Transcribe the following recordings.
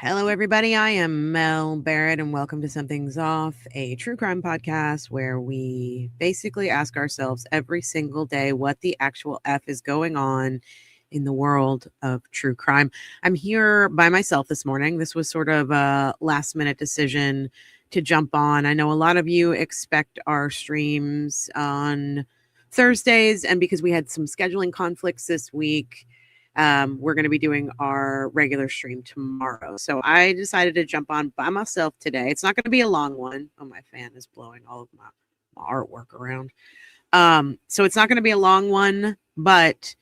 Hello, everybody. I am Mel Barrett, and welcome to Something's Off, a true crime podcast where we basically ask ourselves every single day what the actual F is going on in the world of true crime. I'm here by myself this morning. This was sort of a last minute decision to jump on. I know a lot of you expect our streams on Thursdays, and because we had some scheduling conflicts this week, we're going to be doing our regular stream tomorrow. So I decided to jump on by myself today. It's not going to be a long one. Oh, my fan is blowing all of my artwork around. So it's not going to be a long one, but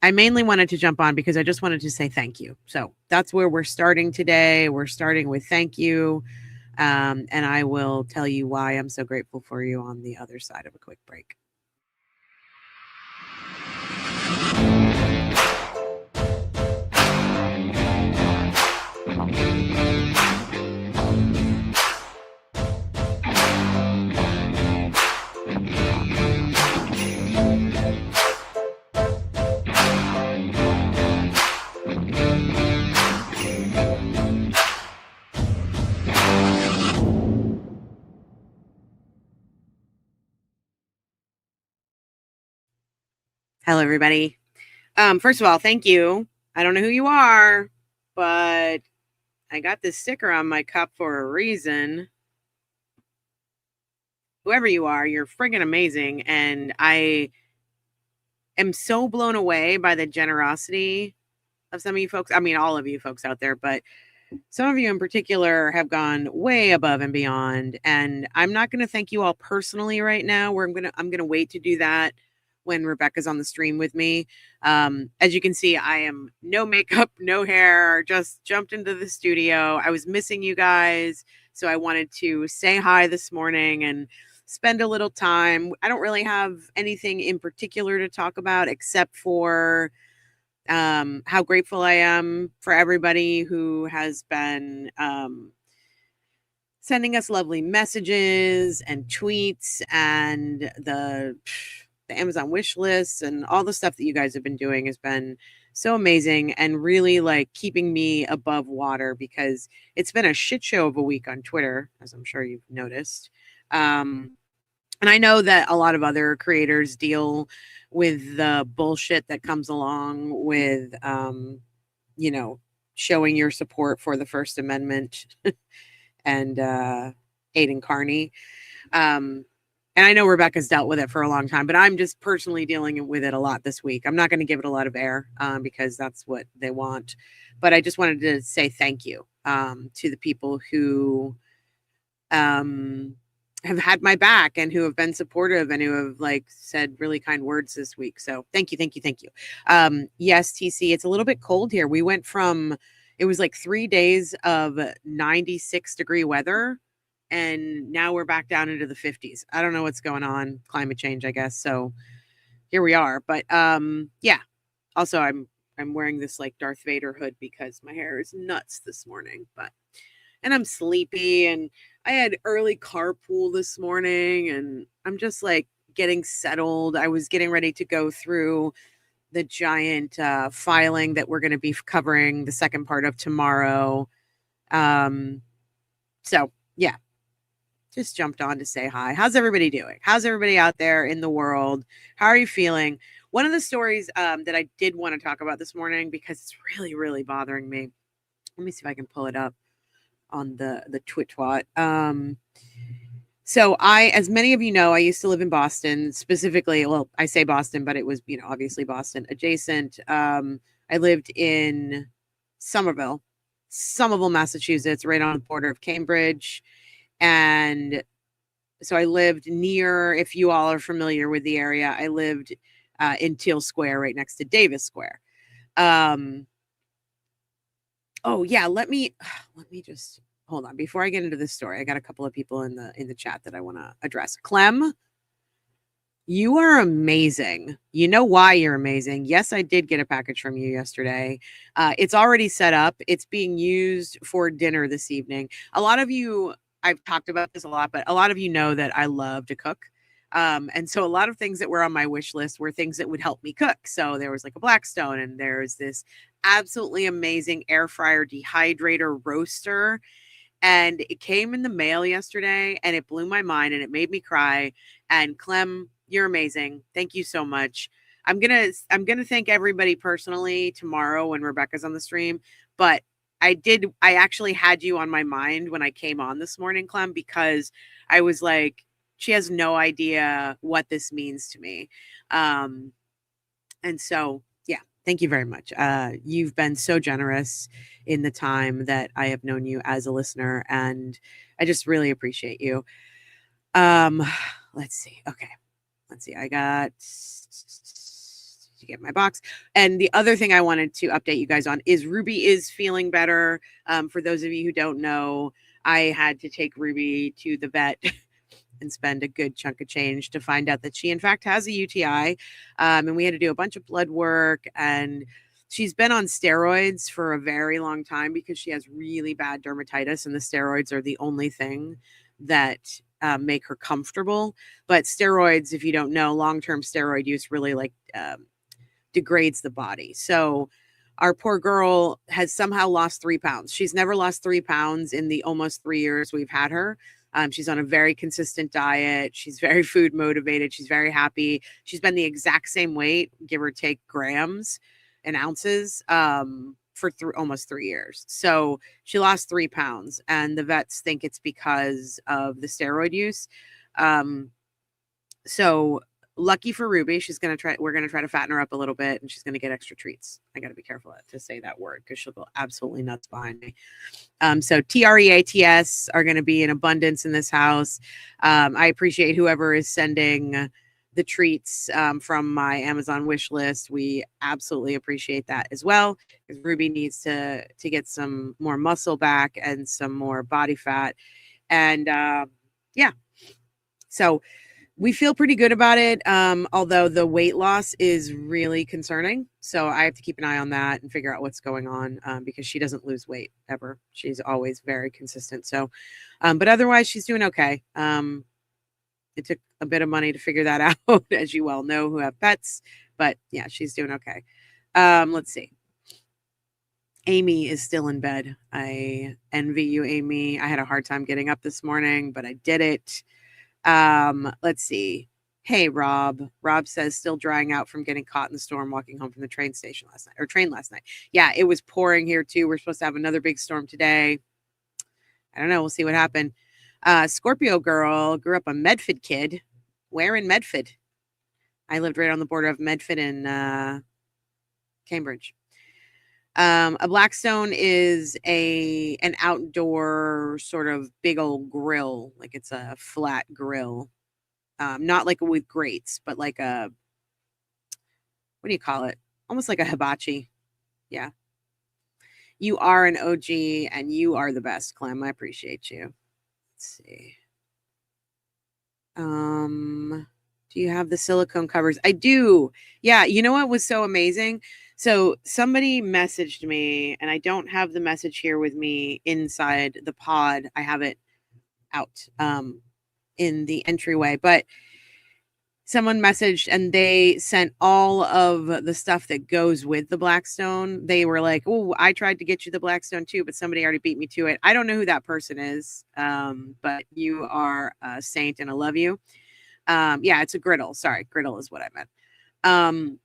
I mainly wanted to jump on because I just wanted to say thank you. So that's where we're starting today. We're starting with thank you. And I will tell you why I'm so grateful for you on the other side of a quick break. Hello, everybody. First of all, thank you. I don't know who you are, but I got this sticker on my cup for a reason. Whoever you are, you're friggin' amazing. And I am so blown away by the generosity of some of you folks. I mean, all of you folks out there, but some of you in particular have gone way above and beyond. And I'm not going to thank you all personally right now. I'm going to wait to do that when Rebecca's on the stream with me. As you can see, I am no makeup, no hair, just jumped into the studio. I was missing you guys, so I wanted to say hi this morning and spend a little time. I don't really have anything in particular to talk about except for how grateful I am for everybody who has been sending us lovely messages and tweets and the Amazon wish lists and all the stuff that you guys have been doing has been so amazing and really like keeping me above water because it's been a shit show of a week on Twitter, as I'm sure you've noticed. And I know that a lot of other creators deal with the bullshit that comes along with, showing your support for the First Amendment and Aiden Carney. And I know Rebecca's dealt with it for a long time, but I'm just personally dealing with it a lot this week. I'm not going to give it a lot of air because that's what they want. But I just wanted to say thank you to the people who have had my back and who have been supportive and who have like said really kind words this week. So thank you. Yes, TC, it's a little bit cold here. We went from, it was like 3 days of 96-degree weather. And now we're back down into the 50s. I don't know what's going on. Climate change, I guess. So here we are. But yeah. Also, I'm wearing this like Darth Vader hood because my hair is nuts this morning. And I'm sleepy and I had early carpool this morning and I'm just like getting settled. I was getting ready to go through the giant filing that we're going to be covering the second part of tomorrow. So yeah. Just jumped on to say hi. How's everybody doing? How's everybody out there in the world? How are you feeling? One of the stories that I did want to talk about this morning because it's really, really bothering me. Let me see if I can pull it up on the twit-twat. So as many of you know, I used to live in Boston, specifically, well, I say Boston, but it was, obviously Boston adjacent. I lived in Somerville, Massachusetts, right on the border of Cambridge. And so I lived near, if you all are familiar with the area, I lived in Teal Square, right next to Davis Square. Oh yeah, let me just hold on before I get into this story. I got a couple of people in the chat that I want to address. Clem, you are amazing. You know why you're amazing. Yes, I did get a package from you yesterday. It's already set up. It's being used for dinner this evening. A lot of you, I've talked about this a lot, but a lot of you know that I love to cook. And so a lot of things that were on my wish list were things that would help me cook. So there was like a Blackstone, and there's this absolutely amazing air fryer dehydrator roaster. And it came in the mail yesterday, and it blew my mind, and it made me cry. And Clem, you're amazing. Thank you so much. I'm gonna thank everybody personally tomorrow when Rebecca's on the stream. But I actually had you on my mind when I came on this morning, Clem, because I was like, she has no idea what this means to me. And so, yeah, thank you very much. You've been so generous in the time that I have known you as a listener, and I just really appreciate you. Let's see. Okay. Let's see. I got to get my box. And the other thing I wanted to update you guys on is Ruby is feeling better. For those of you who don't know, I had to take Ruby to the vet and spend a good chunk of change to find out that she in fact has a UTI. And we had to do a bunch of blood work, and she's been on steroids for a very long time because she has really bad dermatitis, and the steroids are the only thing that make her comfortable. But steroids, if you don't know, long-term steroid use really degrades the body. So our poor girl has somehow lost 3 pounds. She's never lost 3 pounds in the almost 3 years we've had her. She's on a very consistent diet. She's very food motivated. She's very happy. She's been the exact same weight, give or take grams and ounces, for almost 3 years. So she lost 3 pounds, and the vets think it's because of the steroid use. So lucky for Ruby, we're going to try to fatten her up a little bit, and she's going to get extra treats. I got to be careful to say that word because she'll go absolutely nuts behind me. So TREATS are going to be in abundance in this house. I appreciate whoever is sending the treats from my Amazon wish list. We absolutely appreciate that as well, because Ruby needs to get some more muscle back and some more body fat. And yeah, so we feel pretty good about it. Although the weight loss is really concerning. So I have to keep an eye on that and figure out what's going on, because she doesn't lose weight ever. She's always very consistent. So, but otherwise she's doing okay. It took a bit of money to figure that out, as you well know, who have pets, but yeah, she's doing okay. Let's see. Amy is still in bed. I envy you, Amy. I had a hard time getting up this morning, but I did it. Let's see. Hey, Rob. Rob says still drying out from getting caught in the storm walking home from the train last night. Yeah, it was pouring here too. We're supposed to have another big storm today. I don't know. We'll see what happened. Scorpio girl grew up a Medford kid. Where in Medford? I lived right on the border of Medford and Cambridge. A Blackstone is an outdoor sort of big old grill. Like it's a flat grill. Not like with grates, but like what do you call it? Almost like a hibachi. Yeah. You are an OG and you are the best, Clem. I appreciate you. Let's see. Do you have the silicone covers? I do. Yeah. You know what was so amazing? So somebody messaged me, and I don't have the message here with me inside the pod. I have it out in the entryway, but someone messaged and they sent all of the stuff that goes with the Blackstone. They were like, oh, I tried to get you the Blackstone too, but somebody already beat me to it. I don't know who that person is, but you are a saint and I love you. Yeah, it's a griddle. Sorry, griddle is what I meant.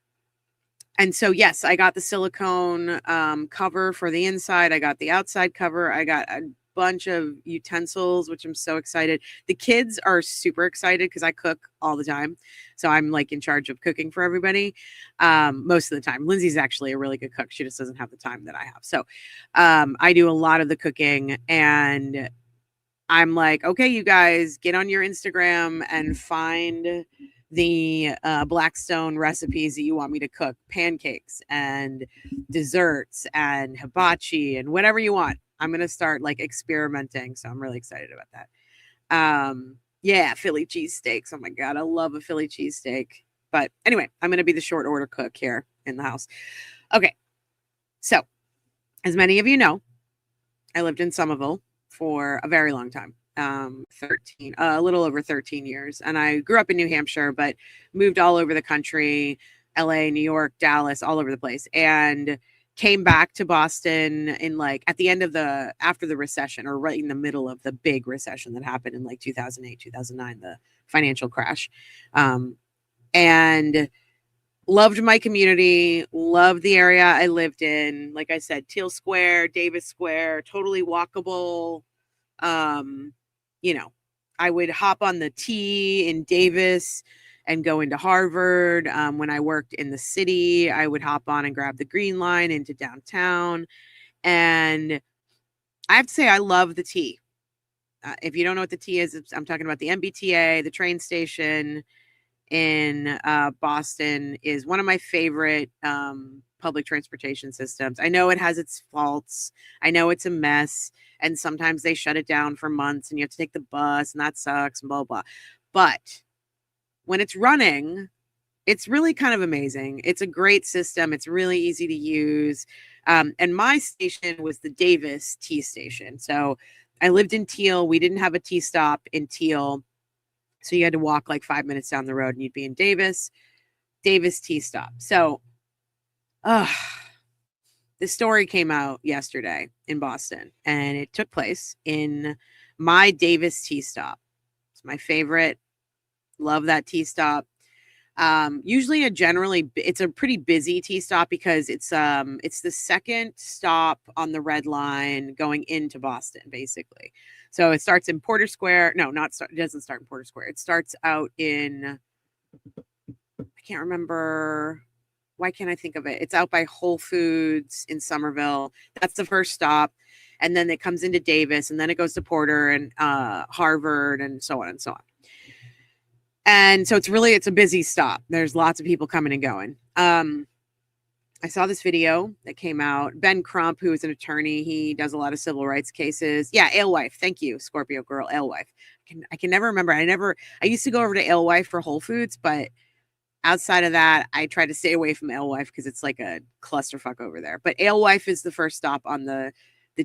And so, yes, I got the silicone cover for the inside. I got the outside cover. I got a bunch of utensils, which I'm so excited. The kids are super excited because I cook all the time. So I'm like in charge of cooking for everybody most of the time. Lindsay's actually a really good cook. She just doesn't have the time that I have. So I do a lot of the cooking, and I'm like, okay, you guys get on your Instagram and find the Blackstone recipes that you want me to cook, pancakes and desserts and hibachi and whatever you want. I'm going to start like experimenting. So I'm really excited about that. Yeah, Philly cheesesteaks. Oh my God, I love a Philly cheesesteak. But anyway, I'm going to be the short order cook here in the house. Okay. So as many of you know, I lived in Somerville for a very long time. 13, a little over 13 years. And I grew up in New Hampshire, but moved all over the country, LA, New York, Dallas, all over the place. And came back to Boston in like at the end of after the recession, or right in the middle of the big recession that happened in like 2008, 2009, the financial crash. And loved my community, loved the area I lived in. Like I said, Teal Square, Davis Square, totally walkable. You know, I would hop on the T in Davis and go into Harvard. When I worked in the city, I would hop on and grab the Green Line into downtown. And I have to say, I love the T. If you don't know what the T is, I'm talking about the MBTA, the train station in Boston is one of my favorite public transportation systems. I know it has its faults. I know it's a mess. And sometimes they shut it down for months and you have to take the bus and that sucks and blah, blah. But when it's running, it's really kind of amazing. It's a great system. It's really easy to use. And my station was the Davis T station. So I lived in Teal. We didn't have a T stop in Teal. So you had to walk like 5 minutes down the road and you'd be in Davis T stop. So the story came out yesterday in Boston and it took place in my Davis T stop. It's my favorite. Love that T stop. Usually it's a pretty busy T stop because it's the second stop on the Red Line going into Boston, basically. So it starts in Porter Square. No, it doesn't start in Porter Square. It starts out in, I can't remember. Why can't I think of it? It's out by Whole Foods in Somerville. That's the first stop. And then it comes into Davis and then it goes to Porter and Harvard and so on and so on. And so it's a busy stop. There's lots of people coming and going. I saw this video that came out. Ben Crump, who is an attorney, he does a lot of civil rights cases. Yeah, Alewife. Thank you, Scorpio girl, Alewife. I can never remember. I used to go over to Alewife for Whole Foods, but outside of that, I try to stay away from Alewife because it's like a clusterfuck over there. But Alewife is the first stop on the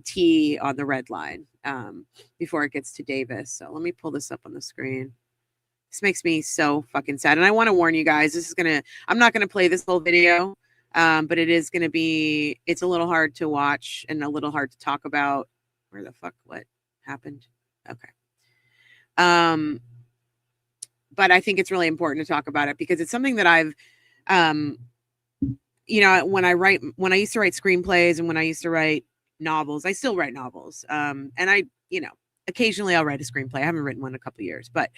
T on the Red Line before it gets to Davis. So let me pull this up on the screen. This makes me so fucking sad. And I want to warn you guys, I'm not going to play this whole video, but it's a little hard to watch and a little hard to talk about. Where the fuck, what happened? Okay. But I think it's really important to talk about it because it's something that I've, when I used to write screenplays and when I used to write novels, I still write novels. And occasionally I'll write a screenplay. I haven't written one in a couple of years, but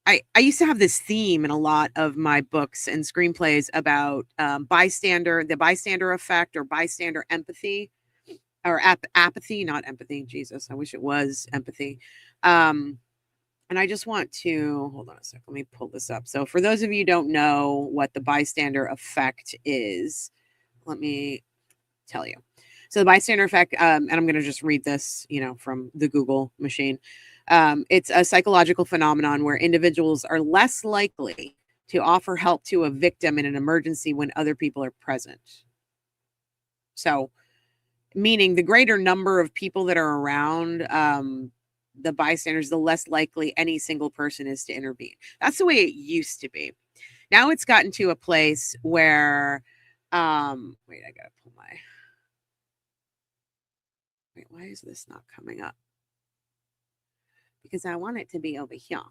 I used to have this theme in a lot of my books and screenplays about the bystander effect or bystander empathy or apathy, not empathy. Jesus, I wish it was empathy. And I just want to, hold on a sec, let me pull this up. So for those of you who don't know what the bystander effect is, let me tell you. So the bystander effect, and I'm going to just read this, from the Google machine. It's a psychological phenomenon where individuals are less likely to offer help to a victim in an emergency when other people are present. So, meaning the greater number of people that are around the bystanders, the less likely any single person is to intervene. That's the way it used to be. Now it's gotten to a place where, I gotta pull why is this not coming up? Because I want it to be over here.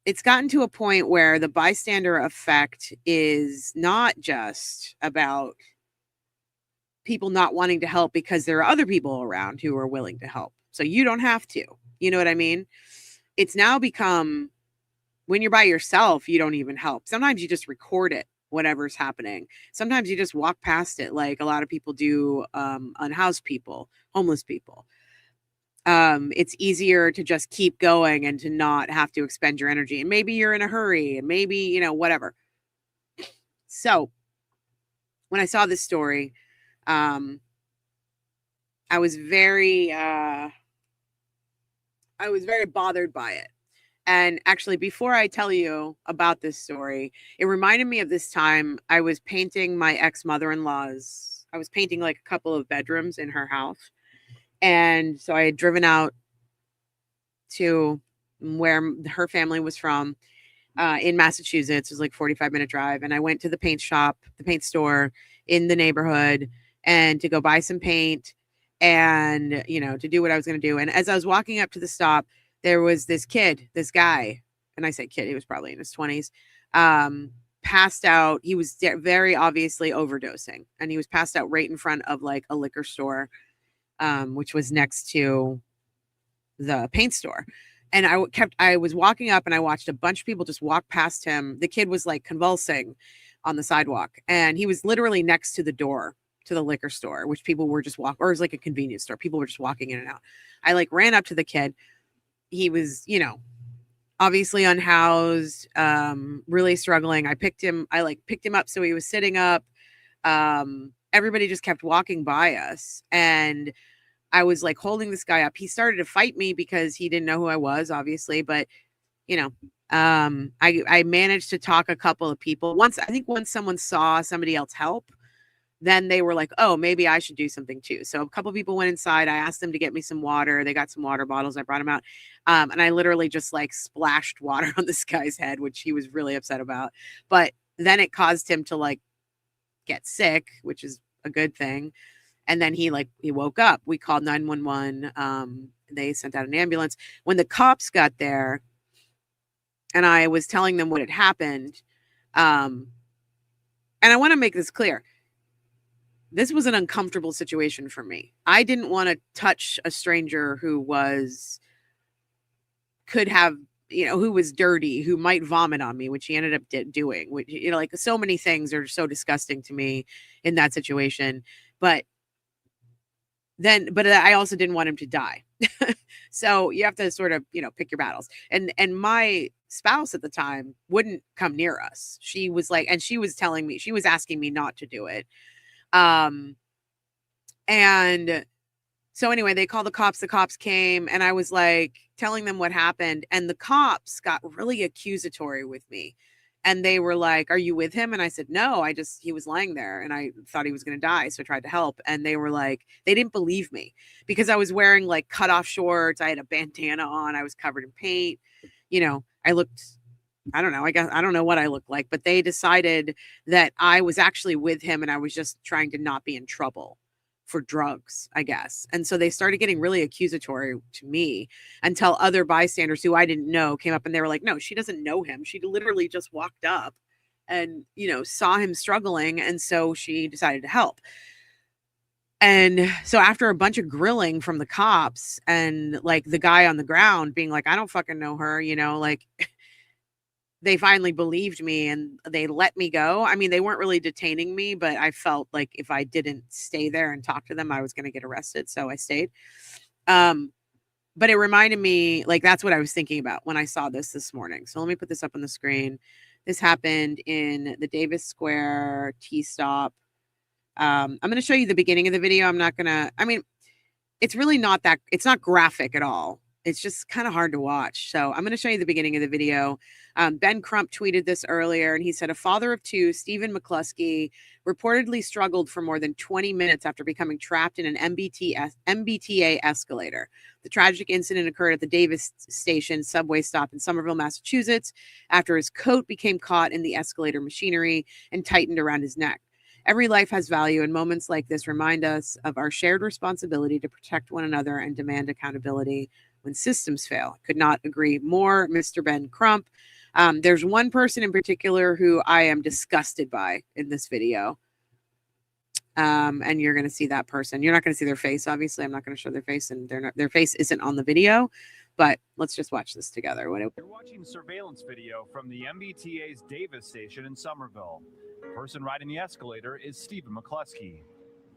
It's gotten to a point where the bystander effect is not just about people not wanting to help because there are other people around who are willing to help. So you don't have to. You know what I mean? It's now become when you're by yourself, you don't even help. Sometimes you just record it, whatever's happening. Sometimes you just walk past it like a lot of people do, unhoused people, homeless people. It's easier to just keep going and to not have to expend your energy. And maybe you're in a hurry and maybe, whatever. So when I saw this story, I was very bothered by it. And actually, before I tell you about this story, it reminded me of this time I was painting my ex-mother-in-law's. I was painting like a couple of bedrooms in her house. And so I had driven out to where her family was from in Massachusetts. It was like 45-minute drive. And I went to the paint store in the neighborhood, and to go buy some paint and, to do what I was going to do. And as I was walking up to the stop, there was this guy, and I say kid, he was probably in his 20s, passed out. He was very obviously overdosing, and he was passed out right in front of like a liquor store, which was next to the paint store. And I was walking up, and I watched a bunch of people just walk past him. The kid was like convulsing on the sidewalk, and he was literally next to the door to the liquor store, which people were just walking, or it was like a convenience store. People were just walking in and out. I like ran up to the kid. He was, obviously unhoused, really struggling. I picked him up. So he was sitting up. Everybody just kept walking by us, and I was like holding this guy up. He started to fight me because he didn't know who I was, obviously, but I managed to talk a couple of people. Once someone saw somebody else help, then they were like, oh, maybe I should do something too. So a couple of people went inside. I asked them to get me some water. They got some water bottles. I brought them out. And I literally just like splashed water on this guy's head, which he was really upset about. But then it caused him to like get sick, which is a good thing. And then he woke up. We called 911. They sent out an ambulance. When the cops got there, and I was telling them what had happened, and I want to make this clear. This was an uncomfortable situation for me. I didn't want to touch a stranger who was dirty, who might vomit on me, which he ended up doing. Which, like so many things are so disgusting to me in that situation. But I also didn't want him to die. So you have to sort of, pick your battles. And my spouse at the time wouldn't come near us. She was asking me not to do it. And so anyway, they called the cops came, and I was like telling them what happened, and the cops got really accusatory with me. And they were like, are you with him? And I said, no, he was lying there, and I thought he was going to die. So I tried to help. And they were like, they didn't believe me because I was wearing like cutoff shorts. I had a bandana on. I was covered in paint. I looked, I don't know. I guess I don't know what I looked like, but they decided that I was actually with him, and I was just trying to not be in trouble for drugs, I guess. And so they started getting really accusatory to me until other bystanders who I didn't know came up, and they were like, no, she doesn't know him. She literally just walked up and, saw him struggling. And so she decided to help. And so after a bunch of grilling from the cops and like the guy on the ground being like, I don't fucking know her, they finally believed me and they let me go. I mean, they weren't really detaining me, but I felt like if I didn't stay there and talk to them, I was going to get arrested. So I stayed. But it reminded me, like, that's what I was thinking about when I saw this morning. So let me put this up on the screen. This happened in the Davis Square T-stop. I'm going to show you the beginning of the video. It's really it's not graphic at all. It's just kind of hard to watch. So I'm going to show you the beginning of the video. Ben Crump tweeted this earlier, and he said, a father of two, Stephen McCluskey, reportedly struggled for more than 20 minutes after becoming trapped in an MBTA escalator. The tragic incident occurred at the Davis Station subway stop in Somerville, Massachusetts, after his coat became caught in the escalator machinery and tightened around his neck. Every life has value, and moments like this remind us of our shared responsibility to protect one another and demand accountability when systems fail. Could not agree more, Mr. Ben Crump. There's one person in particular who I am disgusted by in this video. And you're going to see that person. You're not going to see their face, obviously. I'm not going to show their face, and their face isn't on the video. But let's just watch this together. You're watching surveillance video from the MBTA's Davis Station in Somerville. The person riding the escalator is Stephen McCluskey.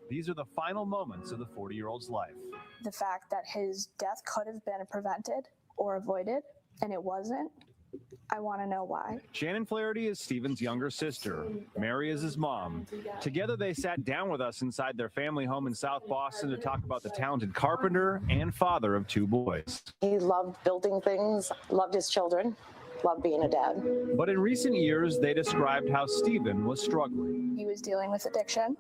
These are the final moments of the 40-year-old's life. The fact that his death could have been prevented or avoided, and it wasn't, I want to know why. Shannon Flaherty is Stephen's younger sister. Mary is his mom. Together, they sat down with us inside their family home in South Boston to talk about the talented carpenter and father of two boys. He loved building things, loved his children, loved being a dad. But in recent years, they described how Stephen was struggling. He was dealing with addiction.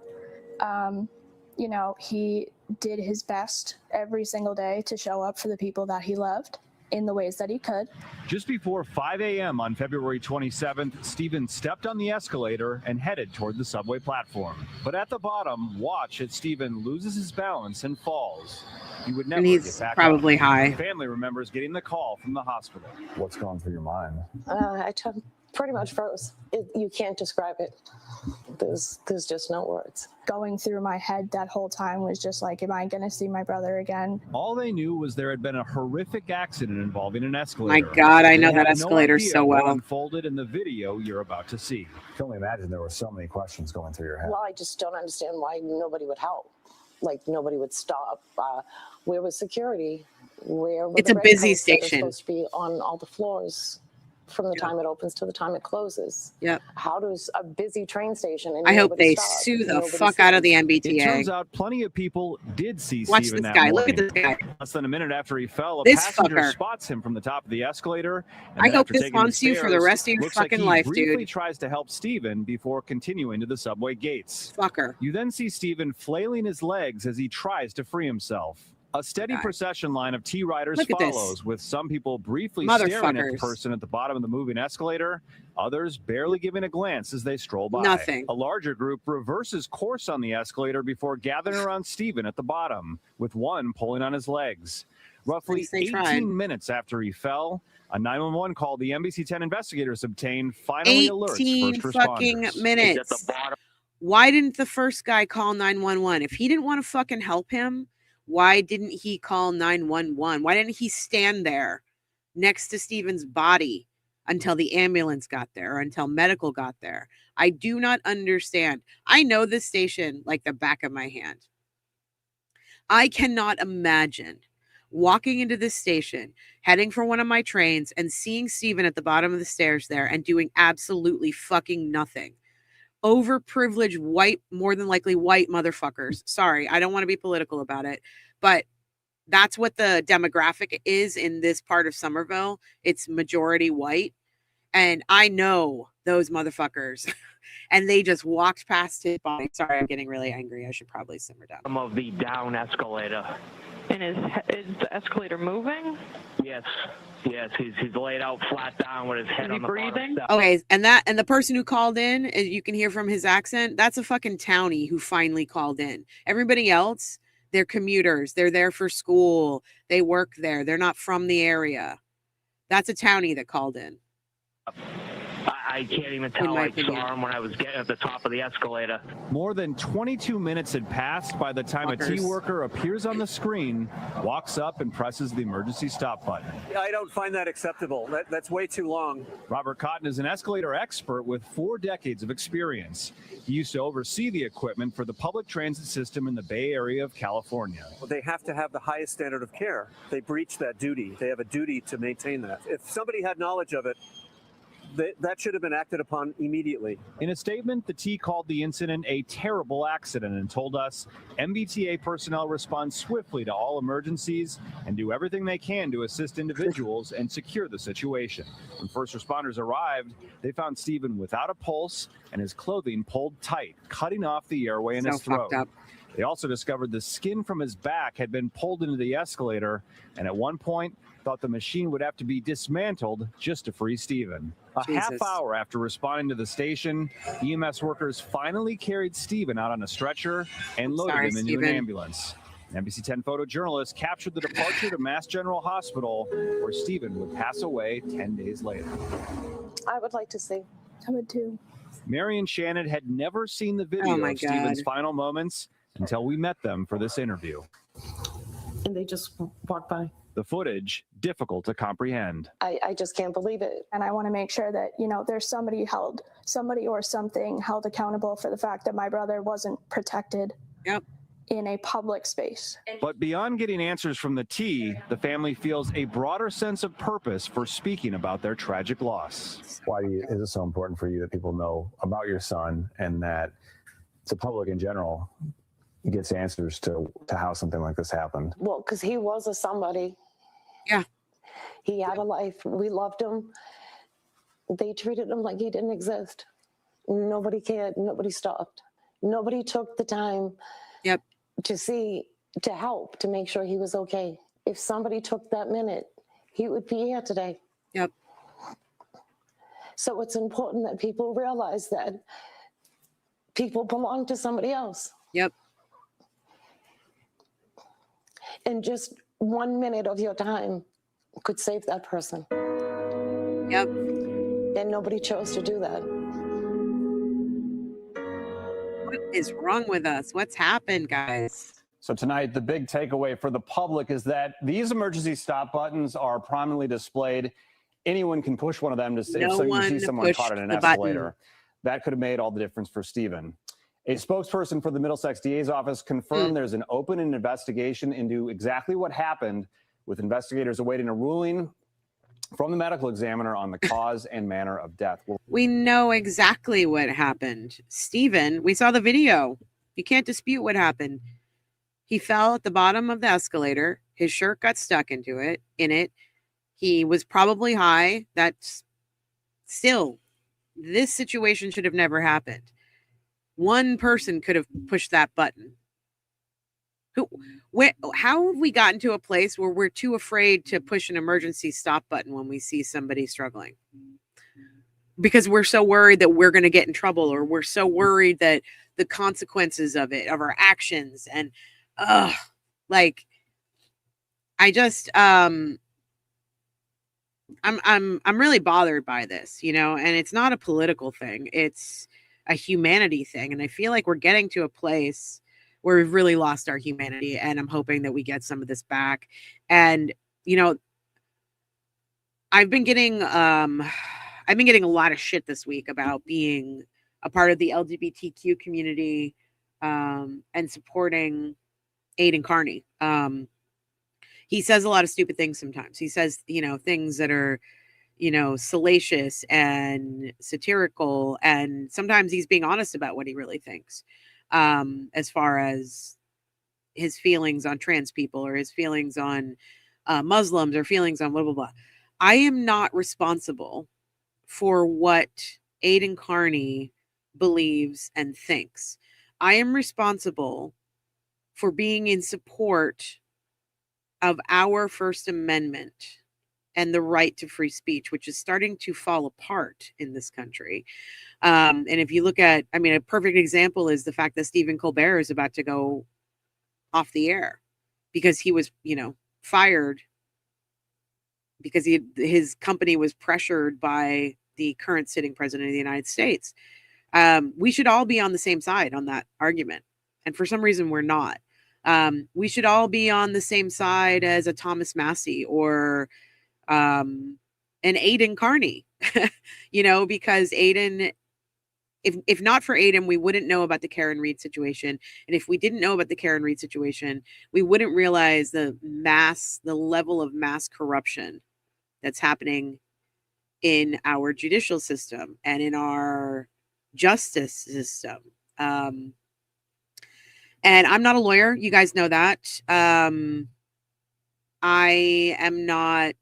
You know, he did his best every single day to show up for the people that he loved in the ways that he could. Just before 5 a.m. on February 27th, Steven stepped on the escalator and headed toward the subway platform. But at the bottom, watch as Steven loses his balance and falls. He would never And he's get back probably up. high. Family remembers getting the call from the hospital. What's going through your mind? I pretty much froze. You can't describe it. There's just no words. Going through my head that whole time was just like, am I going to see my brother again? All they knew was there had been a horrific accident involving an My escalator. God, I know They that had no escalator idea so what well. unfolded in the video you're about to see. I can only imagine there were so many questions going through your head. Well, I just don't understand why nobody would help. Like, nobody would stop. Where was security? Where were It's the a busy red coats that are station. supposed to be on all the floors from the time it opens to the time it closes? Yep. How does a busy train station and I hope nobody they stops, sue the nobody fuck out of the sees? It turns MBTA. out plenty of people did see Watch Steven this that guy. Look morning. at this guy. Less than a minute after he fell, a This passenger fucker. spots him from the top of the escalator. And I then hope after this taking the haunts you for the stairs, rest of your looks like fucking he life, briefly dude. tries to help Steven before continuing to the subway gates. Fucker. You then see Steven flailing his legs as he tries to free himself. A steady God. procession line of T-riders Look at this. follows, with some people briefly staring at the Motherfuckers. person at the bottom of the moving escalator, others barely giving a glance as they stroll by. Nothing. A larger group reverses course on the escalator before gathering around Steven at the bottom, with one pulling on his legs. Roughly Least they 18 tried. minutes after he fell, a 911 call the NBC 10 investigators obtained finally alerts 18 first fucking responders. minutes. Why didn't the first guy call 911? If he didn't want to fucking help him, why didn't he call 911? Why didn't he stand there next to Steven's body until the ambulance got there or until medical got there? I do not understand. I know this station like the back of my hand. I cannot imagine walking into this station, heading for one of my trains, and seeing Steven at the bottom of the stairs there and doing absolutely fucking nothing. Overprivileged white, more than likely white motherfuckers. Sorry, I don't want to be political about it, but that's what the demographic is in this part of Somerville. It's majority white. And I know those motherfuckers. And they just walked past his body. Sorry, I'm getting really angry. I should probably simmer down. Of the down escalator. And is the escalator moving? Yes, he's laid out flat down with his head Is he on the breathing? bottom step. Okay, and the person who called in, as you can hear from his accent, that's a fucking townie who finally called in. Everybody else, they're commuters. They're there for school. They work there. They're not from the area. That's a townie that called in. I can't even tell. my I opinion. saw him when I was getting at the top of the escalator. More than 22 minutes had passed by the time a Fuckers. T-worker appears on the screen, walks up, and presses the emergency stop button. I don't find that acceptable. That's way too long. Robert Cotton is an escalator expert with 4 decades of experience. He used to oversee the equipment for the public transit system in the Bay Area of California. Well, they have to have the highest standard of care. They breach that duty. They have a duty to maintain that. If somebody had knowledge of it, that should have been acted upon immediately. In a statement, the T called the incident a terrible accident and told us MBTA personnel respond swiftly to all emergencies and do everything they can to assist individuals and secure the situation. When first responders arrived, they found Steven without a pulse and his clothing pulled tight, cutting off the airway in So his throat. fucked up. They also discovered the skin from his back had been pulled into the escalator, and at one point thought the machine would have to be dismantled just to free Steven. A half Jesus. hour after responding to the station, EMS workers finally carried Steven out on a stretcher and loaded Sorry, him into Steven. an ambulance. An NBC 10 photojournalist captured the departure to Mass General Hospital, where Steven would pass away 10 days later. I would like to see. I would too. Marion Shannon had never seen the video Oh my of Steven's God. final moments until we met them for this interview. And they just walked by. The footage, difficult to comprehend. I just can't believe it. And I want to make sure that, there's somebody or something held accountable for the fact that my brother wasn't protected Yep. in a public space. But beyond getting answers from the T, the family feels a broader sense of purpose for speaking about their tragic loss. Why is it so important for you that people know about your son and that the public in general gets answers to how something like this happened? Well, because he was a somebody. Yeah. He had a life. We loved him. They treated him like he didn't exist. Nobody cared. Nobody stopped. Nobody took the time Yep. to help, to make sure he was okay. If somebody took that minute, he would be here today. Yep. So it's important that people realize that people belong to somebody else. Yep. And just 1 minute of your time could save that person. Yep. And nobody chose to do that. What is wrong with us? What's happened, guys? So tonight, the big takeaway for the public is that these emergency stop buttons are prominently displayed. Anyone can push one of them to see if you see someone caught in an escalator. That could have made all the difference for Stephen. A spokesperson for the Middlesex DA's office confirmed there's an open investigation into exactly what happened, with investigators awaiting a ruling from the medical examiner on the cause and manner of death. We know exactly what happened. Stephen, we saw the video. You can't dispute what happened. He fell at the bottom of the escalator. His shirt got stuck in it. He was probably high. That's still, this situation should have never happened. One person could have pushed that button. How have we gotten to a place where we're too afraid to push an emergency stop button when we see somebody struggling? Because we're so worried that we're going to get in trouble, or we're so worried that the consequences of our actions, and like, I just I'm really bothered by this, and it's not a political thing. It's a humanity thing. And I feel like we're getting to a place where we've really lost our humanity. And I'm hoping that we get some of this back. And, I've been getting a lot of shit this week about being a part of the LGBTQ community, and supporting Aiden Carney. He says a lot of stupid things sometimes. He says, things that are, salacious and satirical. And sometimes he's being honest about what he really thinks, as far as his feelings on trans people, or his feelings on Muslims, or feelings on blah, blah, blah. I am not responsible for what Aiden Carney believes and thinks. I am responsible for being in support of our First Amendment and the right to free speech, which is starting to fall apart in this country. And if you look at, a perfect example is the fact that Stephen Colbert is about to go off the air because he was, fired because his company was pressured by the current sitting president of the United States. We should all be on the same side on that argument. And for some reason, we're not. We should all be on the same side as a Thomas Massey or an Aiden Carney, because Aiden, if not for Aiden, we wouldn't know about the Karen Reed situation. And if we didn't know about the Karen Reed situation, we wouldn't realize the level of mass corruption that's happening in our judicial system and in our justice system. And I'm not a lawyer. You guys know that. I am not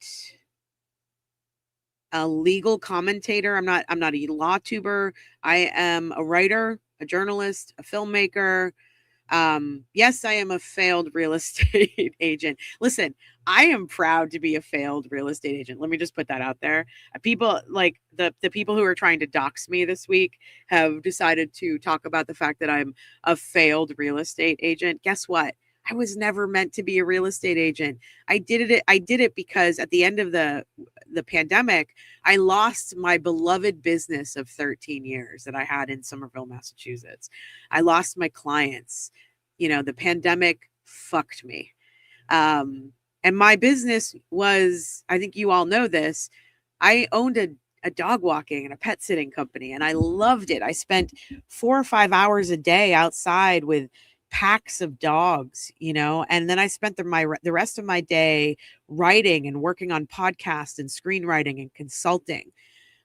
a legal commentator. I'm not a law tuber. I am a writer, a journalist, a filmmaker. Yes, I am a failed real estate agent. Listen, I am proud to be a failed real estate agent. Let me just put that out there. People like the people who are trying to dox me this week have decided to talk about the fact that I'm a failed real estate agent. Guess what? I was never meant to be a real estate agent. I did it because at the end of the pandemic, I lost my beloved business of 13 years that I had in Somerville, Massachusetts. I lost my clients. The pandemic fucked me. And my business was, I think you all know this, I owned a dog walking and a pet sitting company, and I loved it. I spent 4 or 5 hours a day outside with packs of dogs, and then I spent the rest of my day writing and working on podcasts and screenwriting and consulting.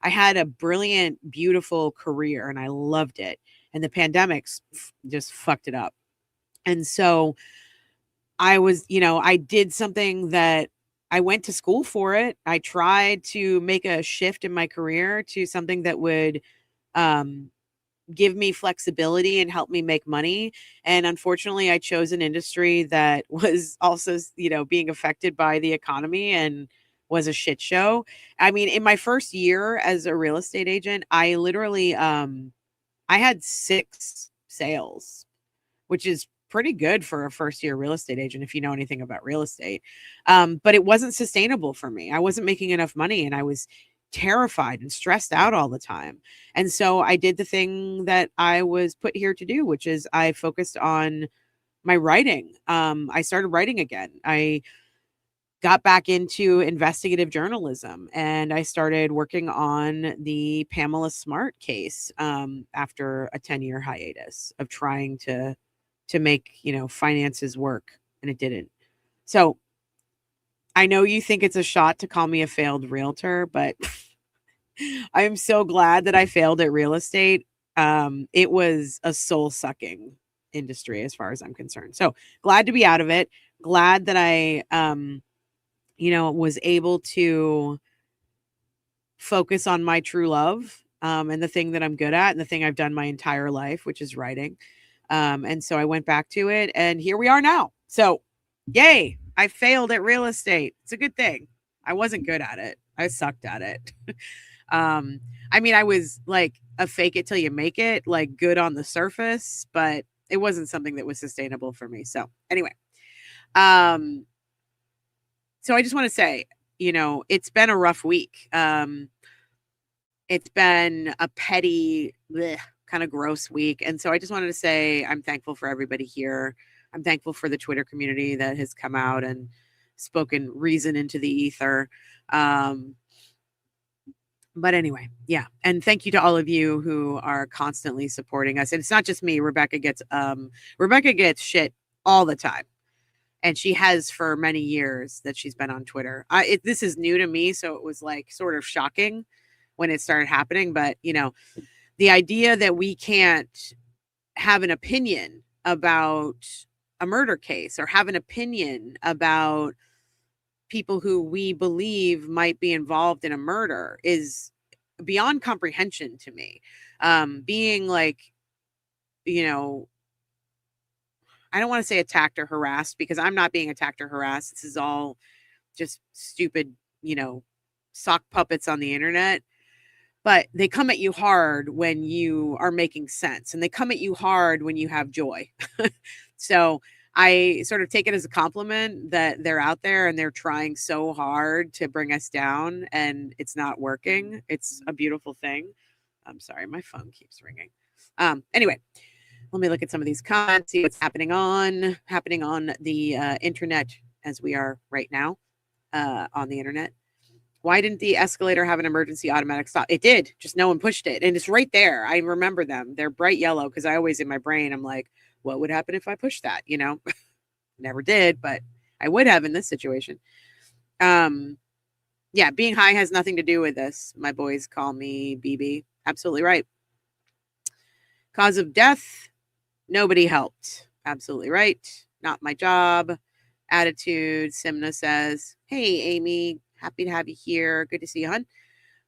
I had a brilliant, beautiful career and I loved it. And the pandemic just fucked it up. And so I was, I did something that I went to school for it. I tried to make a shift in my career to something that would give me flexibility and help me make money. And unfortunately, I chose an industry that was also, being affected by the economy and was a shit show. I mean, in my first year as a real estate agent, I literally, I had 6 sales, which is pretty good for a first year real estate agent if you know anything about real estate. But it wasn't sustainable for me. I wasn't making enough money and I was terrified and stressed out all the time. And so I did the thing that I was put here to do, which is I focused on my writing. I started writing again. I got back into investigative journalism and I started working on the Pamela Smart case after a 10-year hiatus of trying to make, finances work, and it didn't. So I know you think it's a shot to call me a failed realtor, but I am so glad that I failed at real estate. It was a soul-sucking industry as far as I'm concerned. So glad to be out of it. Glad that I, was able to focus on my true love and the thing that I'm good at and the thing I've done my entire life, which is writing. And so I went back to it and here we are now. So yay, I failed at real estate. It's a good thing. I wasn't good at it. I sucked at it. I mean, I was like a fake it till you make it, like good on the surface, but it wasn't something that was sustainable for me. So anyway, so I just want to say, it's been a rough week. It's been a petty, kind of gross week. And so I just wanted to say I'm thankful for everybody here. I'm thankful for the Twitter community that has come out and spoken reason into the ether. But anyway, yeah. And thank you to all of you who are constantly supporting us. And it's not just me. Rebecca gets shit all the time. And she has for many years that she's been on Twitter. This is new to me. So it was like sort of shocking when it started happening. But, the idea that we can't have an opinion about a murder case or have an opinion about people who we believe might be involved in a murder is beyond comprehension to me. Being like, I don't want to say attacked or harassed because I'm not being attacked or harassed. This is all just stupid, sock puppets on the internet. But they come at you hard when you are making sense, and they come at you hard when you have joy. So I sort of take it as a compliment that they're out there and they're trying so hard to bring us down and it's not working. It's a beautiful thing. I'm sorry, my phone keeps ringing. Anyway, let me look at some of these comments, see what's happening on the internet as we are right now on the internet. Why didn't the escalator have an emergency automatic stop? It did, just no one pushed it. And it's right there. I remember them. They're bright yellow because I always in my brain, I'm like, what would happen if I pushed that? Never did, but I would have in this situation. Yeah, being high has nothing to do with this. My boys call me BB. Absolutely right. Cause of death, nobody helped. Absolutely right. Not my job. Attitude, Simna says, hey, Amy, happy to have you here. Good to see you,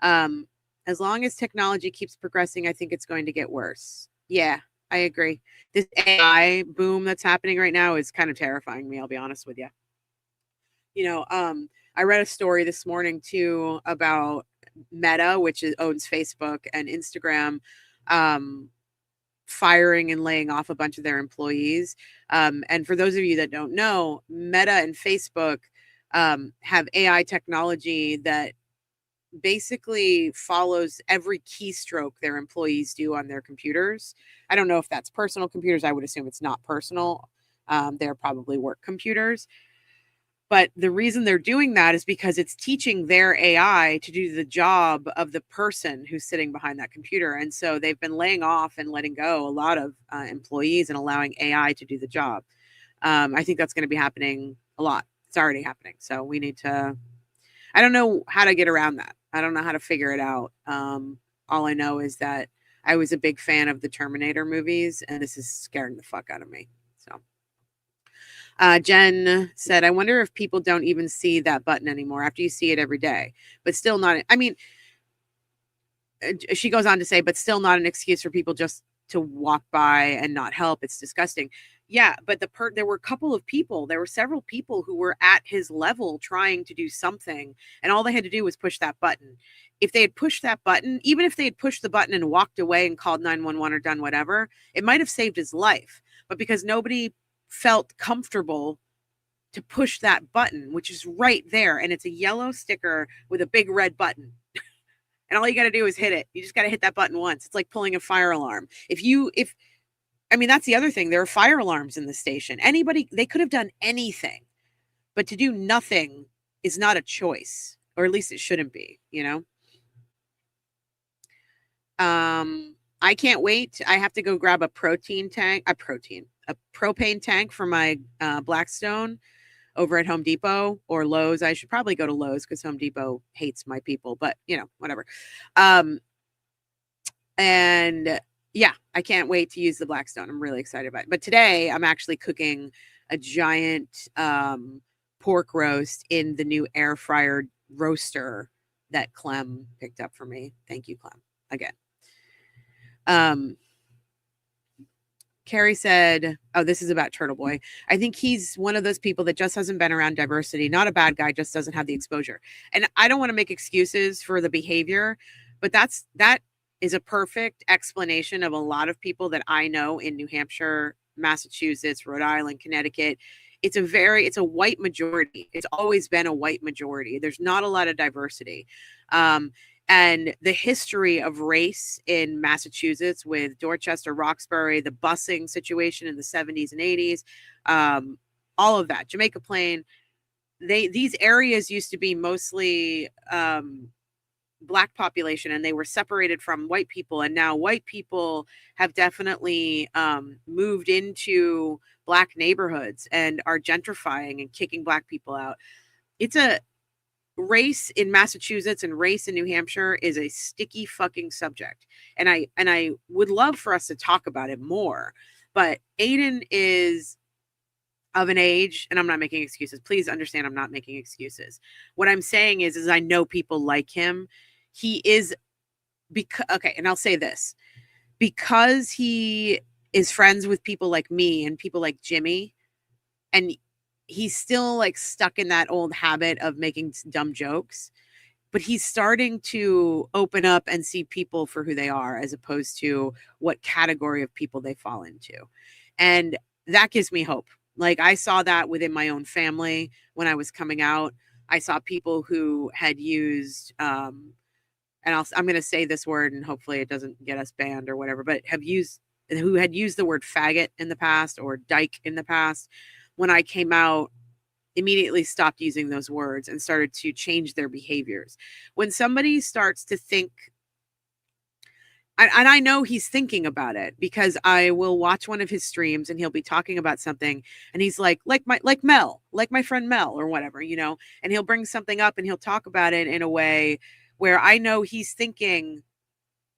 hon. As long as technology keeps progressing, I think it's going to get worse. Yeah, I agree. This AI boom that's happening right now is kind of terrifying me, I'll be honest with you. I read a story this morning too about Meta, which owns Facebook and Instagram, firing and laying off a bunch of their employees. And for those of you that don't know, Meta and Facebook have AI technology that basically follows every keystroke their employees do on their computers. I don't know if that's personal computers. I would assume it's not personal. They're probably work computers. But the reason they're doing that is because it's teaching their AI to do the job of the person who's sitting behind that computer. And so they've been laying off and letting go a lot of employees and allowing AI to do the job. I think that's going to be happening a lot. It's already happening. So we need to, I don't know how to get around that. I don't know how to figure it out. All I know is that I was a big fan of the Terminator movies, and this is scaring the fuck out of me. So Jen said, I wonder if people don't even see that button anymore after you see it every day, but still not. I mean, she goes on to say, but still not an excuse for people just to walk by and not help. It's disgusting. Yeah, but there were a couple of people, there were several people who were at his level trying to do something, and all they had to do was push that button. If they had pushed that button, even if they had pushed the button and walked away and called 911 or done whatever, it might have saved his life. But because nobody felt comfortable to push that button, which is right there, and it's a yellow sticker with a big red button. And all you got to do is hit it. You just got to hit that button once. It's like pulling a fire alarm. I mean, that's the other thing. There are fire alarms in the station. They could have done anything, but to do nothing is not a choice, or at least it shouldn't be, you know? I can't wait. I have to go grab a propane tank for my Blackstone over at Home Depot or Lowe's. I should probably go to Lowe's because Home Depot hates my people, but you know, whatever. And yeah, I can't wait to use the Blackstone. I'm really excited about it. But today I'm actually cooking a giant pork roast in the new air fryer roaster that Clem picked up for me. Thank you, Clem, again. Carrie said, oh, this is about Turtleboy. I think he's one of those people that just hasn't been around diversity. Not a bad guy, just doesn't have the exposure. And I don't want to make excuses for the behavior, but that is a perfect explanation of a lot of people that I know in New Hampshire, Massachusetts, Rhode Island, Connecticut. It's a white majority. It's always been a white majority. There's not a lot of diversity. And the history of race in Massachusetts with Dorchester, Roxbury, the busing situation in the 70s and 80s, all of that, Jamaica Plain, these areas used to be mostly Black population, and they were separated from white people. And now white people have definitely moved into Black neighborhoods and are gentrifying and kicking Black people out. It's a race in Massachusetts and race in New Hampshire is a sticky fucking subject. And I would love for us to talk about it more. But Aiden is of an age, and I'm not making excuses. Please understand, I'm not making excuses. What I'm saying is I know people like him. He is okay, and I'll say this. Because he is friends with people like me and people like Jimmy, and he's still like stuck in that old habit of making dumb jokes, but he's starting to open up and see people for who they are as opposed to what category of people they fall into. And that gives me hope. Like I saw that within my own family when I was coming out. I saw people who had used, I'm going to say this word and hopefully it doesn't get us banned or whatever, but who had used the word faggot in the past or dyke in the past. When I came out, immediately stopped using those words and started to change their behaviors. When somebody starts to think, and I know he's thinking about it because I will watch one of his streams and he'll be talking about something and he's like Mel, like my friend Mel or whatever, you know, and he'll bring something up and he'll talk about it in a way where I know he's thinking,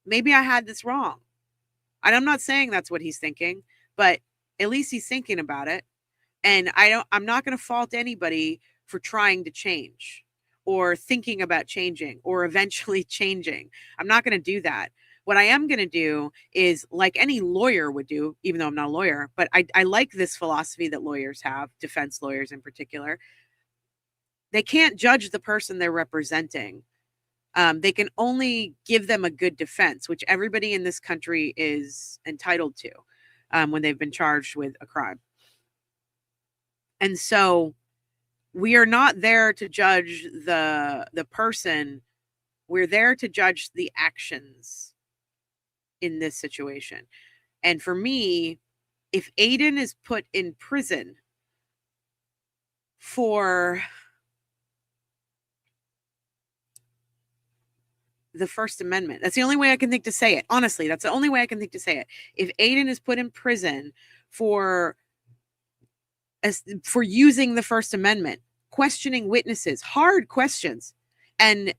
maybe I had this wrong. And I'm not saying that's what he's thinking, but at least he's thinking about it. And I'm not going to fault anybody for trying to change or thinking about changing or eventually changing. I'm not going to do that. What I am going to do is like any lawyer would do, even though I'm not a lawyer, but I like this philosophy that lawyers have, defense lawyers in particular. They can't judge the person they're representing. They can only give them a good defense, which everybody in this country is entitled to when they've been charged with a crime. And so we are not there to judge the person. We're there to judge the actions in this situation. And for me, if Aiden is put in prison for the First Amendment, that's the only way I can think to say it. Honestly, that's the only way I can think to say it. If Aiden is put in prison for using the First Amendment, questioning witnesses, hard questions, and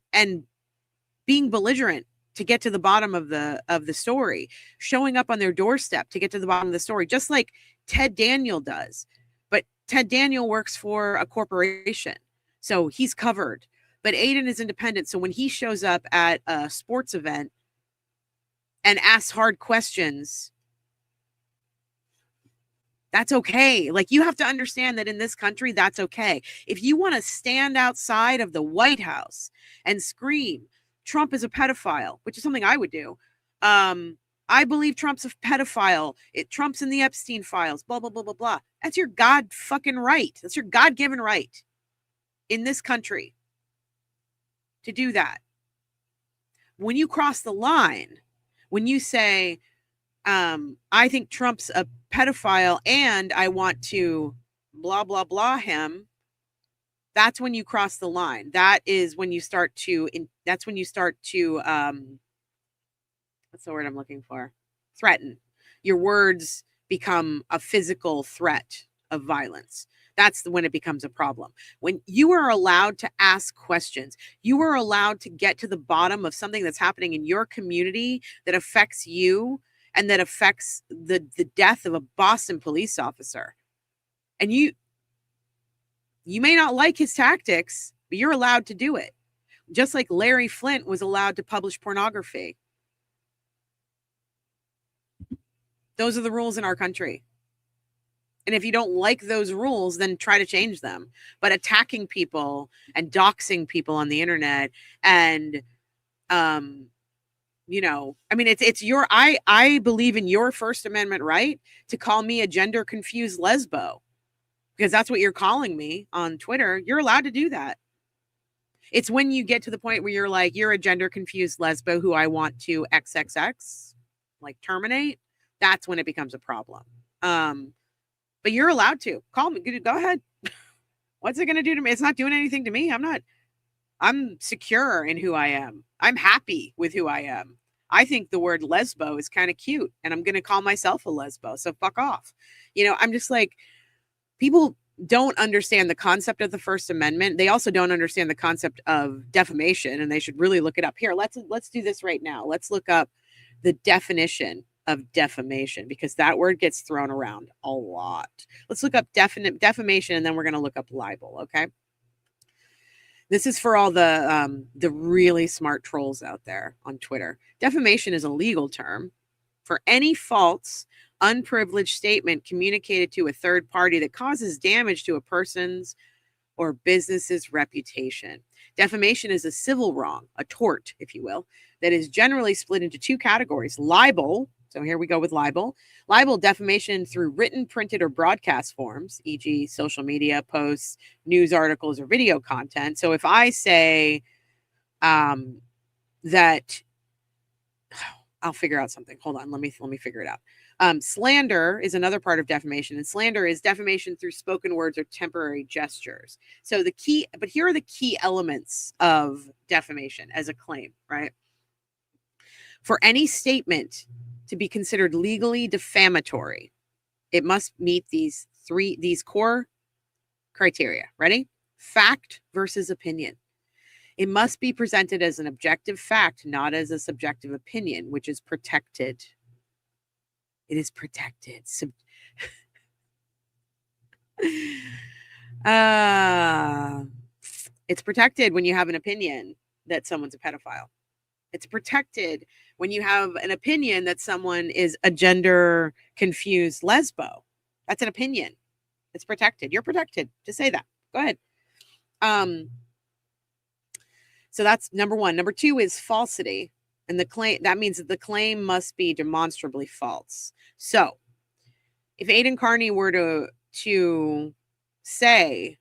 being belligerent to get to the bottom of the story, showing up on their doorstep to get to the bottom of the story, just like Ted Daniel does. But Ted Daniel works for a corporation, so he's covered. But Aiden is independent, so when he shows up at a sports event and asks hard questions That's okay. Like, you have to understand that in this country, that's okay. If you want to stand outside of the White House and scream, Trump is a pedophile, which is something I would do. I believe Trump's a pedophile. Trump's in the Epstein files, blah, blah, blah, blah, blah. That's your God fucking right. That's your God-given right in this country to do that. When you cross the line, when you say, I think Trump's a pedophile and I want to blah, blah, blah him, that's when you cross the line. That is when you start to, what's the word I'm looking for? Threaten. Your words become a physical threat of violence. That's when it becomes a problem. When you are allowed to ask questions, you are allowed to get to the bottom of something that's happening in your community that affects you and that affects the death of a Boston police officer. And you may not like his tactics, but you're allowed to do it. Just like Larry Flint was allowed to publish pornography. Those are the rules in our country. And if you don't like those rules, then try to change them. But attacking people and doxing people on the internet and, it's your, I believe in your First Amendment right to call me a gender confused lesbo, because that's what you're calling me on Twitter. You're allowed to do that. It's when you get to the point where you're like, you're a gender confused lesbo who I want to XXX, like terminate. That's when it becomes a problem. But you're allowed to call me. Go ahead. What's it going to do to me? It's not doing anything to me. I'm secure in who I am. I'm happy with who I am. I think the word lesbo is kind of cute, and I'm going to call myself a lesbo. So fuck off. I'm just like, people don't understand the concept of the First Amendment. They also don't understand the concept of defamation, and they should really look it up. Here, let's do this right now. Let's look up the definition of defamation, because that word gets thrown around a lot. Let's look up defamation, and then we're going to look up libel. Okay. This is for all the really smart trolls out there on Twitter. Defamation is a legal term for any false, unprivileged statement communicated to a third party that causes damage to a person's or business's reputation. Defamation is a civil wrong, a tort, if you will, that is generally split into two categories. Libel. So here we go with libel. Libel, defamation through written, printed, or broadcast forms, e.g. social media posts, news articles, or video content. So if I say that, I'll figure out something. Hold on, let me figure it out. Slander is another part of defamation, and slander is defamation through spoken words or temporary gestures. So here are the key elements of defamation as a claim, right? For any statement to be considered legally defamatory, it must meet these core criteria. Ready? Fact versus opinion. It must be presented as an objective fact, not as a subjective opinion, which is protected. It is protected. It's protected when you have an opinion that someone's a pedophile. It's protected when you have an opinion that someone is a gender confused lesbo. That's an opinion. It's protected. You're protected to say that. Go ahead. So that's number one. Number two is falsity. And the claim, that means that the claim must be demonstrably false. So if Aidan Carney were to say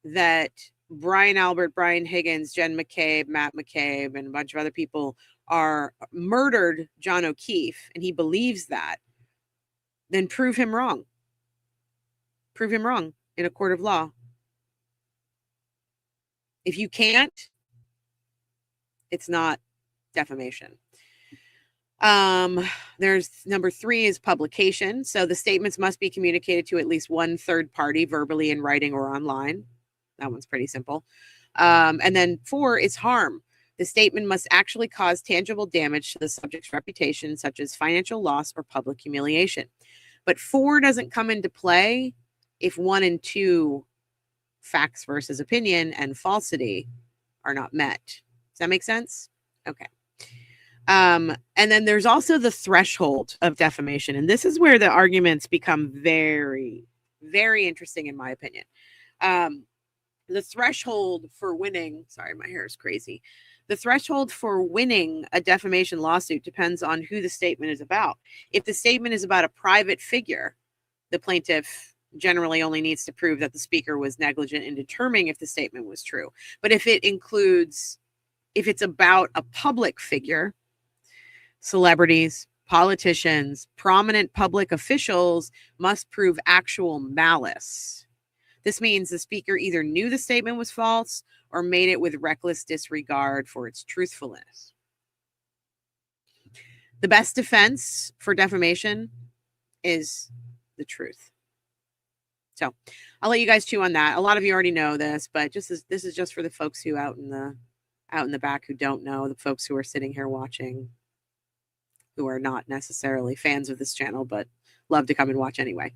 that Brian Albert, Brian Higgins, Jen McCabe, Matt McCabe, and a bunch of other people murdered John O'Keefe, and he believes that, then prove him wrong. Prove him wrong in a court of law. If you can't, it's not defamation. There's number three is publication. So the statements must be communicated to at least one third party, verbally, in writing, or online. That one's pretty simple. And then four is harm. The statement must actually cause tangible damage to the subject's reputation, such as financial loss or public humiliation. But four doesn't come into play if 1 and 2, facts versus opinion, and falsity, are not met. Does that make sense? Okay. And then there's also the threshold of defamation. And this is where the arguments become very, very interesting, in my opinion. The threshold for winning, sorry, my hair is crazy. The threshold for winning a defamation lawsuit depends on who the statement is about. If the statement is about a private figure, the plaintiff generally only needs to prove that the speaker was negligent in determining if the statement was true. But if it's about a public figure, celebrities, politicians, prominent public officials must prove actual malice. This means the speaker either knew the statement was false or made it with reckless disregard for its truthfulness. The best defense for defamation is the truth. So I'll let you guys chew on that. A lot of you already know this, but this is just for the folks who out in the back who don't know, the folks who are sitting here watching, who are not necessarily fans of this channel, but love to come and watch anyway.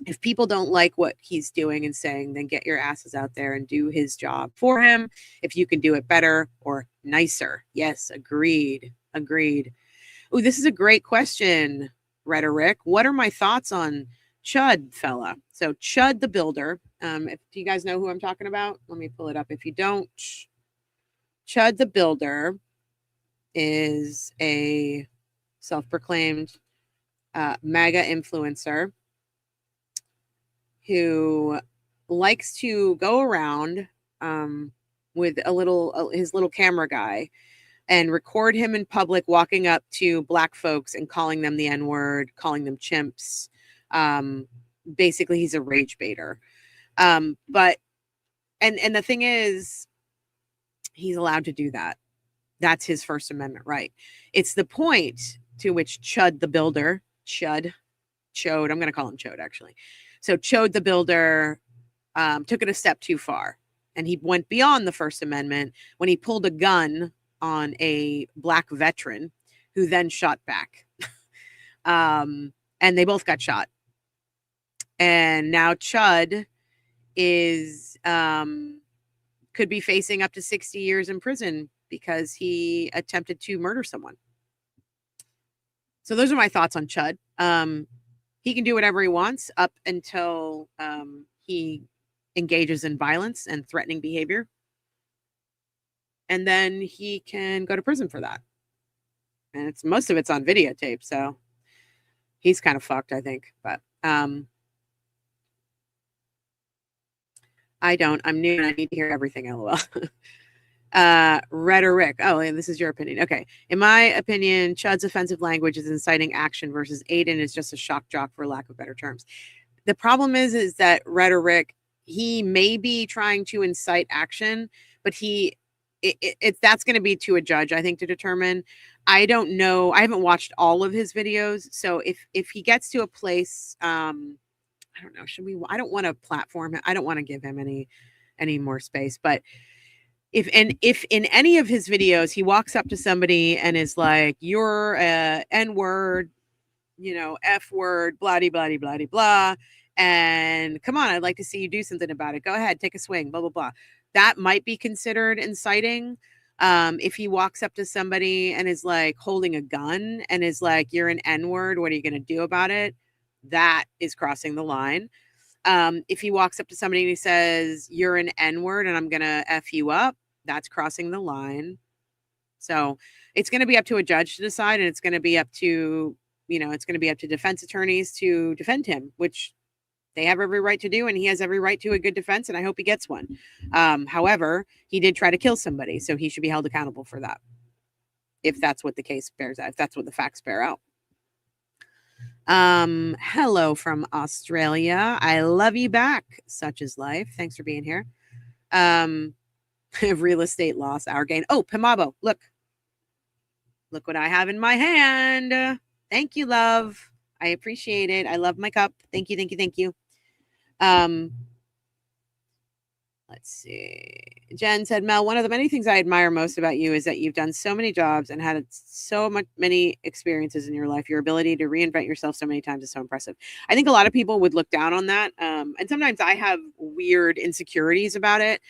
If people don't like what he's doing and saying, then get your asses out there and do his job for him. If you can do it better or nicer. Yes, agreed. Oh, this is a great question, Rhetoric. What are my thoughts on Chud fella? So Chud the Builder. Do you guys know who I'm talking about? Let me pull it up. If you don't, Chud the Builder is a self-proclaimed MAGA influencer who likes to go around with his little camera guy and record him in public walking up to black folks and calling them the N-word, calling them chimps. Basically, he's a rage baiter. But the thing is, he's allowed to do that. That's his First Amendment right. It's the point to which Chud the Builder, Chode, I'm going to call him Chode, actually. So Chode the Builder took it a step too far. And he went beyond the First Amendment when he pulled a gun on a black veteran who then shot back. And they both got shot. And now Chud is could be facing up to 60 years in prison because he attempted to murder someone. So those are my thoughts on Chud. He can do whatever he wants up until he engages in violence and threatening behavior. And then he can go to prison for that. And most of it's on videotape, so he's kind of fucked, I think. But I'm new and I need to hear everything, LOL. Rhetoric. Oh, and this is your opinion. Okay. In my opinion, Chud's offensive language is inciting action versus Aiden is just a shock jock, for lack of better terms. The problem is that Rhetoric, he may be trying to incite action, but that's going to be to a judge, I think, to determine. I don't know. I haven't watched all of his videos. So if he gets to a place, I don't know, I don't want to platform him. I don't want to give him any more space, but if in any of his videos he walks up to somebody and is like, you're a N-word, F word, blah, blah, blah, blah, and come on, I'd like to see you do something about it. Go ahead, take a swing, blah, blah, blah. That might be considered inciting. If he walks up to somebody and is like holding a gun and is like, you're an N-word, what are you going to do about it? That is crossing the line. If he walks up to somebody and he says, you're an N-word and I'm going to F you up, that's crossing the line. So it's going to be up to a judge to decide, and it's going to be up to, defense attorneys to defend him, which they have every right to do, and he has every right to a good defense, and I hope he gets one. However, he did try to kill somebody, so he should be held accountable for that, if that's what the case bears out, if that's what the facts bear out. Hello from Australia. I love you back. Such is life. Thanks for being here. Real estate loss, our gain. Oh, Pimabo, look what I have in my hand. Thank you, love. I appreciate it. I love my cup. Thank you. Let's see. Jen said, Mel, one of the many things I admire most about you is that you've done so many jobs and had many experiences in your life. Your ability to reinvent yourself so many times is so impressive. I think a lot of people would look down on that. And sometimes I have weird insecurities about it,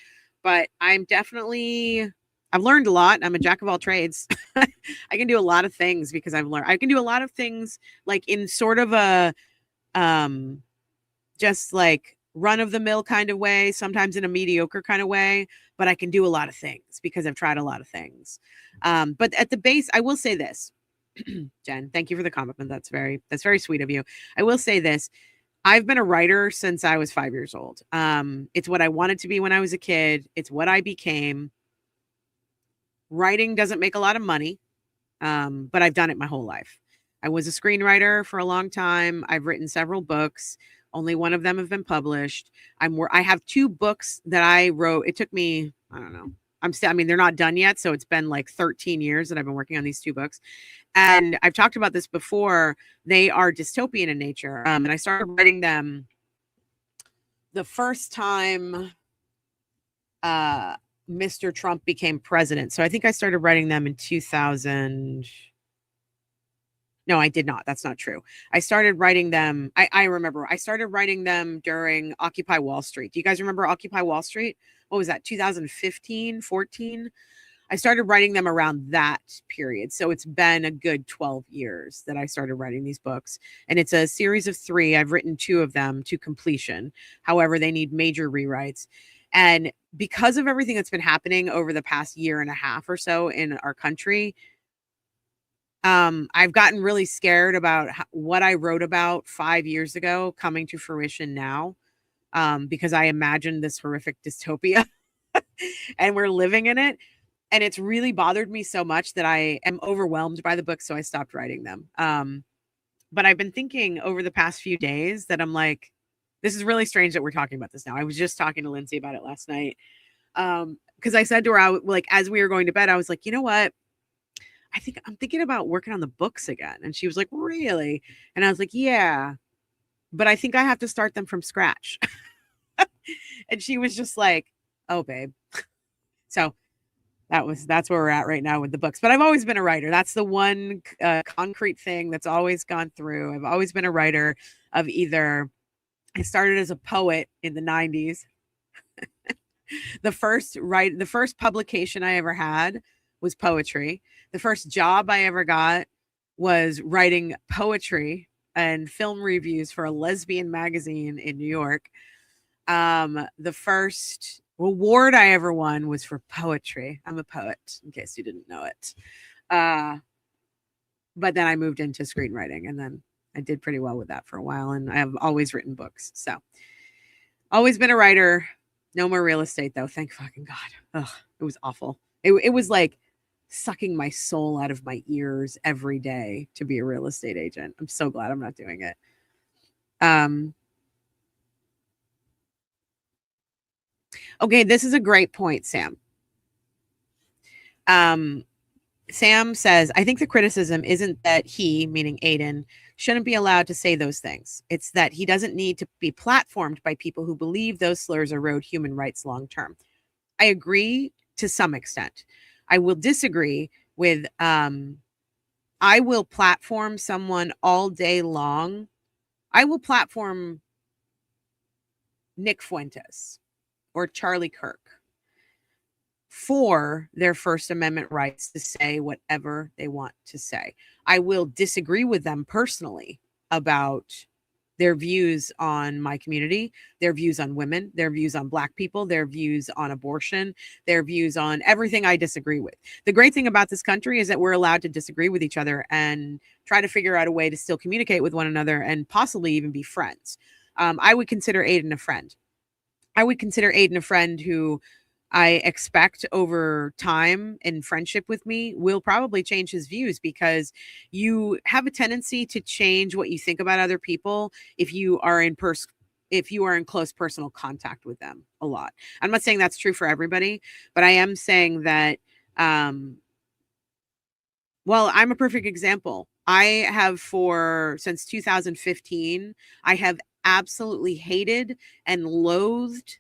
but I'm definitely I've learned a lot. I'm a jack of all trades. I can do a lot of things because I've learned. I can do a lot of things like in sort of a just like run of the mill kind of way, sometimes in a mediocre kind of way, but I can do a lot of things because I've tried a lot of things. But at the base, I will say this, Jen, thank you for the compliment. That's very sweet of you. I will say this. I've been a writer since I was 5 years old. It's what I wanted to be when I was a kid. It's what I became. Writing doesn't make a lot of money, but I've done it my whole life. I was a screenwriter for a long time. I've written several books. Only one of them have been published. I have 2 books that I wrote. It took me, I don't know. I mean, they're not done yet. So it's been like 13 years that I've been working on these 2 books. And I've talked about this before. They are dystopian in nature. And I started writing them the first time Mr. Trump became president. So I think I started writing them in 2000. No, I did not. That's not true. I started writing them. I remember I started writing them during Occupy Wall Street. Do you guys remember Occupy Wall Street? What was that? 2015, 14? I started writing them around that period. So it's been a good 12 years that I started writing these books. And it's a series of 3. I've written 2 of them to completion. However, they need major rewrites. And because of everything that's been happening over the past year and a half or so in our country, I've gotten really scared about what I wrote about 5 years ago coming to fruition now, because I imagined this horrific dystopia and we're living in it. And it's really bothered me so much that I am overwhelmed by the book. So I stopped writing them. But I've been thinking over the past few days that I'm like, this is really strange that we're talking about this now. I was just talking to Lindsay about it last night. Because I said to her, as we were going to bed, I was like, you know what? I'm thinking about working on the books again. And she was like, really? And I was like, yeah, but I think I have to start them from scratch. And she was just like, oh, babe. So that's where we're at right now with the books. But I've always been a writer. That's the one concrete thing that's always gone through. I've always been a writer of either, I started as a poet in the 90s. The first publication I ever had was poetry. The first job I ever got was writing poetry and film reviews for a lesbian magazine in New York. The first award I ever won was for poetry. I'm a poet, in case you didn't know it. But then I moved into screenwriting, and then I did pretty well with that for a while. And I have always written books. So always been a writer. No more real estate, though. Thank fucking God. Ugh, it was awful. It was like sucking my soul out of my ears every day to be a real estate agent. I'm so glad I'm not doing it. Okay, this is a great point, Sam. Sam says, I think the criticism isn't that he, meaning Aiden, shouldn't be allowed to say those things. It's that he doesn't need to be platformed by people who believe those slurs erode human rights long term. I agree to some extent. I will disagree with, I will platform someone all day long. I will platform Nick Fuentes or Charlie Kirk for their First Amendment rights to say whatever they want to say. I will disagree with them personally about their views on my community, their views on women, their views on Black people, their views on abortion, their views on everything I disagree with. The great thing about this country is that we're allowed to disagree with each other and try to figure out a way to still communicate with one another and possibly even be friends. I would consider Aiden a friend. I would consider Aiden a friend who I expect over time in friendship with me will probably change his views, because you have a tendency to change what you think about other people if you are in close personal contact with them a lot. I'm not saying that's true for everybody, but I am saying that, I'm a perfect example. I have since 2015, I have absolutely hated and loathed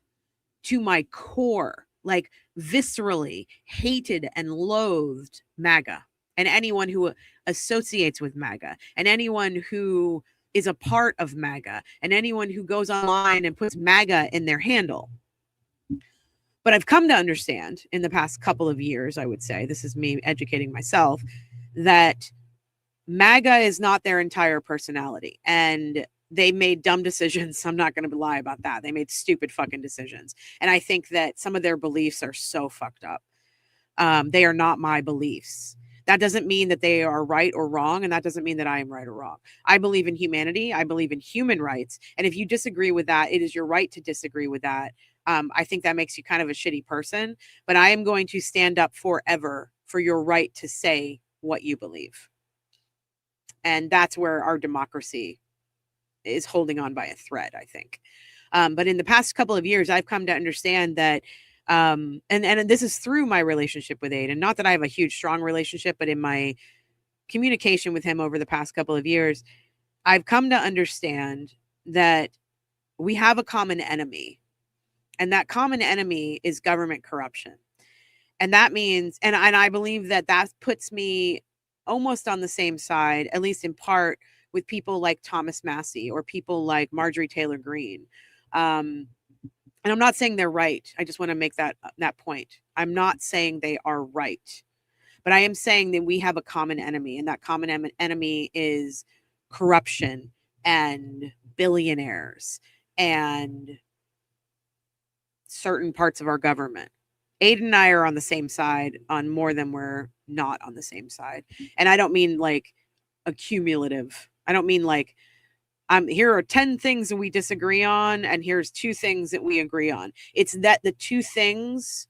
to my core, like viscerally hated and loathed MAGA and anyone who associates with MAGA and anyone who is a part of MAGA and anyone who goes online and puts MAGA in their handle. But I've come to understand in the past couple of years, I would say, this is me educating myself, that MAGA is not their entire personality. And they made dumb decisions. I'm not going to lie about that. They made stupid fucking decisions. And I think that some of their beliefs are so fucked up. They are not my beliefs. That doesn't mean that they are right or wrong. And that doesn't mean that I am right or wrong. I believe in humanity. I believe in human rights. And if you disagree with that, it is your right to disagree with that. I think that makes you kind of a shitty person. But I am going to stand up forever for your right to say what you believe. And that's where our democracy is holding on by a thread, I think. But in the past couple of years, I've come to understand that, and this is through my relationship with Aiden. Not that I have a huge, strong relationship, but in my communication with him over the past couple of years, I've come to understand that we have a common enemy. And that common enemy is government corruption. And that means, and I believe that puts me almost on the same side, at least in part, with people like Thomas Massey or people like Marjorie Taylor Greene. And I'm not saying they're right. I just want to make that point. I'm not saying they are right. But I am saying that we have a common enemy, and that common enemy is corruption and billionaires and certain parts of our government. Aiden and I are on the same side on more than we're not on the same side. And I don't mean like accumulative. I don't mean like, here are 10 things that we disagree on, and here's 2 things that we agree on. It's that the 2 things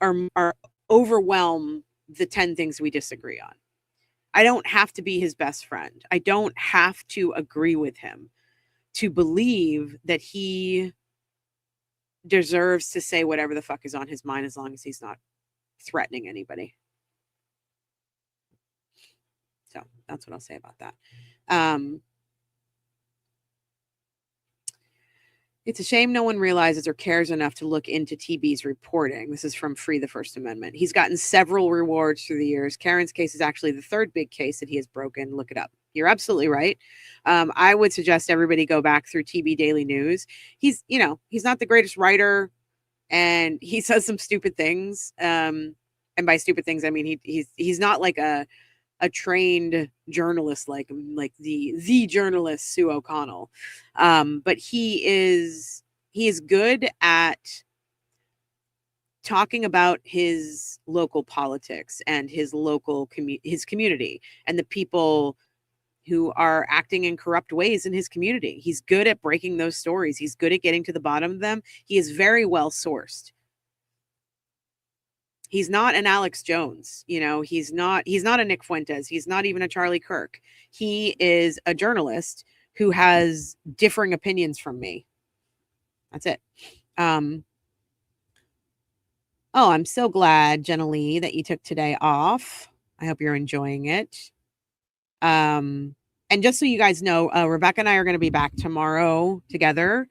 are overwhelm the 10 things we disagree on. I don't have to be his best friend. I don't have to agree with him to believe that he deserves to say whatever the fuck is on his mind, as long as he's not threatening anybody. So that's what I'll say about that. It's a shame no one realizes or cares enough to look into TB's reporting. This is from Free the First Amendment. He's gotten several rewards through the years. Karen's case is actually the 3rd big case that he has broken. Look it up. You're absolutely right. I would suggest everybody go back through TB Daily News. He's not the greatest writer, and he says some stupid things. And by stupid things, I mean he's not like a trained journalist like the journalist Sue O'Connell. But he is good at talking about his local politics and his local his community and the people who are acting in corrupt ways in his community. He's good at breaking those stories. He's good at getting to the bottom of them. He is very well sourced. He's not an Alex Jones, he's not a Nick Fuentes. He's not even a Charlie Kirk. He is a journalist who has differing opinions from me. That's it. Oh, I'm so glad, Jenna Lee, that you took today off. I hope you're enjoying it. And just so you guys know, Rebecca and I are going to be back tomorrow together.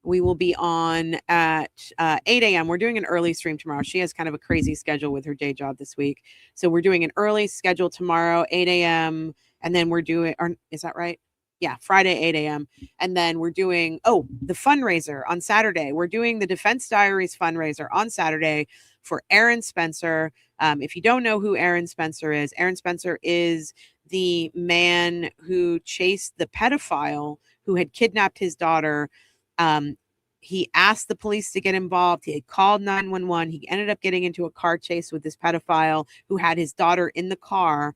We will be on at 8 a.m. We're doing an early stream tomorrow. She has kind of a crazy schedule with her day job this week. So we're doing an early schedule tomorrow, 8 a.m. And then we're doing, or is that right? Yeah, Friday, 8 a.m. And then we're doing, the fundraiser on Saturday. We're doing the Defense Diaries fundraiser on Saturday for Aaron Spencer. If you don't know who Aaron Spencer is the man who chased the pedophile who had kidnapped his daughter. He asked the police to get involved. He had called 911. He ended up getting into a car chase with this pedophile who had his daughter in the car.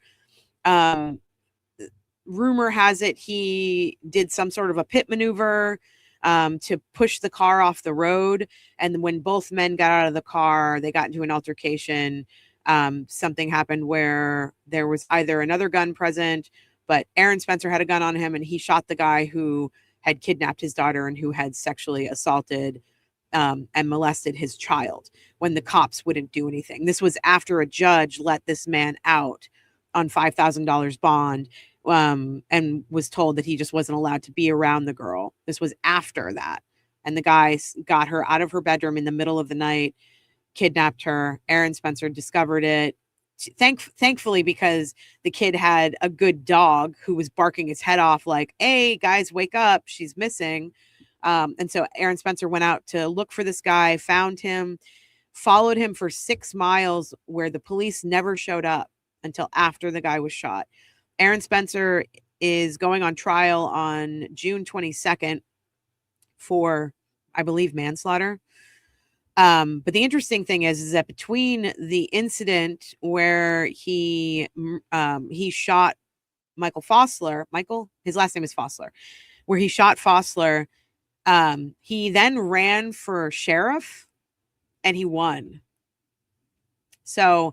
Rumor has it he did some sort of a pit maneuver to push the car off the road. And when both men got out of the car, they got into an altercation. Something happened where there was either another gun present, but Aaron Spencer had a gun on him, and he shot the guy who had kidnapped his daughter and who had sexually assaulted and molested his child when the cops wouldn't do anything. This was after a judge let this man out on $5,000 bond and was told that he just wasn't allowed to be around the girl. This was after that. And the guy got her out of her bedroom in the middle of the night, kidnapped her. Aaron Spencer discovered it. Thankfully, because the kid had a good dog who was barking his head off like, hey, guys, wake up. She's missing. And so Aaron Spencer went out to look for this guy, found him, followed him for 6 miles where the police never showed up until after the guy was shot. Aaron Spencer is going on trial on June 22nd for, I believe, manslaughter. But the interesting thing is that between the incident where he shot Michael Fossler, his last name is Fossler, where he shot Fossler, he then ran for sheriff and he won. So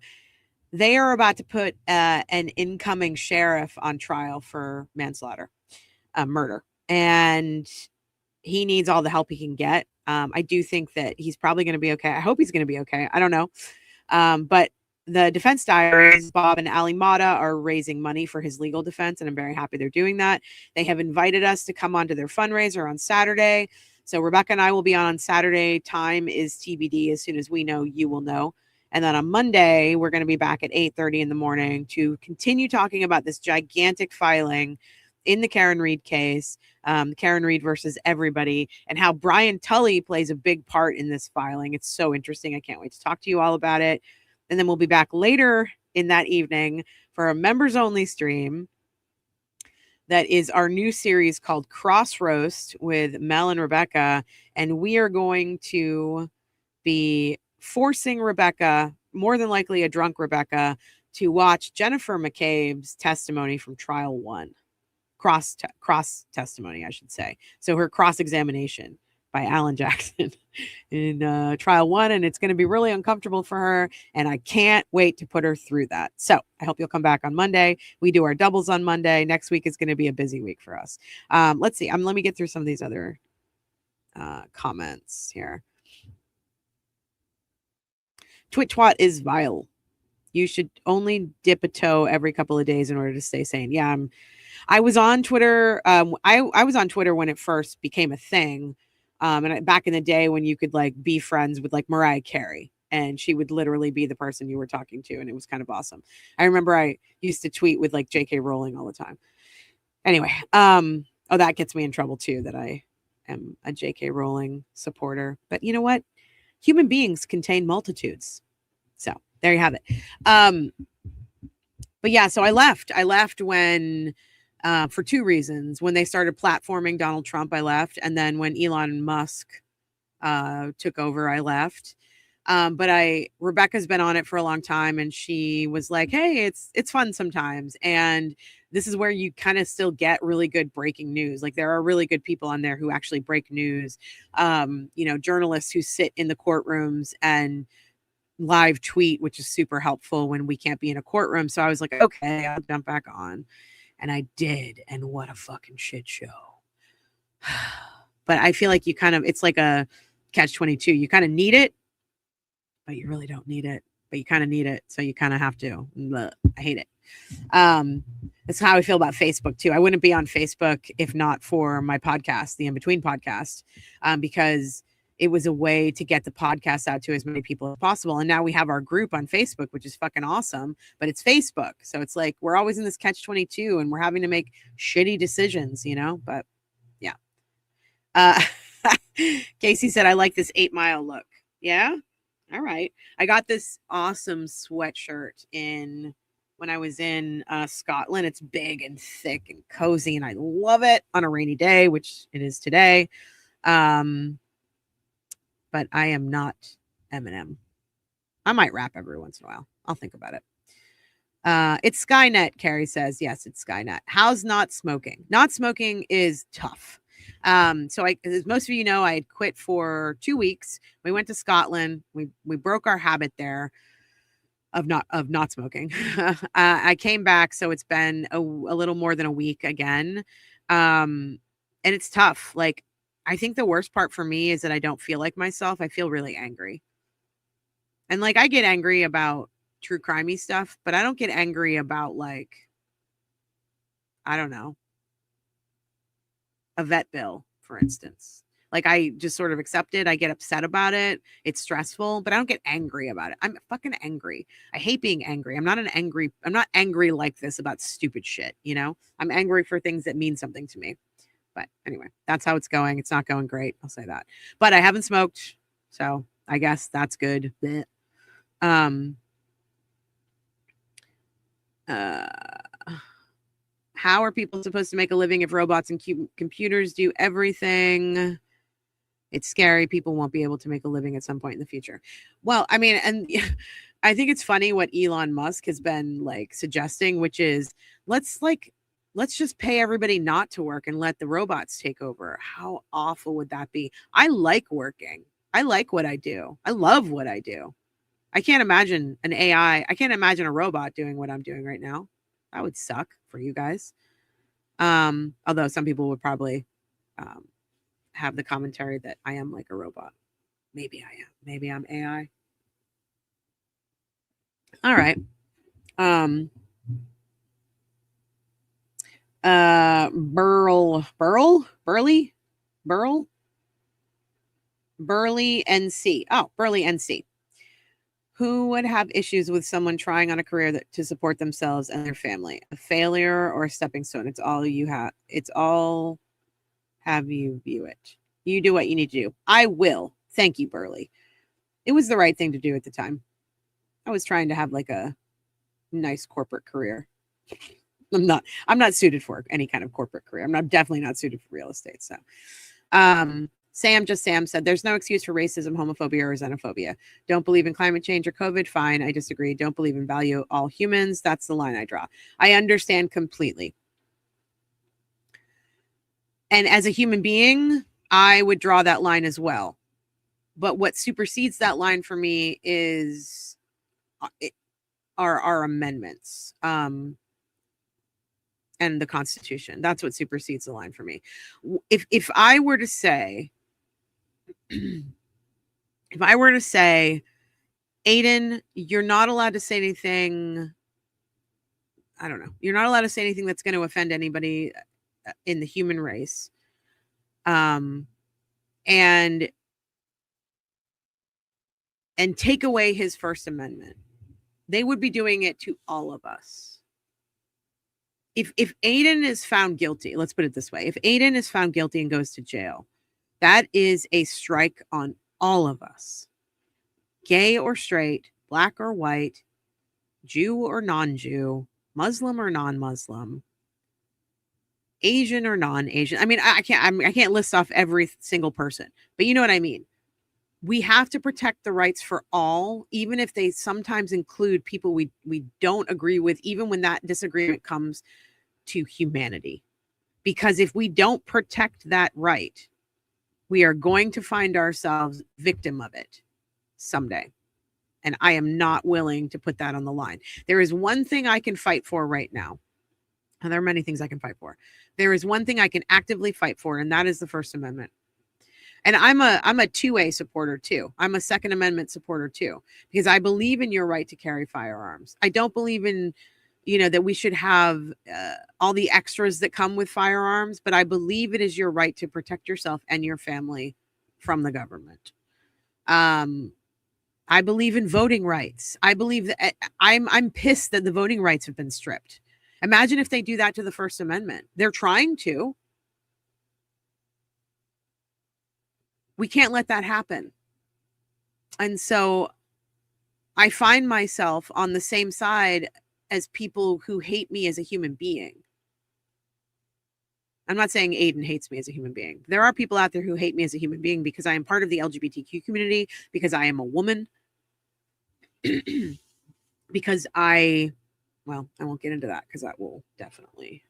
they are about to put an incoming sheriff on trial for manslaughter, murder. And he needs all the help he can get. I do think that he's probably going to be okay. I hope he's going to be okay. I don't know. But the defense diaries, Bob and Ali Mata, are raising money for his legal defense, and I'm very happy they're doing that. They have invited us to come onto their fundraiser on Saturday. So Rebecca and I will be on Saturday. Time is TBD. As soon as we know, you will know. And then on Monday, we're going to be back at 8:30 in the morning to continue talking about this gigantic filing in the Karen Read case, Karen Read versus everybody, and how Brian Tully plays a big part in this filing. It's so interesting. I can't wait to talk to you all about it. And then we'll be back later in that evening for a members only stream. That is our new series called Cross Roast with Mel and Rebecca. And we are going to be forcing Rebecca, more than likely a drunk Rebecca, to watch Jennifer McCabe's testimony from trial 1. Cross testimony, I should say. So her cross examination by Alan Jackson in trial 1, and it's going to be really uncomfortable for her, and I can't wait to put her through that. So I hope you'll come back on Monday. We do our doubles on Monday. Next week is going to be a busy week for us. Let's see. Let me get through some of these other comments here. Twitch-twat is vile. You should only dip a toe every couple of days in order to stay sane. Yeah, I was on Twitter. I was on Twitter when it first became a thing. Back in the day when you could like be friends with like Mariah Carey, and she would literally be the person you were talking to. And it was kind of awesome. I remember I used to tweet with like J.K. Rowling all the time. Anyway, that gets me in trouble too, that I am a J.K. Rowling supporter. But you know what? Human beings contain multitudes. So there you have it. But yeah, so I left when, for 2 reasons. When they started platforming Donald Trump, I left. And then when Elon Musk took over, I left. But Rebecca's been on it for a long time, and she was like, hey, it's fun sometimes. And this is where you kind of still get really good breaking news. Like there are really good people on there who actually break news. Journalists who sit in the courtrooms and live tweet, which is super helpful when we can't be in a courtroom. So I was like, okay, I'll jump back on. And I did. And what a fucking shit show. But I feel like it's like a catch-22. You kind of need it, but you really don't need it. But you kind of need it. So you kind of have to. Blah, I hate it. That's how I feel about Facebook too. I wouldn't be on Facebook if not for my podcast, the In Between podcast, because it was a way to get the podcast out to as many people as possible. And now we have our group on Facebook, which is fucking awesome, but it's Facebook. So it's like, we're always in this catch-22 and we're having to make shitty decisions, but yeah. Casey said, I like this 8 Mile look. Yeah. All right. I got this awesome sweatshirt when I was in Scotland. It's big and thick and cozy and I love it on a rainy day, which it is today. But I am not Eminem. I might rap every once in a while. I'll think about it. It's Skynet, Carrie says. Yes, it's Skynet. How's not smoking? Not smoking is tough. So as most of you know, I had quit for 2 weeks. We went to Scotland. We broke our habit there of not smoking. I came back, so it's been a little more than a week again. And it's tough. Like, I think the worst part for me is that I don't feel like myself. I feel really angry. And like, I get angry about true crimey stuff, but I don't get angry about like, I don't know, a vet bill, for instance. Like I just sort of accept it. I get upset about it. It's stressful, but I don't get angry about it. I'm fucking angry. I hate being angry. I'm not angry like this about stupid shit. I'm angry for things that mean something to me. But anyway, that's how it's going. It's not going great. I'll say that. But I haven't smoked. So I guess that's good. How are people supposed to make a living if robots and computers do everything? It's scary. People won't be able to make a living at some point in the future. Well, I mean, and I think it's funny what Elon Musk has been like suggesting, which is let's just pay everybody not to work and let the robots take over. How awful would that be? I like working. I like what I do. I love what I do. I can't imagine an AI. I can't imagine a robot doing what I'm doing right now. That would suck for you guys. Although some people would probably have the commentary that I am like a robot. Maybe I am. Maybe I'm AI. All right. Burley NC. Oh, Burley NC. Who would have issues with someone trying on a career to support themselves and their family? A failure or a stepping stone? It's all you have. It's all have you view it. You do what you need to do. I will. Thank you, Burley. It was the right thing to do at the time. I was trying to have like a nice corporate career. I'm not suited for any kind of corporate career. I'm definitely not suited for real estate. So, Sam said, there's no excuse for racism, homophobia, or xenophobia. Don't believe in climate change or COVID? Fine, I disagree. Don't believe in value all humans? That's the line I draw. I understand completely. And as a human being, I would draw that line as well. But what supersedes that line for me is our amendments and the Constitution. That's what supersedes the line for me. If I were to say, Aiden, you're not allowed to say anything. I don't know. You're not allowed to say anything that's going to offend anybody in the human race. And take away his First Amendment. They would be doing it to all of us. If Aiden is found guilty, let's put it this way. If Aiden is found guilty and goes to jail, that is a strike on all of us. Gay or straight, black or white, Jew or non-Jew, Muslim or non-Muslim, Asian or non-Asian. I mean, I can't list off every single person, but you know what I mean. We have to protect the rights for all, even if they sometimes include people we don't agree with, even when that disagreement comes to humanity. Because if we don't protect that right, we are going to find ourselves victim of it someday. And I am not willing to put that on the line. There is one thing I can fight for right now. And there are many things I can fight for. There is one thing I can actively fight for, and that is the First Amendment. And I'm a 2A supporter too. I'm a Second Amendment supporter too, because I believe in your right to carry firearms. I don't believe in, that we should have all the extras that come with firearms, but I believe it is your right to protect yourself and your family from the government. I believe in voting rights. I believe that I'm pissed that the voting rights have been stripped. Imagine if they do that to the First Amendment. They're trying to. We can't let that happen. And so I find myself on the same side as people who hate me as a human being. I'm not saying Aiden hates me as a human being. There are people out there who hate me as a human being because I am part of the LGBTQ community, because I am a woman, because I won't get into that because that will definitely,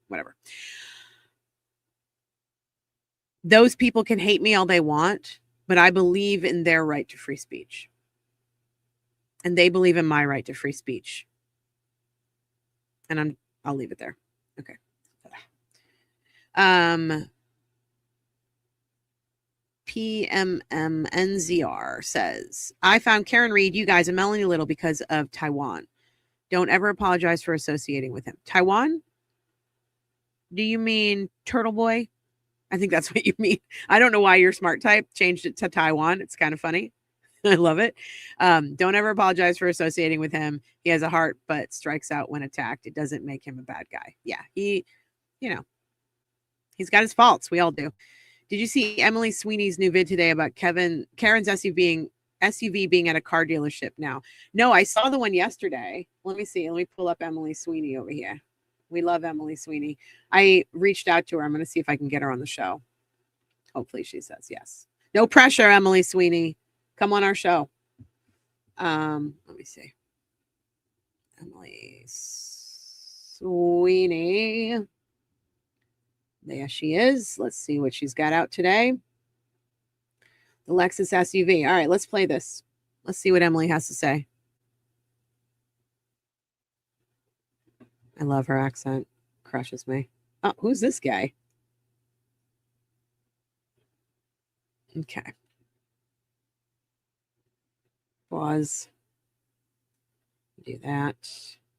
whatever. Those people can hate me all they want, but I believe in their right to free speech. And they believe in my right to free speech. And I'll leave it there. Okay. PMMNZR says, I found Karen Reed, you guys, and Melanie Little because of Taiwan. Don't ever apologize for associating with him. Taiwan? Do you mean Turtleboy? I think that's what you mean. I don't know why your smart type changed it to Taiwan. It's kind of funny. I love it. Don't ever apologize for associating with him. He has a heart, but strikes out when attacked. It doesn't make him a bad guy. Yeah, he's got his faults. We all do. Did you see Emily Sweeney's new vid today about Karen's SUV being SUV being at a car dealership now. No, I saw the one yesterday. Let me see. Let me pull up Emily Sweeney over here. We love Emily Sweeney. I reached out to her. I'm going to see if I can get her on the show. Hopefully she says yes. No pressure, Emily Sweeney. Come on our show. Let me see. Emily Sweeney. There she is. Let's see what she's got out today. The Lexus SUV. All right, let's play this. Let's see what Emily has to say. I love her accent. Crushes me. Oh, who's this guy? Okay. Pause. Do that.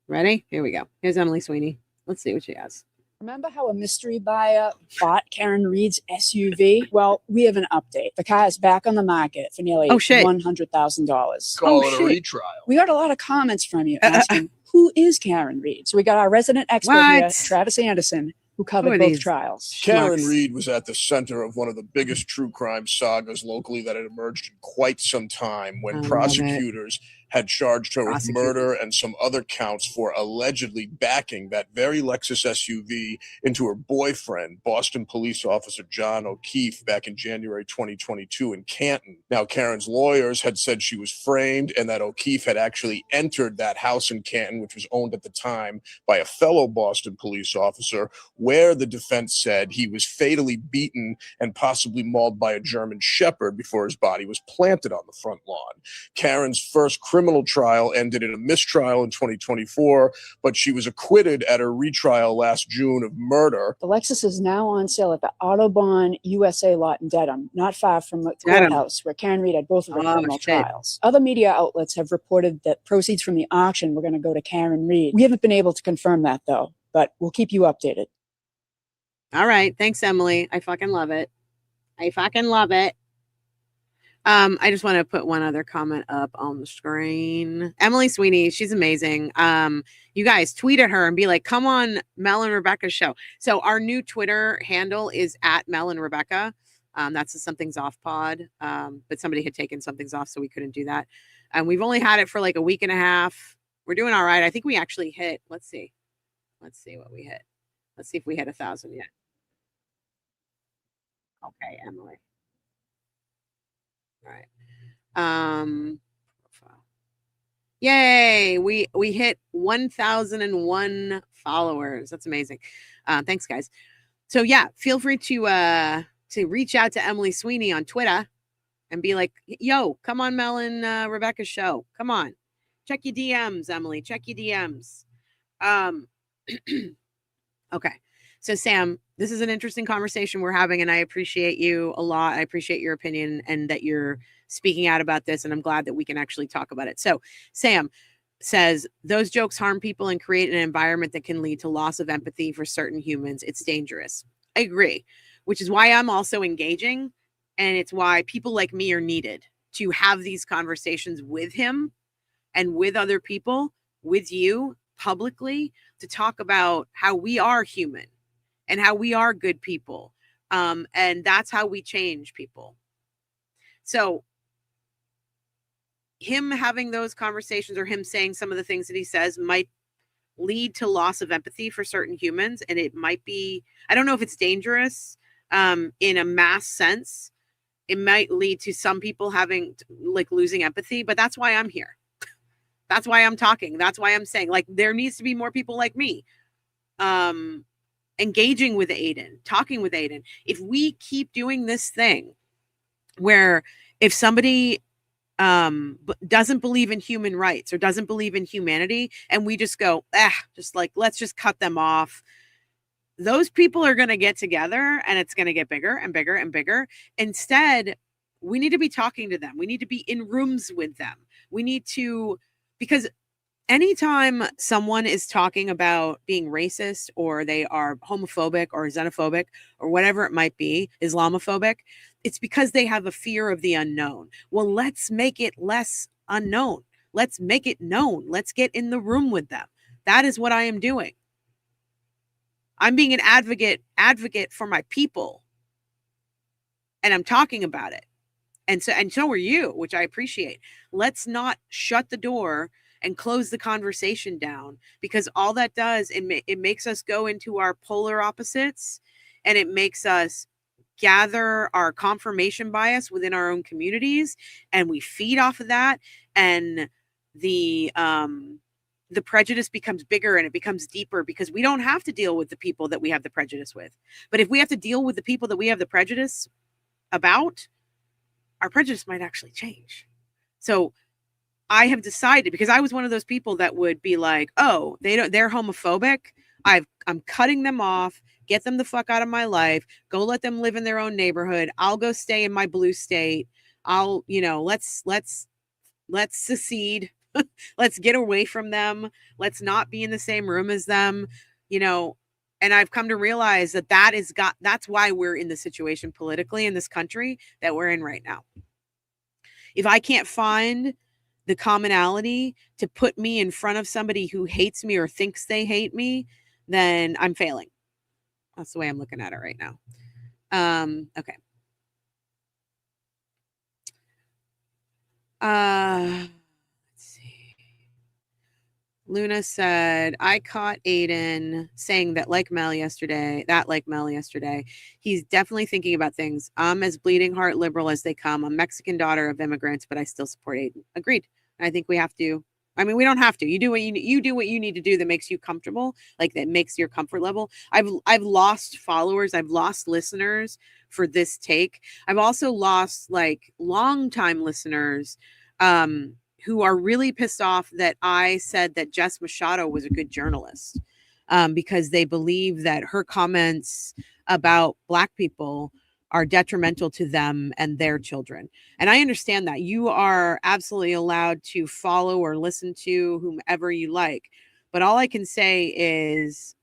Ready? Here we go. Here's Emily Sweeney. Let's see what she has. Remember how a mystery buyer bought Karen Reed's SUV? Well, we have an update. The car is back on the market for nearly $100,000. Call it a retrial. We got a lot of comments from you asking, who is Karen Reed? So we got our resident expert here, Travis Anderson, who covered both trials. Karen Reed was at the center of one of the biggest true crime sagas locally that had emerged in quite some time when prosecutors had charged her with murder and some other counts for allegedly backing that very Lexus SUV into her boyfriend, Boston police officer John O'Keefe, back in January 2022 in Canton. Now, Karen's lawyers had said she was framed and that O'Keefe had actually entered that house in Canton, which was owned at the time by a fellow Boston police officer, where the defense said he was fatally beaten and possibly mauled by a German shepherd before his body was planted on the front lawn. Karen's first criminal trial ended in a mistrial in 2024, but she was acquitted at her retrial last June of murder. The Lexus is now on sale at the Autobahn USA lot in Dedham, not far from the courthouse where Karen Reed had both of her criminal trials. Other media outlets have reported that proceeds from the auction were going to go to Karen Reed. We haven't been able to confirm that, though, but we'll keep you updated. All right. Thanks, Emily. I fucking love it. I fucking love it. I just want to put one other comment up on the screen. Emily Sweeney, she's amazing. You guys tweet at her and be like, come on Mel and Rebecca's show. So our new Twitter handle is at Mel and Rebecca. That's the Something's Off pod. But somebody had taken Something's Off, so we couldn't do that. And we've only had it for like a week and a half. We're doing all right. I think we actually hit, let's see what we hit. Let's see if we hit 1,000 yet. Okay, Emily. All right. Yay, we hit 1,001 followers. That's amazing. Thanks, guys. So yeah, feel free to reach out to Emily Sweeney on Twitter and be like, yo, come on Mel and Rebecca's show. Come on. Check your DMs, Emily. Check your DMs. Okay. So Sam, this is an interesting conversation we're having, and I appreciate you a lot. I appreciate your opinion and that you're speaking out about this, and I'm glad that we can actually talk about it. So Sam says, those jokes harm people and create an environment that can lead to loss of empathy for certain humans. It's dangerous. I agree, which is why I'm also engaging, and it's why people like me are needed to have these conversations with him and with other people, with you publicly, to talk about how we are human and how we are good people. And that's how we change people. So him having those conversations or him saying some of the things that he says might lead to loss of empathy for certain humans. And it might be, I don't know if it's dangerous in a mass sense. It might lead to some people having like losing empathy, but that's why I'm here. That's why I'm talking. That's why I'm saying like there needs to be more people like me engaging with Aiden, talking with Aiden. If we keep doing this thing where if somebody doesn't believe in human rights or doesn't believe in humanity and we just go, just like, let's just cut them off. Those people are going to get together and it's going to get bigger and bigger and bigger. Instead, we need to be talking to them. We need to be in rooms with them. We need to, because anytime someone is talking about being racist or they are homophobic or xenophobic or whatever it might be, Islamophobic, it's because they have a fear of the unknown. Well, let's make it less unknown. Let's make it known. Let's get in the room with them. That is what I am doing. I'm being an advocate for my people. And I'm talking about it. And so are you, which I appreciate. Let's not shut the door and close the conversation down, because all that does, it makes us go into our polar opposites, and it makes us gather our confirmation bias within our own communities, and we feed off of that, and the prejudice becomes bigger and it becomes deeper, because we don't have to deal with the people that we have the prejudice with. But if we have to deal with the people that we have the prejudice about, our prejudice might actually change. So I have decided, because I was one of those people that would be like, oh, they're homophobic, I'm cutting them off, get them the fuck out of my life, go let them live in their own neighborhood, I'll go stay in my blue state, I'll, let's secede. Let's get away from them, let's not be in the same room as them, and I've come to realize that's why we're in the situation politically in this country that we're in right now. If I can't find the commonality to put me in front of somebody who hates me or thinks they hate me, then I'm failing. That's the way I'm looking at it right now. Okay. Let's see. Luna said, I caught Aiden saying that like Mel yesterday, he's definitely thinking about things. I'm as bleeding heart liberal as they come. I'm Mexican daughter of immigrants, but I still support Aiden. Agreed. I think we have to. I mean, we don't have to. You do what you need to do that makes you comfortable, like that makes your comfort level. I've lost followers, I've lost listeners for this take. I've also lost like longtime listeners who are really pissed off that I said that Jess Machado was a good journalist, because they believe that her comments about Black people are detrimental to them and their children. And I understand that. You are absolutely allowed to follow or listen to whomever you like. But all I can say is,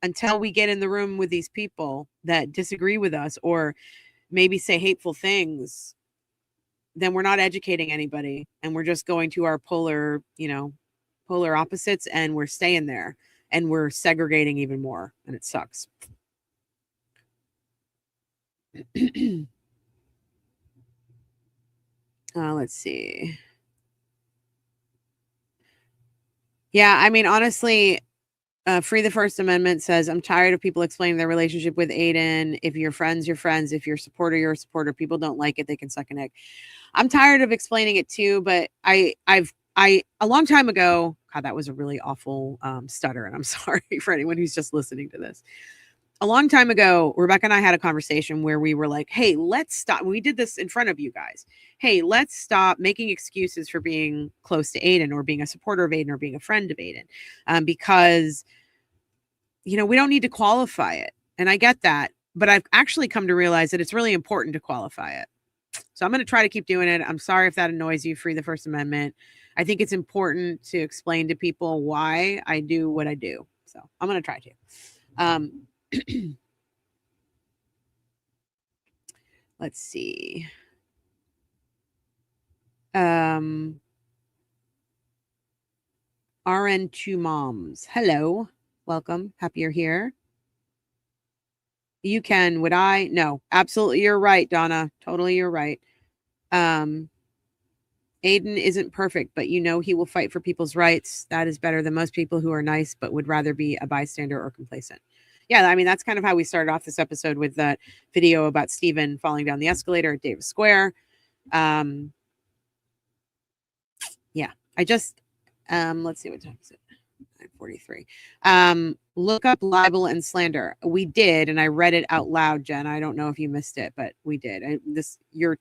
until we get in the room with these people that disagree with us or maybe say hateful things, then we're not educating anybody, and we're just going to our polar opposites, and we're staying there, and we're segregating even more, and it sucks. Let's see. Yeah, I mean, honestly, Free the First Amendment says, I'm tired of people explaining their relationship with Aiden. If you're friends, you're friends. If you're a supporter, you're a supporter. People don't like it, they can suck an egg. I'm tired of explaining it too, but I a long time ago, God, that was a really awful stutter, and I'm sorry for anyone who's just listening to this. A long time ago, Rebecca and I had a conversation where we were like, hey, let's stop. We did this in front of you guys. Hey, let's stop making excuses for being close to Aiden or being a supporter of Aiden or being a friend of Aiden, because, we don't need to qualify it. And I get that. But I've actually come to realize that it's really important to qualify it. So I'm going to try to keep doing it. I'm sorry if that annoys you, Free the First Amendment. I think it's important to explain to people why I do what I do. So I'm going to try to. Let's see. RN2 Moms. Hello. Welcome. Happy you're here. You can. Would I? No. Absolutely. You're right, Donna. Totally. You're right. Aiden isn't perfect, but he will fight for people's rights. That is better than most people who are nice but would rather be a bystander or complacent. Yeah, I mean, that's kind of how we started off this episode with that video about Stephen falling down the escalator at Davis Square. Yeah, I just, let's see, what time is it? 9:43. Look up libel and slander. We did, and I read it out loud, Jen. I don't know if you missed it, but we did. Your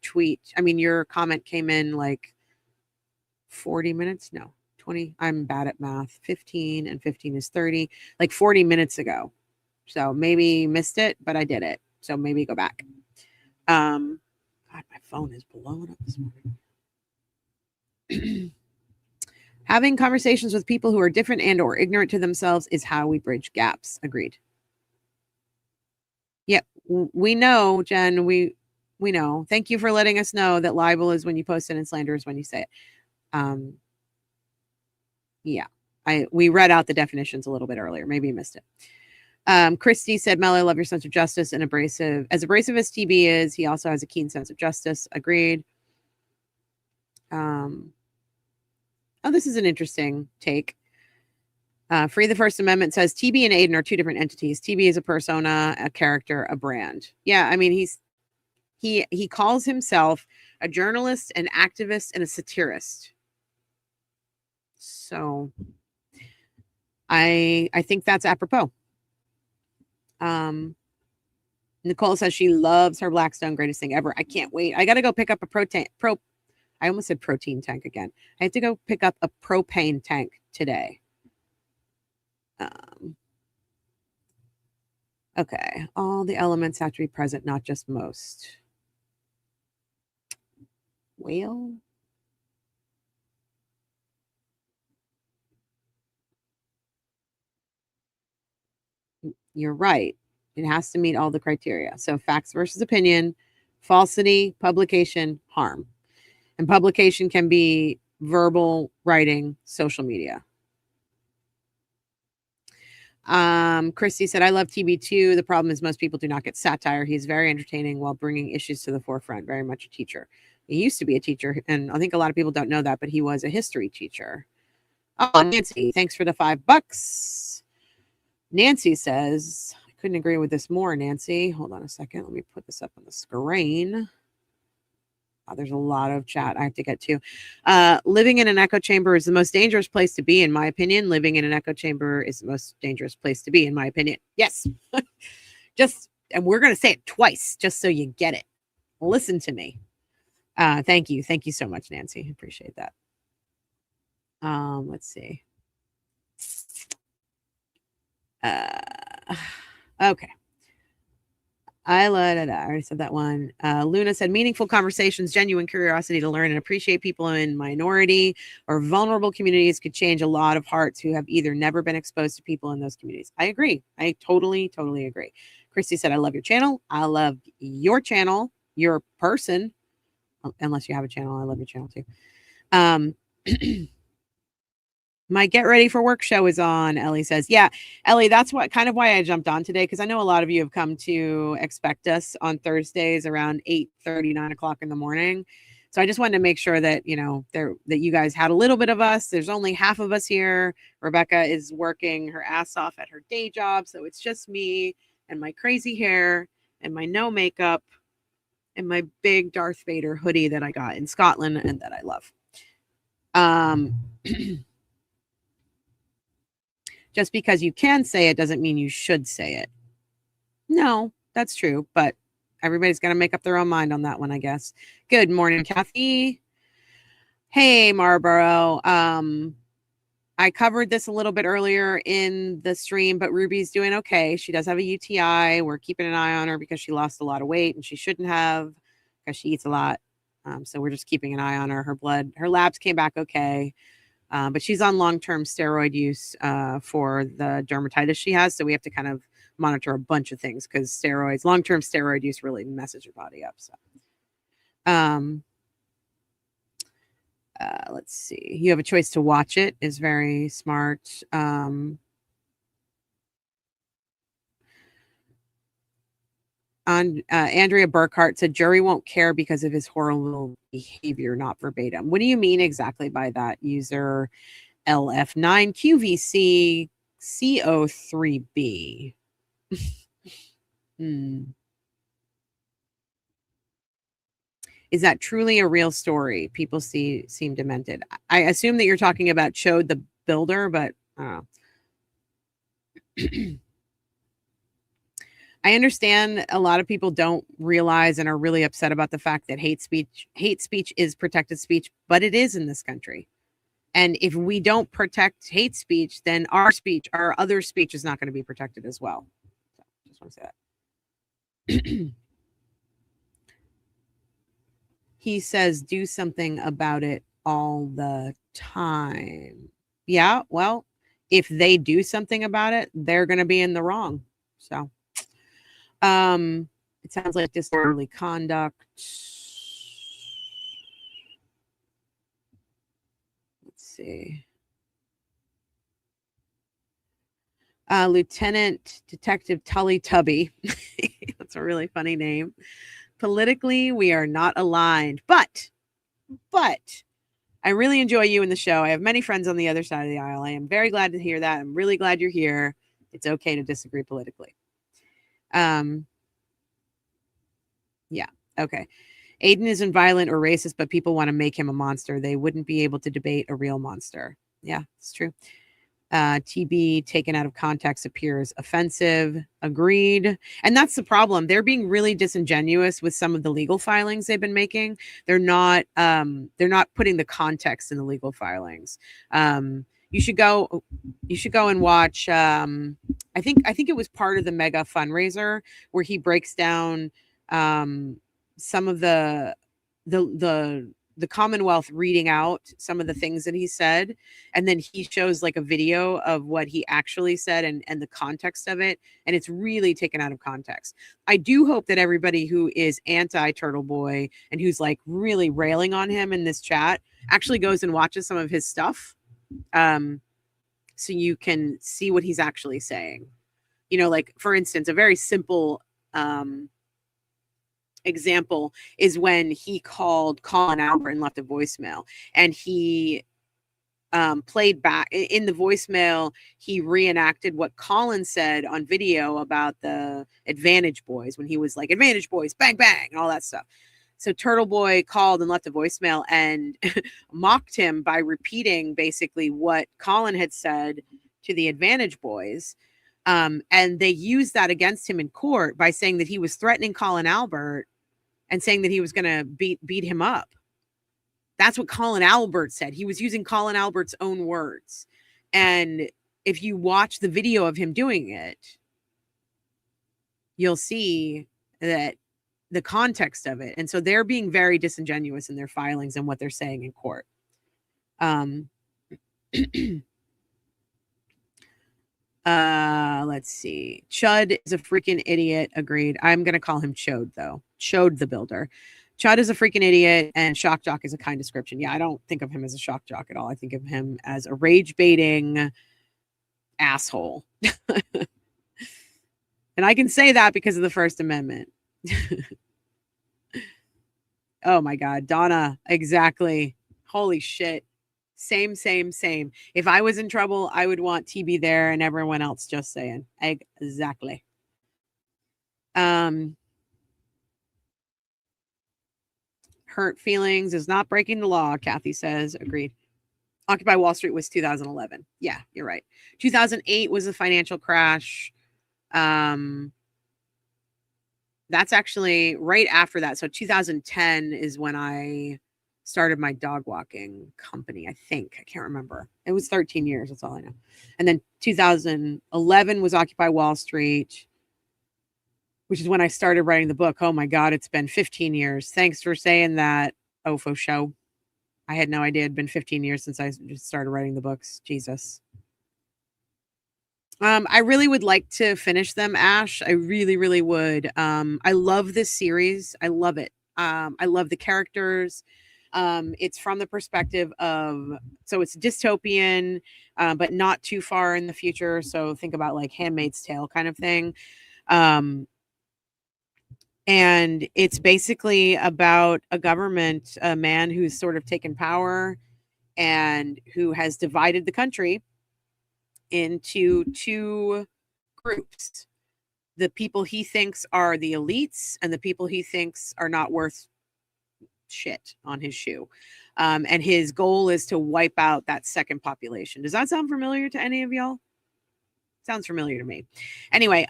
comment came in like 40 minutes? No, 20. I'm bad at math. 15 and 15 is 30. Like 40 minutes ago. So maybe you missed it, but I did it. So maybe go back. God, my phone is blowing up this morning. Having conversations with people who are different and or ignorant to themselves is how we bridge gaps. Agreed. Yep. We know, Jen, we know. Thank you for letting us know that libel is when you post it and slander is when you say it. Yeah. We read out the definitions a little bit earlier. Maybe you missed it. Christy said, Mel, I love your sense of justice and abrasive. As abrasive as TB is, he also has a keen sense of justice. Agreed. Oh, this is an interesting take. Free the First Amendment says TB and Aiden are two different entities. TB is a persona, a character, a brand. Yeah, I mean, he calls himself a journalist, an activist, and a satirist. So I think that's apropos. Nicole says she loves her Blackstone, greatest thing ever. I can't wait. I got to go pick up a I almost said protein tank again. I have to go pick up a propane tank today. Okay. All the elements have to be present, not just most. Well, you're right. It has to meet all the criteria. So facts versus opinion, falsity, publication, harm. And publication can be verbal, writing, social media. Christy said, I love TB2. The problem is most people do not get satire. He's very entertaining while bringing issues to the forefront. Very much a teacher. He used to be a teacher, and I think a lot of people don't know that, but he was a history teacher. Oh, Nancy, thanks for the $5. Nancy says, I couldn't agree with this more, Nancy. Hold on a second. Let me put this up on the screen. Oh, there's a lot of chat I have to get to. Living in an echo chamber is the most dangerous place to be, in my opinion. Living in an echo chamber is the most dangerous place to be, in my opinion. Yes. And we're going to say it twice, just so you get it. Listen to me. Thank you. Thank you so much, Nancy. Appreciate that. Let's see. Okay. I already said that one. Luna said, meaningful conversations, genuine curiosity to learn and appreciate people in minority or vulnerable communities could change a lot of hearts who have either never been exposed to people in those communities. I agree. I totally agree. Christy said, I love your channel. I love your channel, your person. Unless you have a channel, I love your channel too. My Get Ready for Work show is on, Ellie says. Yeah, Ellie, that's why I jumped on today, because I know a lot of you have come to expect us on Thursdays around 8:30, 9 o'clock in the morning. So I just wanted to make sure that, that you guys had a little bit of us. There's only half of us here. Rebecca is working her ass off at her day job. So it's just me and my crazy hair and my no makeup and my big Darth Vader hoodie that I got in Scotland and that I love. Just because you can say it doesn't mean you should say it. No, that's true. But everybody's got to make up their own mind on that one, I guess. Good morning, Kathy. Hey, Marlboro. I covered this a little bit earlier in the stream, but Ruby's doing okay. She does have a UTI. We're keeping an eye on her because she lost a lot of weight and she shouldn't have, because she eats a lot. So we're just keeping an eye on her. Her labs came back okay. But she's on long-term steroid use for the dermatitis she has. So we have to kind of monitor a bunch of things because long-term steroid use really messes your body up. So let's see. You have a choice to watch it is very smart. Andrea Burkhart said jury won't care because of his horrible behavior, not verbatim. What do you mean exactly by that? User LF9QVC CO3B. Is that truly a real story? People seem demented. I assume that you're talking about Chode the Builder, but I don't know. I understand a lot of people don't realize and are really upset about the fact that hate speech is protected speech, but it is in this country. And if we don't protect hate speech, then our other speech is not going to be protected as well. So, just want to say that. He says, do something about it all the time. Yeah, well, if they do something about it, they're going to be in the wrong. So, it sounds like disorderly conduct. Let's see. Lieutenant Detective Tully Tubby. That's a really funny name. Politically, we are not aligned, but I really enjoy you in the show. I have many friends on the other side of the aisle. I am very glad to hear that. I'm really glad you're here. It's okay to disagree politically. Yeah. Okay. Aiden isn't violent or racist, but people want to make him a monster. They wouldn't be able to debate a real monster. Yeah, it's true. TB taken out of context appears offensive. Agreed. And that's the problem. They're being really disingenuous with some of the legal filings they've been making. They're not putting the context in the legal filings. You should go and watch. I think it was part of the mega fundraiser where he breaks down some of the Commonwealth reading out some of the things that he said, and then he shows like a video of what he actually said and the context of it, and it's really taken out of context. I do hope that everybody who is anti Turtleboy and who's like really railing on him in this chat actually goes and watches some of his stuff, so you can see what he's actually saying. You know, like for instance, a very simple example is when he called Colin Albert and left a voicemail, and he played back in the voicemail. He reenacted what Colin said on video about the Advantage Boys when he was like, Advantage Boys, bang, bang, and all that stuff. So Turtleboy called and left a voicemail and mocked him by repeating basically what Colin had said to the Advantage Boys. And they used that against him in court by saying that he was threatening Colin Albert and saying that he was going to beat him up. That's what Colin Albert said. He was using Colin Albert's own words. And if you watch the video of him doing it, you'll see that the context of it. And so they're being very disingenuous in their filings and what they're saying in court. Let's see. Chud is a freaking idiot. Agreed. I'm going to call him Chode, though. Chode the Builder. Chud is a freaking idiot, and Shock Jock is a kind description. Yeah, I don't think of him as a shock jock at all. I think of him as a rage-baiting asshole. And I can say that because of the First Amendment. Oh, my God. Donna, exactly. Holy shit. Same. If I was in trouble, I would want TB there and everyone else, just saying. Exactly. Hurt feelings is not breaking the law, Kathy says. Agreed. Occupy Wall Street was 2011. Yeah, you're right. 2008 was a financial crash. That's actually right after that. So 2010 is when I started my dog walking company, I think. I can't remember. It was 13 years. That's all I know. And then 2011 was Occupy Wall Street, which is when I started writing the book. Oh my God, it's been 15 years. Thanks for saying that, OFO show. I had no idea it had been 15 years since I just started writing the books. Jesus. I really would like to finish them, Ash. I really, really would. I love this series. I love it. I love the characters. It's from the perspective of, so it's dystopian, but not too far in the future. So think about like Handmaid's Tale kind of thing. And it's basically about a government, a man who's sort of taken power and who has divided the country into two groups. The people he thinks are the elites and the people he thinks are not worth shit on his shoe. And his goal is to wipe out that second population. Does that sound familiar to any of y'all? Sounds familiar to me. Anyway,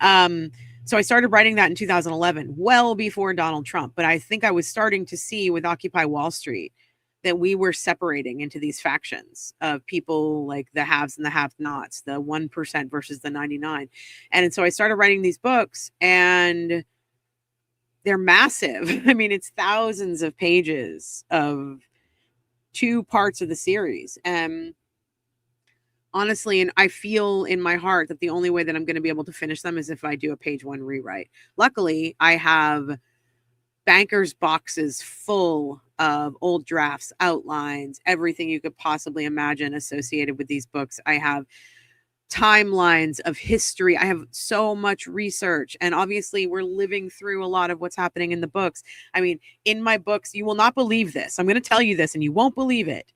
so I started writing that in 2011, well before Donald Trump. But I think I was starting to see with Occupy Wall Street that we were separating into these factions of people like the haves and the have-nots, the 1% versus the 99. And so I started writing these books, and they're massive. I mean, it's thousands of pages of two parts of the series. And honestly, and I feel in my heart that the only way that I'm going to be able to finish them is if I do a page one rewrite. Luckily, I have bankers boxes full of old drafts, outlines, everything you could possibly imagine associated with these books. I have timelines of history. I have so much research, and obviously we're living through a lot of what's happening in the books. I mean, in my books, you will not believe this. I'm going to tell you this and you won't believe it.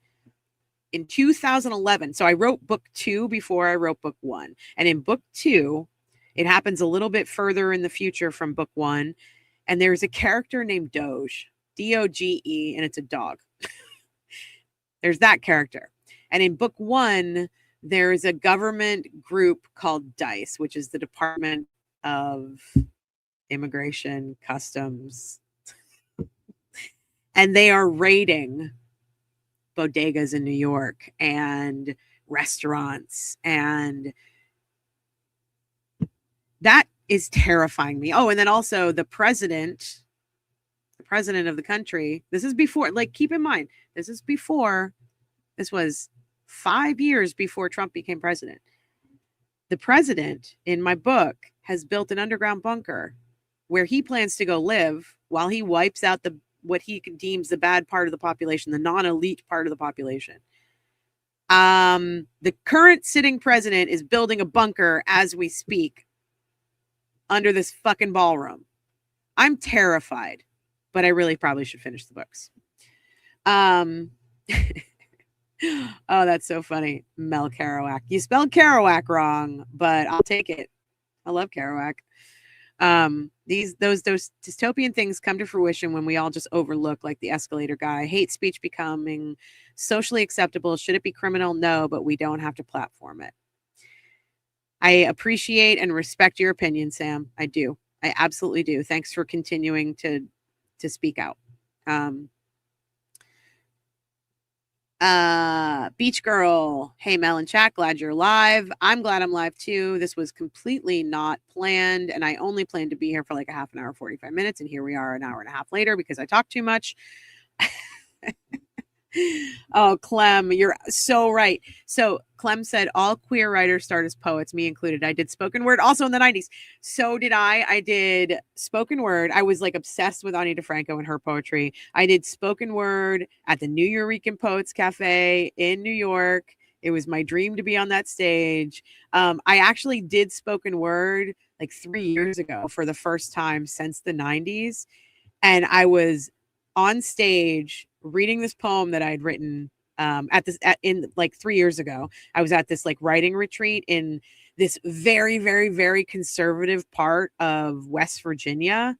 In 2011, so I wrote book 2 before I wrote book 1. And in book 2, it happens a little bit further in the future from book 1. And there's a character named Doge, Doge, and it's a dog. There's that character. And in book 1, there's a government group called DICE, which is the Department of Immigration, Customs. And they are raiding bodegas in New York and restaurants, and that is terrifying me. Oh, and then also the president of the country, this is before, like, keep in mind, this was 5 years before Trump became president. The president in my book has built an underground bunker where he plans to go live while he wipes out what he deems the bad part of the population, the non-elite part of the population. The current sitting president is building a bunker as we speak under this fucking ballroom. I'm terrified, but I really probably should finish the books. Oh, that's so funny. Mel Kerouac. You spelled Kerouac wrong, but I'll take it. I love Kerouac. Those dystopian things come to fruition when we all just overlook, like the escalator guy. Hate speech becoming socially acceptable. Should it be criminal? No, but we don't have to platform it. I appreciate and respect your opinion, Sam. I do. I absolutely do. Thanks for continuing to speak out. Beach Girl. Hey, Mel and chat. Glad you're live. I'm glad I'm live too. This was completely not planned, and I only planned to be here for like a half an hour, 45 minutes, and here we are an hour and a half later because I talked too much. Oh, Clem, you're so right. So Clem said all queer writers start as poets, me included. I did spoken word also in the 90s. So did I. I did spoken word. I was like obsessed with Ani DeFranco and her poetry. I did spoken word at the New Eurekan Poets Cafe in New York. It was my dream to be on that stage. I actually did spoken word like 3 years ago for the first time since the 90s. And I was on stage reading this poem that I had written in like 3 years ago. I was at this like writing retreat in this very, very, very conservative part of West Virginia.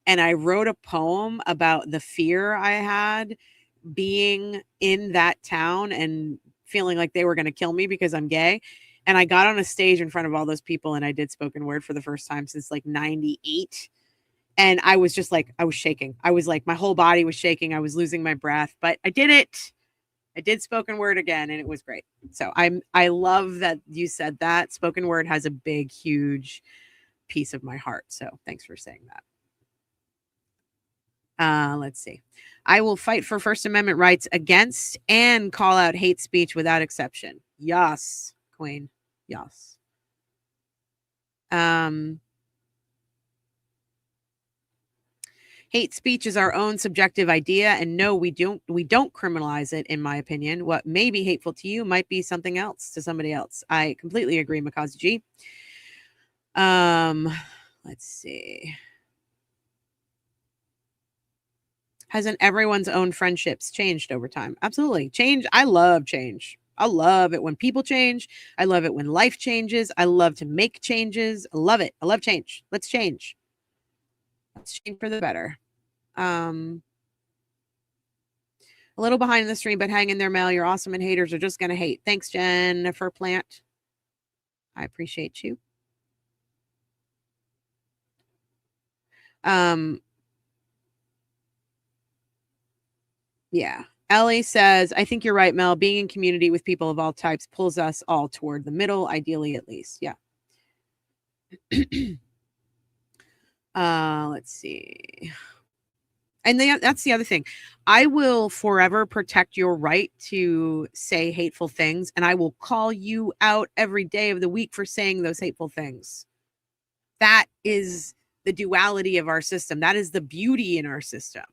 And I wrote a poem about the fear I had being in that town and feeling like they were going to kill me because I'm gay. And I got on a stage in front of all those people and I did spoken word for the first time since like 98. And I was just like, I was shaking. I was like, my whole body was shaking. I was losing my breath, but I did it. I did spoken word again, and it was great. So I love that you said that. Spoken word has a big, huge piece of my heart. So thanks for saying that. Let's see. I will fight for First Amendment rights against and call out hate speech without exception. Yes, Queen. Yes. Hate speech is our own subjective idea, and no, we don't criminalize it, in my opinion. What may be hateful to you might be something else to somebody else. I completely agree, Makazi G. Let's see. Hasn't everyone's own friendships changed over time? Absolutely. Change. I love change. I love it when people change. I love it when life changes. I love to make changes. I love it. I love change. Let's change. Let's change for the better. A little behind the stream, but hang in there, Mel. You're awesome, and haters are just going to hate. Thanks, Jennifer Plant. I appreciate you. Yeah. Ellie says, I think you're right, Mel. Being in community with people of all types pulls us all toward the middle, ideally at least. Yeah. Let's see. And that's the other thing. I will forever protect your right to say hateful things, and I will call you out every day of the week for saying those hateful things. That is the duality of our system. That is the beauty in our system.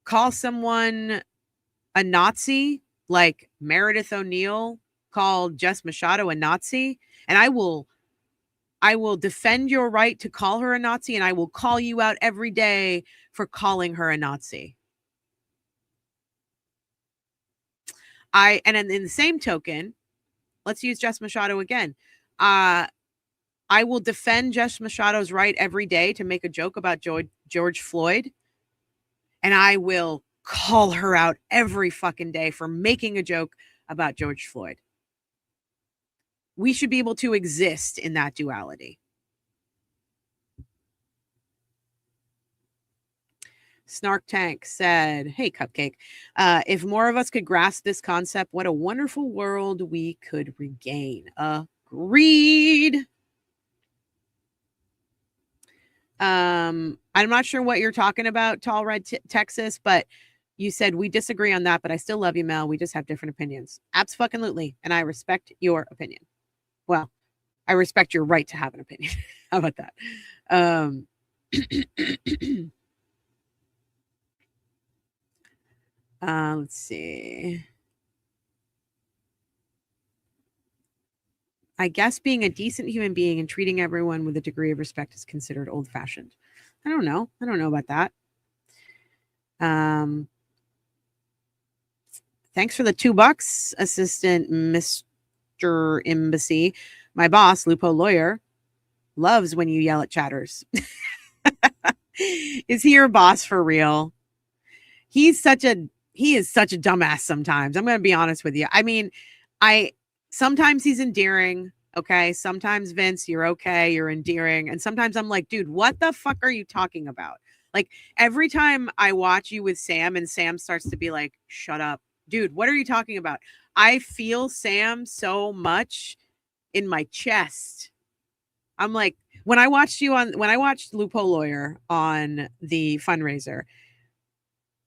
Call someone a Nazi like Meredith O'Neill called Jess Machado a Nazi, and I will defend your right to call her a Nazi, and I will call you out every day for calling her a Nazi. And in the same token, let's use Jess Machado again. I will defend Jess Machado's right every day to make a joke about George Floyd, and I will call her out every fucking day for making a joke about George Floyd. We should be able to exist in that duality. Snark Tank said, hey, Cupcake, if more of us could grasp this concept, what a wonderful world we could regain. Agreed. I'm not sure what you're talking about, Tall Red Texas, but you said we disagree on that, but I still love you, Mel. We just have different opinions. Absolutely. And I respect your opinion. Well, I respect your right to have an opinion. How about that? Let's see. I guess being a decent human being and treating everyone with a degree of respect is considered old-fashioned. I don't know. I don't know about that. Thanks for the $2, Assistant Mr. Embassy. My boss, Lupo Lawyer, loves when you yell at chatters. Is he your boss for real? He is such a dumbass sometimes. I'm going to be honest with you. I mean, sometimes he's endearing. Okay. Sometimes Vince, you're okay. You're endearing. And sometimes I'm like, dude, what the fuck are you talking about? Like every time I watch you with Sam and Sam starts to be like, shut up, dude, what are you talking about? I feel Sam so much in my chest. I'm like, when I watched Lupo Lawyer on the fundraiser,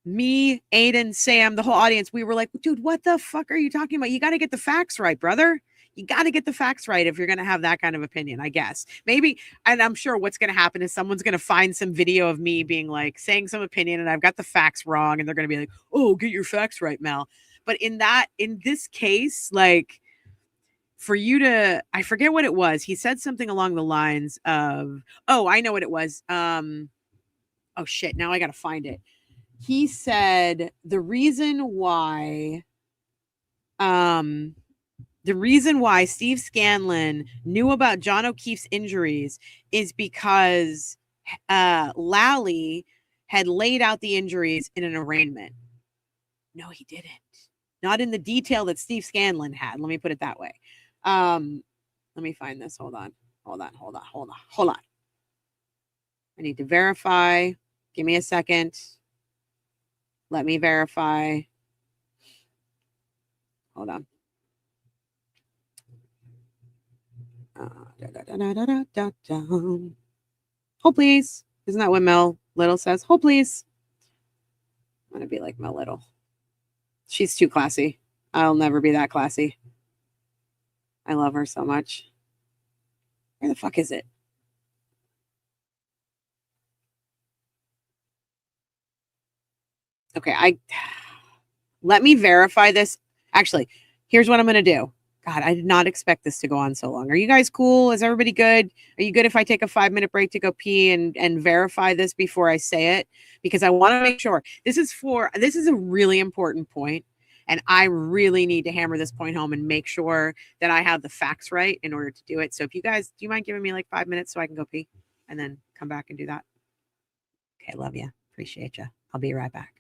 me, Aiden, Sam, the whole audience, we were like, dude, what the fuck are you talking about? You got to get the facts right, brother. You got to get the facts right if you're going to have that kind of opinion, I guess. Maybe, and I'm sure what's going to happen is someone's going to find some video of me being like, saying some opinion and I've got the facts wrong. And they're going to be like, oh, get your facts right, Mel. But in this case, like, for you to, I forget what it was. He said something along the lines of, oh, I know what it was. Oh shit, now I got to find it. He said the reason why Steve Scanlon knew about John O'Keefe's injuries is because Lally had laid out the injuries in an arraignment. No, he didn't. Not in the detail that Steve Scanlon had. Let me put it that way. Let me find this. Hold on. I need to verify. Give me a second. Let me verify. Hold on. Hold please. Isn't that what Mel Little says? Hold please. I'm going to be like Mel Little. She's too classy. I'll never be that classy. I love her so much. Where the fuck is it? Okay, let me verify this. Actually, here's what I'm going to do. God, I did not expect this to go on so long. Are you guys cool? Is everybody good? Are you good if I take a 5-minute break to go pee and verify this before I say it? Because I want to make sure this is a really important point. And I really need to hammer this point home and make sure that I have the facts right in order to do it. So if you guys, do you mind giving me like 5 minutes so I can go pee and then come back and do that? Okay, love you. Appreciate you. I'll be right back.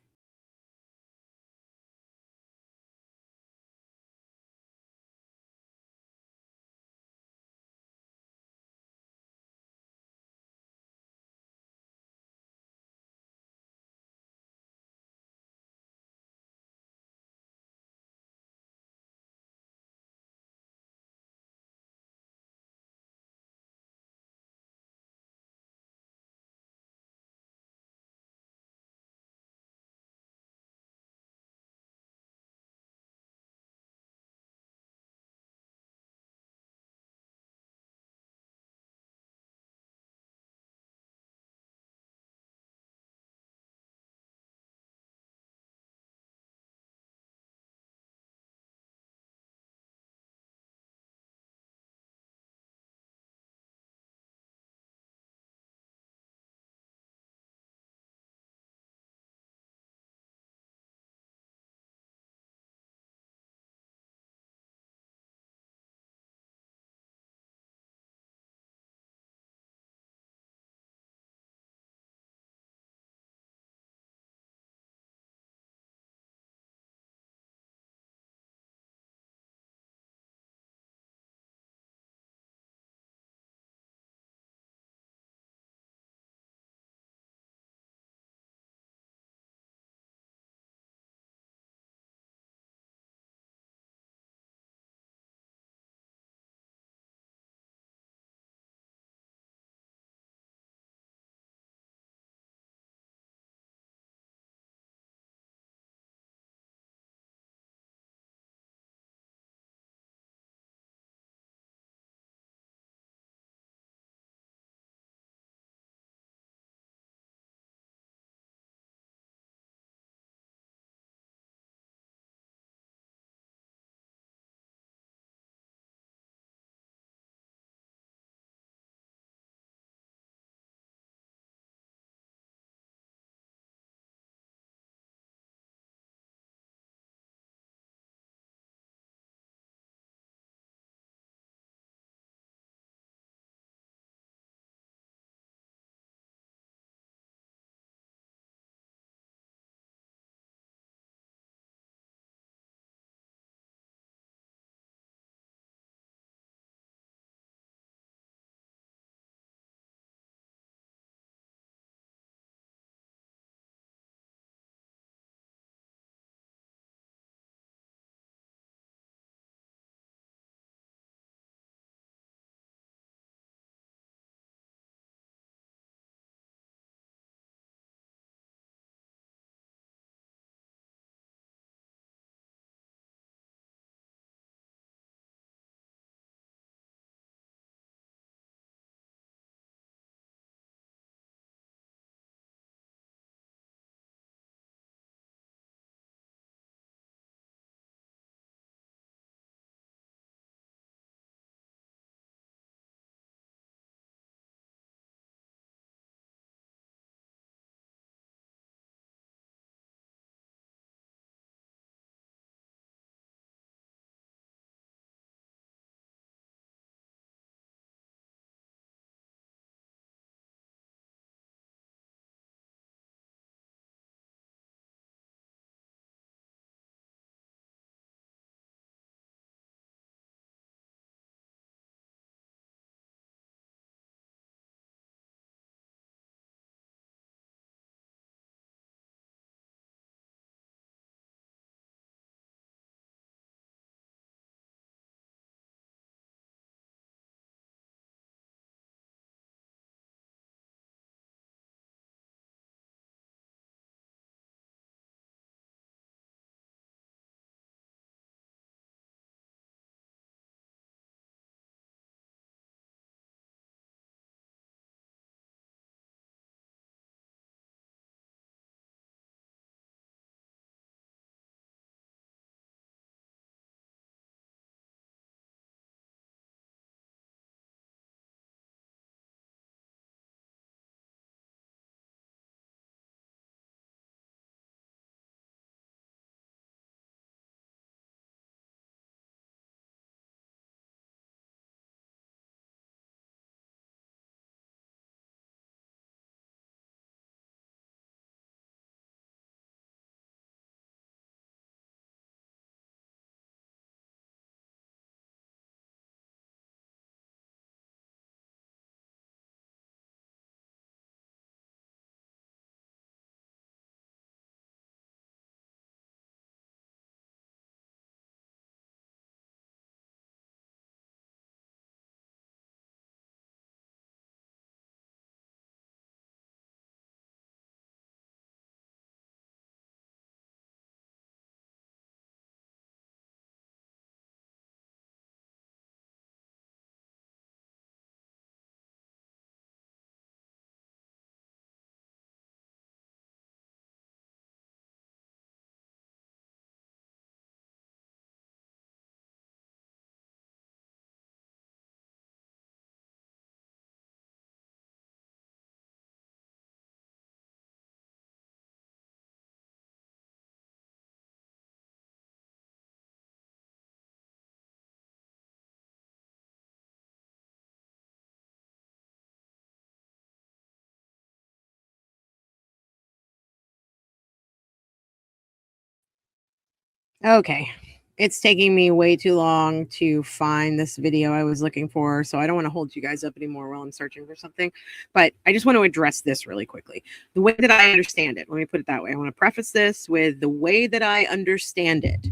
Okay. It's taking me way too long to find this video I was looking for, so I don't want to hold you guys up anymore while I'm searching for something. But I just want to address this really quickly. The way that I understand it, let me put it that way. I want to preface this with the way that I understand it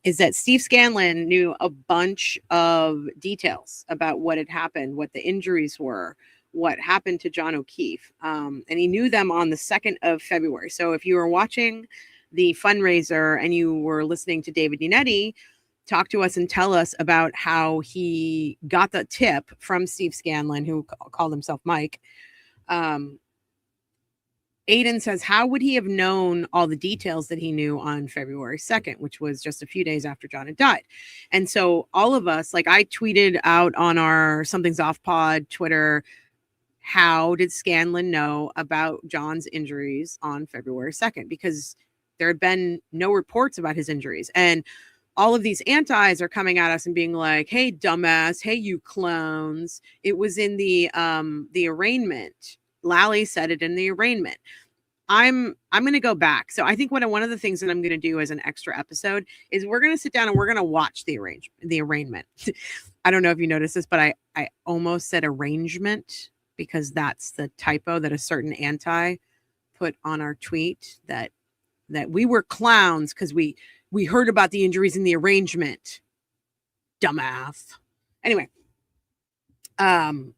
is that Steve Scanlon knew a bunch of details about what had happened, what the injuries were, what happened to John O'Keefe. And he knew them on the 2nd of February. So if you were watching the fundraiser and you were listening to David Unetti talk to us and tell us about how he got the tip from Steve Scanlon, who called himself Mike. Aiden says, how would he have known all the details that he knew on February 2nd, which was just a few days after John had died? And so all of us, like I tweeted out on our Something's Off pod Twitter, how did Scanlon know about John's injuries on February 2nd? Because there had been no reports about his injuries. And all of these antis are coming at us and being like, hey, dumbass, hey, you clowns. It was in the arraignment. Lally said it in the arraignment. I'm going to go back. So I think one of the things that I'm going to do as an extra episode is we're going to sit down and we're going to watch the arraignment. I don't know if you noticed this, but I almost said arrangement because that's the typo that a certain anti put on our tweet that we were clowns because we heard about the injuries in the arrangement. Dumbass. Anyway. Dumbass.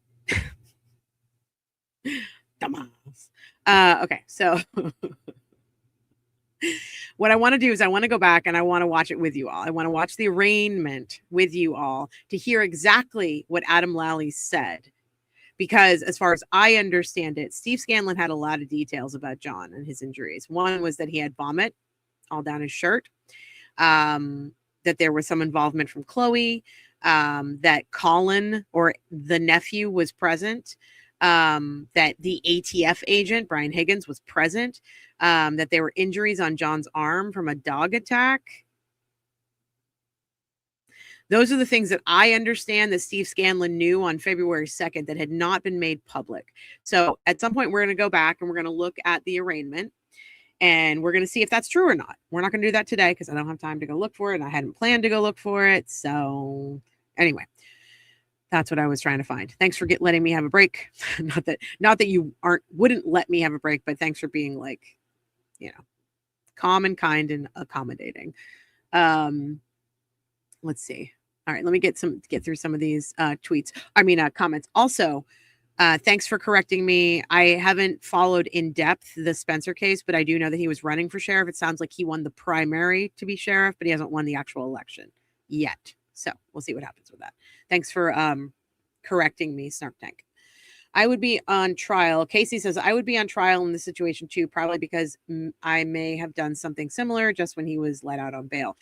Okay, so what I want to do is I want to go back and I want to watch it with you all. I want to watch the arraignment with you all to hear exactly what Adam Lally said. Because as far as I understand it, Steve Scanlon had a lot of details about John and his injuries. One was that he had vomit all down his shirt, that there was some involvement from Chloe, that Colin or the nephew was present, that the ATF agent, Brian Higgins, was present, that there were injuries on John's arm from a dog attack. Those are the things that I understand that Steve Scanlon knew on February 2nd that had not been made public. So at some point, we're going to go back and we're going to look at the arraignment and we're going to see if that's true or not. We're not going to do that today because I don't have time to go look for it. And I hadn't planned to go look for it. So anyway, that's what I was trying to find. Thanks for letting me have a break. Not that you wouldn't let me have a break, but thanks for being like, calm and kind and accommodating. Let's see. All right, let me get through some of these comments. Also, thanks for correcting me. I haven't followed in depth the Spencer case, but I do know that he was running for sheriff. It sounds like he won the primary to be sheriff, but he hasn't won the actual election yet. So we'll see what happens with that. Thanks for correcting me, Snark Tank. I would be on trial. Casey says, I would be on trial in this situation too, probably because I may have done something similar just when he was let out on bail.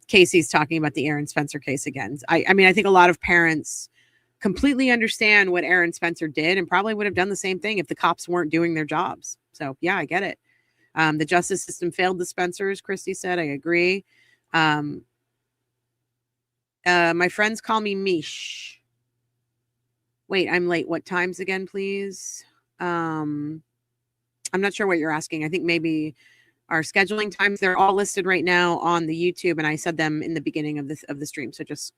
Casey's talking about the Aaron Spencer case again. I think a lot of parents completely understand what Aaron Spencer did and probably would have done the same thing if the cops weren't doing their jobs. So yeah, I get it. The justice system failed the Spencers, Christy said. I agree. My friends call me Mish. Wait, I'm late. What times again, please? I'm not sure what you're asking. I think maybe our scheduling times, they're all listed right now on the YouTube, and I said them in the beginning of the stream. So just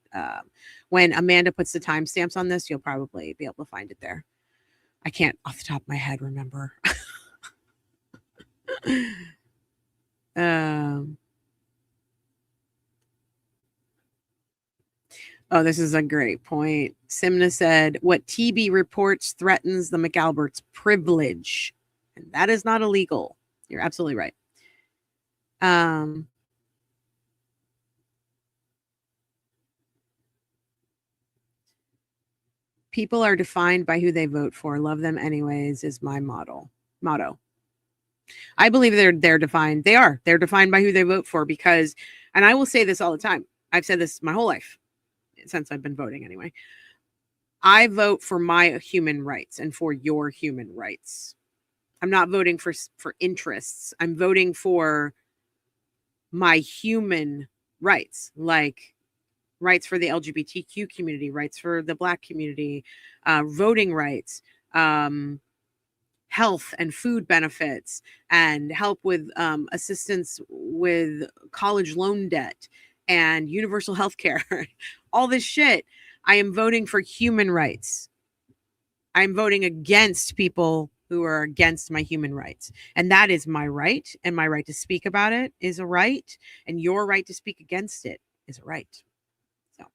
when Amanda puts the timestamps on this, you'll probably be able to find it there. I can't off the top of my head remember. Oh, this is a great point. Simna said, what TB reports threatens the McAlbert's privilege. And that is not illegal. You're absolutely right. People are defined by who they vote for. Love them anyways is my motto. I believe they're defined. They're defined by who they vote for because, and I will say this all the time. I've said this my whole life. Since I've been voting anyway, I vote for my human rights and for your human rights. I'm not voting for interests. I'm voting for my human rights, like rights for the LGBTQ community, rights for the Black community, voting rights, health and food benefits and help with assistance with college loan debt and universal health care, all this shit. I am voting for human rights. I'm voting against people who are against my human rights. And that is my right. And my right to speak about it is a right. And your right to speak against it is a right. So,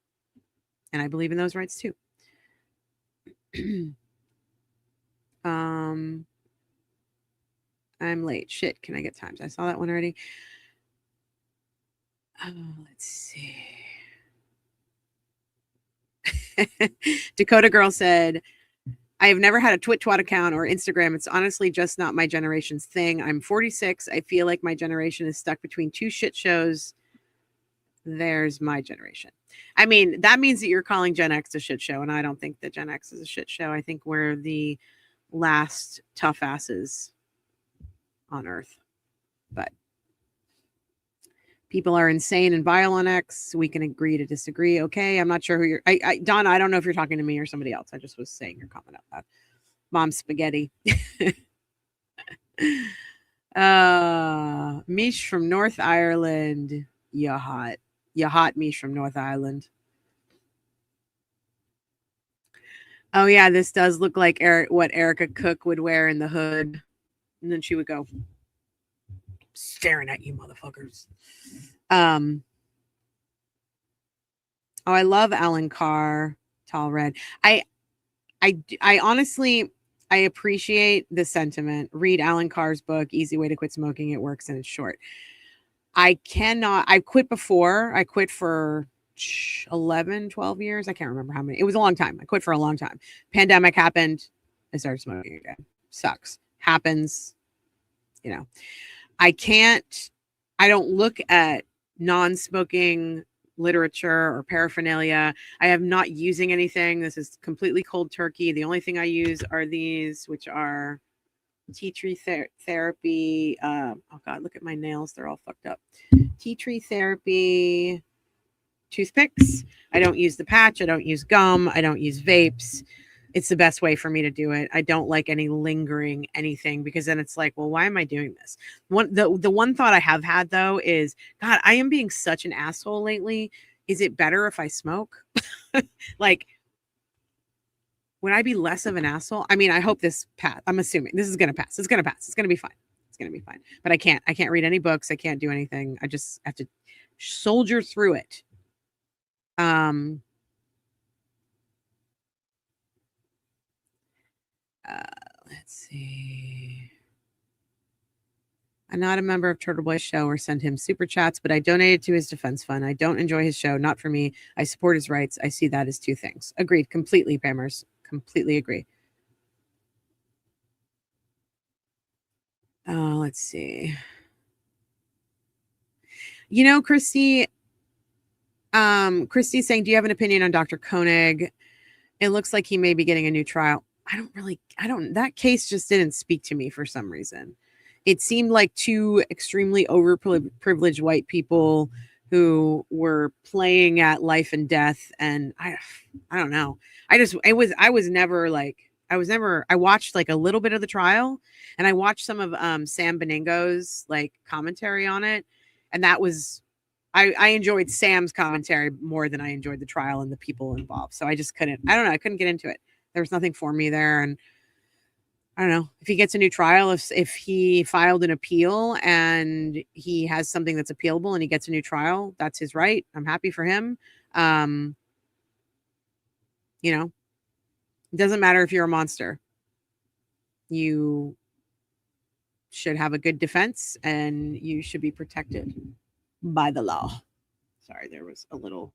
and I believe in those rights too. I'm late. Shit. Can I get times? I saw that one already. Let's see. Dakota Girl said, I have never had a Twitch account or Instagram. It's honestly just not my generation's thing. I'm 46. I feel like my generation is stuck between two shit shows. There's my generation. I mean, that means that you're calling Gen X a shit show, and I don't think that Gen X is a shit show. I think we're the last tough asses on Earth. But people are insane and vile on X. We can agree to disagree. Okay, I'm not sure who you're. Donna, I don't know if you're talking to me or somebody else. I just was saying your comment out loud. Mom spaghetti. Mish from North Ireland. You hot. You hot, Mish from North Ireland. Oh yeah, this does look like what Erica Cook would wear in The Hood. And then she would go, staring at you motherfuckers. Oh, I love Alan Carr, Tall Red. I honestly, I appreciate the sentiment. Read Alan Carr's book, Easy Way to Quit Smoking. It works and it's short. I quit before. I quit for 11, 12 years. I can't remember how many. It was a long time. I quit for a long time. Pandemic happened. I started smoking again. Sucks. Happens. You know, I don't look at non-smoking literature or paraphernalia. I am not using anything. This is completely cold turkey. The only thing I use are these, which are tea tree therapy. Oh God, look at my nails. They're all fucked up. Tea tree therapy toothpicks. I don't use the patch. I don't use gum. I don't use vapes. It's the best way for me to do it. I don't like any lingering anything, because then it's like, well, why am I doing this? The one thought I have had though is, God, I am being such an asshole lately. Is it better if I smoke? Like, would I be less of an asshole? I mean, I hope this pass. I'm assuming this is going to pass. It's going to pass. It's going to be fine. It's going to be fine. But I can't read any books. I can't do anything. I just have to soldier through it. Let's see. I'm not a member of Turtleboy's show or send him super chats, but I donated to his defense fund. I don't enjoy his show. Not for me. I support his rights. I see that as two things. Agreed. Completely, Pammers. Completely agree. Let's see. You know, Christy's saying, do you have an opinion on Dr. Koenig? It looks like he may be getting a new trial. That case just didn't speak to me for some reason. It seemed like two extremely overprivileged white people who were playing at life and death. And I don't know. I watched like a little bit of the trial, and I watched some of Sam Beningo's like commentary on it. And that was, I enjoyed Sam's commentary more than I enjoyed the trial and the people involved. So I just couldn't get into it. There was nothing for me there. And I don't know if he gets a new trial, if he filed an appeal and he has something that's appealable and he gets a new trial, that's his right. I'm happy for him. You know, it doesn't matter if you're a monster. You should have a good defense and you should be protected by the law. Sorry, there was a little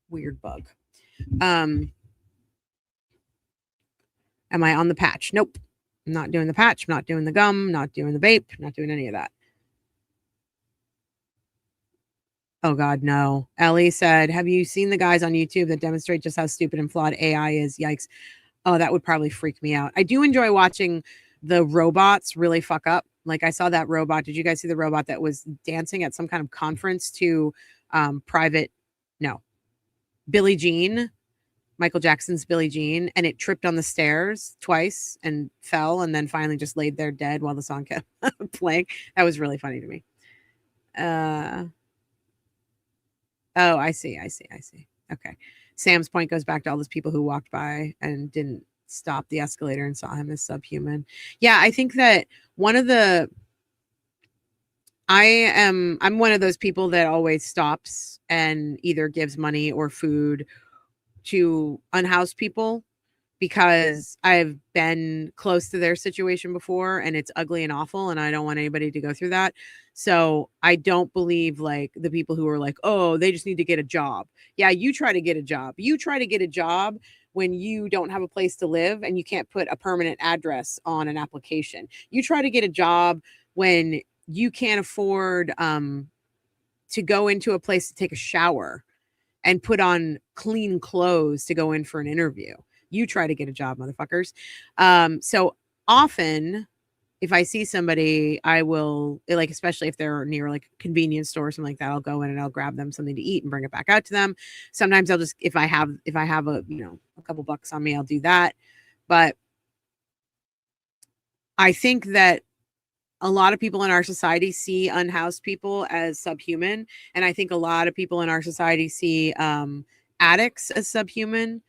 weird bug. Am I on the patch? Nope. I'm not doing the patch. I'm not doing the gum. Not doing the vape. Not doing any of that. Oh, God, no. Ellie said, have you seen the guys on YouTube that demonstrate just how stupid and flawed AI is? Yikes. Oh, that would probably freak me out. I do enjoy watching the robots really fuck up. Like, I saw that robot. Did you guys see the robot that was dancing at some kind of conference to Billie Jean? Michael Jackson's Billie Jean, and it tripped on the stairs twice and fell, and then finally just laid there dead while the song kept playing. That was really funny to me. Oh, I see. Okay. Sam's point goes back to all those people who walked by and didn't stop the escalator and saw him as subhuman. Yeah, I think that I'm one of those people that always stops and either gives money or food to unhoused people, because I've been close to their situation before and it's ugly and awful, and I don't want anybody to go through that. So I don't believe like the people who are like, oh, they just need to get a job. Yeah, you try to get a job. You try to get a job when you don't have a place to live and you can't put a permanent address on an application. You try to get a job when you can't afford to go into a place to take a shower and put on clean clothes to go in for an interview. You try to get a job, motherfuckers. So often if I see somebody, I will, like, especially if they're near like a convenience store or something like that, I'll go in and I'll grab them something to eat and bring it back out to them. Sometimes I'll just, if I have a, a couple bucks on me, I'll do that. But I think that a lot of people in our society see unhoused people as subhuman. And I think a lot of people in our society see addicts as subhuman.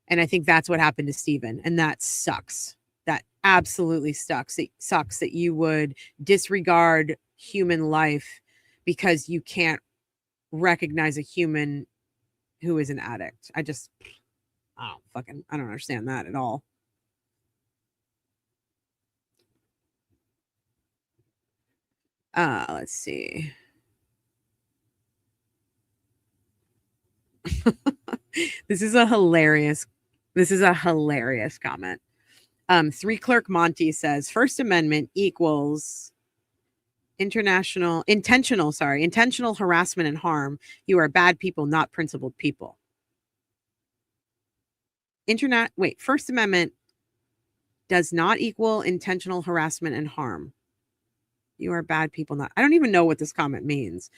And I think that's what happened to Stephen. And that sucks. That absolutely sucks. It sucks that you would disregard human life because you can't recognize a human who is an addict. I don't understand that at all. Let's see. This is a hilarious comment. Three Clerk Monty says First Amendment equals intentional harassment and harm. You are bad people, not principled people. First Amendment does not equal intentional harassment and harm. You are bad people, not. I don't even know what this comment means.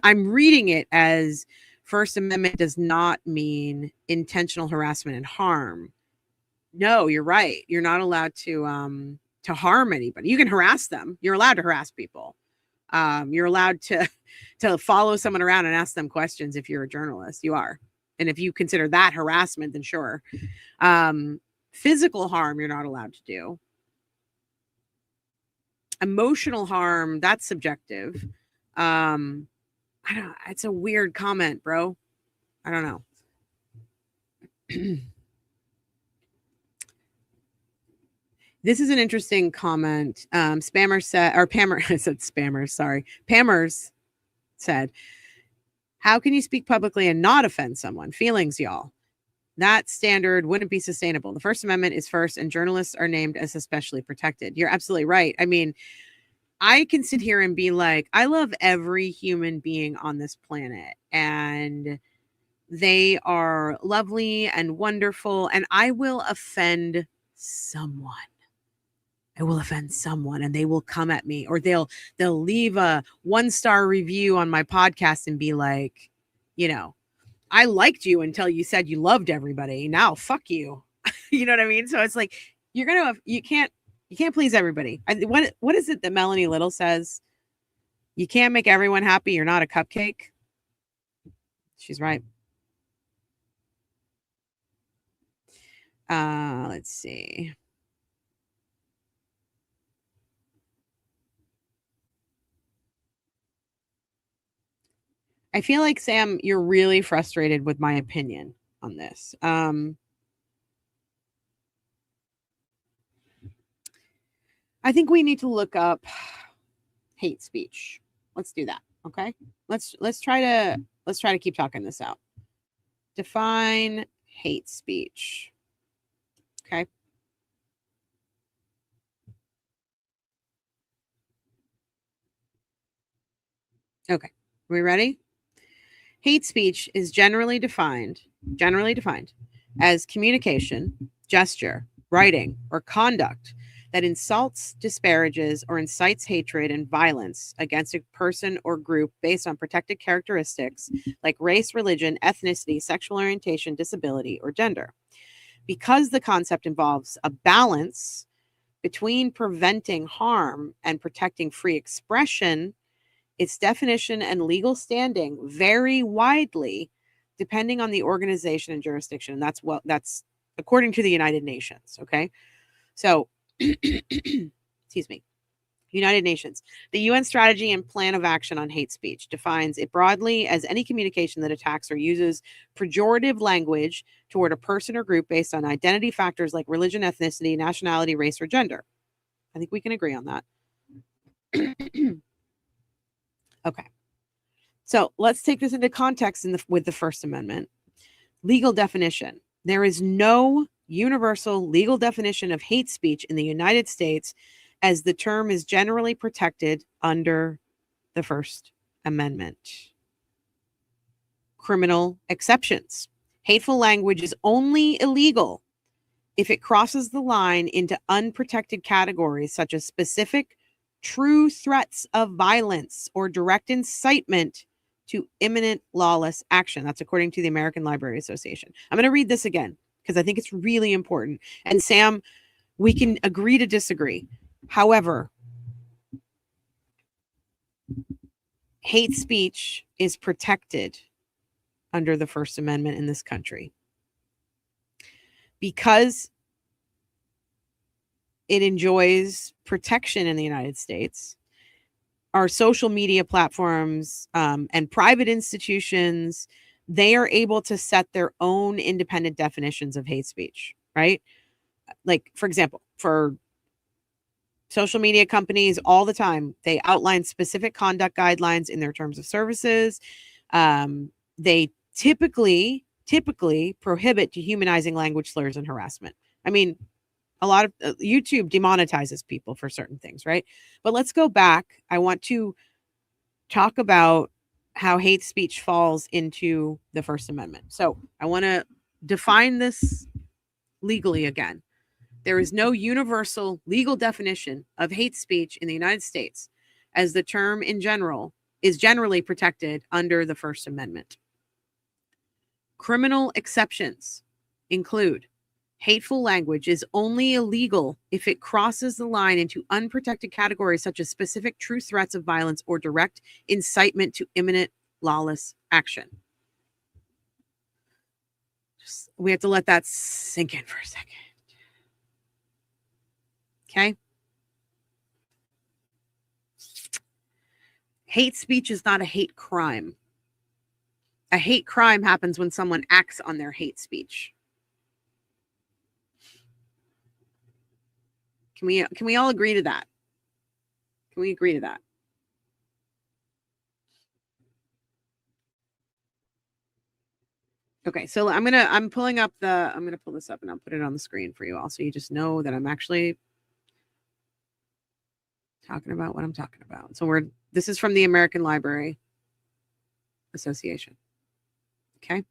I'm reading it as First Amendment does not mean intentional harassment and harm. No, you're right. You're not allowed to harm anybody. You can harass them. You're allowed to harass people. You're allowed to follow someone around and ask them questions if you're a journalist. You are. And if you consider that harassment, then sure. Physical harm, you're not allowed to do. Emotional harm, that's subjective. It's a weird comment, bro. I don't know. This is an interesting comment. Pammers said, how can you speak publicly and not offend someone? Feelings, y'all. That standard wouldn't be sustainable. The First Amendment is first, and journalists are named as especially protected. You're absolutely right. I mean, I can sit here and be like, I love every human being on this planet, and they are lovely and wonderful, and I will offend someone. And they will come at me, or they'll leave a 1-star review on my podcast and be like, I liked you until you said you loved everybody. Now, fuck you. You know what I mean? So it's like, you can't please everybody. What is it that Melanie Little says? You can't make everyone happy. You're not a cupcake. She's right. Let's see. I feel like, Sam, you're really frustrated with my opinion on this. I think we need to look up hate speech. Let's do that. Okay. Let's try to keep talking this out. Define hate speech. Okay. Okay. Are we ready? Hate speech is generally defined as communication, gesture, writing, or conduct that insults, disparages, or incites hatred and violence against a person or group based on protected characteristics like race, religion, ethnicity, sexual orientation, disability, or gender. Because the concept involves a balance between preventing harm and protecting free expression, its definition and legal standing vary widely depending on the organization and jurisdiction. That's according to the United Nations. Okay. So, excuse me. United Nations. The UN Strategy and Plan of Action on Hate Speech defines it broadly as any communication that attacks or uses pejorative language toward a person or group based on identity factors like religion, ethnicity, nationality, race, or gender. I think we can agree on that. Okay. So let's take this into context with the First Amendment. Legal definition. There is no universal legal definition of hate speech in the United States, as the term is generally protected under the First Amendment. Criminal exceptions. Hateful language is only illegal if it crosses the line into unprotected categories such as specific, true threats of violence or direct incitement to imminent lawless action. That's according to the American Library Association. I'm going to read this again because I think it's really important. And Sam, we can agree to disagree. However, hate speech is protected under the First Amendment in this country because it enjoys protection in the United States. Our social media platforms and private institutions, they are able to set their own independent definitions of hate speech, right? Like, for example, for social media companies all the time, they outline specific conduct guidelines in their terms of services. They typically prohibit dehumanizing language slurs and harassment. I mean, a lot of YouTube demonetizes people for certain things, right? But let's go back. I want to talk about how hate speech falls into the First Amendment. So I want to define this legally again. There is no universal legal definition of hate speech in the United States, as the term in general is generally protected under the First Amendment. Criminal exceptions include hateful language is only illegal if it crosses the line into unprotected categories such as specific true threats of violence or direct incitement to imminent lawless action. We have to let that sink in for a second. Okay. Hate speech is not a hate crime. A hate crime happens when someone acts on their hate speech. Can we all agree to that? Can we agree to that? Okay, so I'm gonna pull this up and I'll put it on the screen for you all, so you just know that I'm actually talking about what I'm talking about. So this is from the American Library Association. Okay.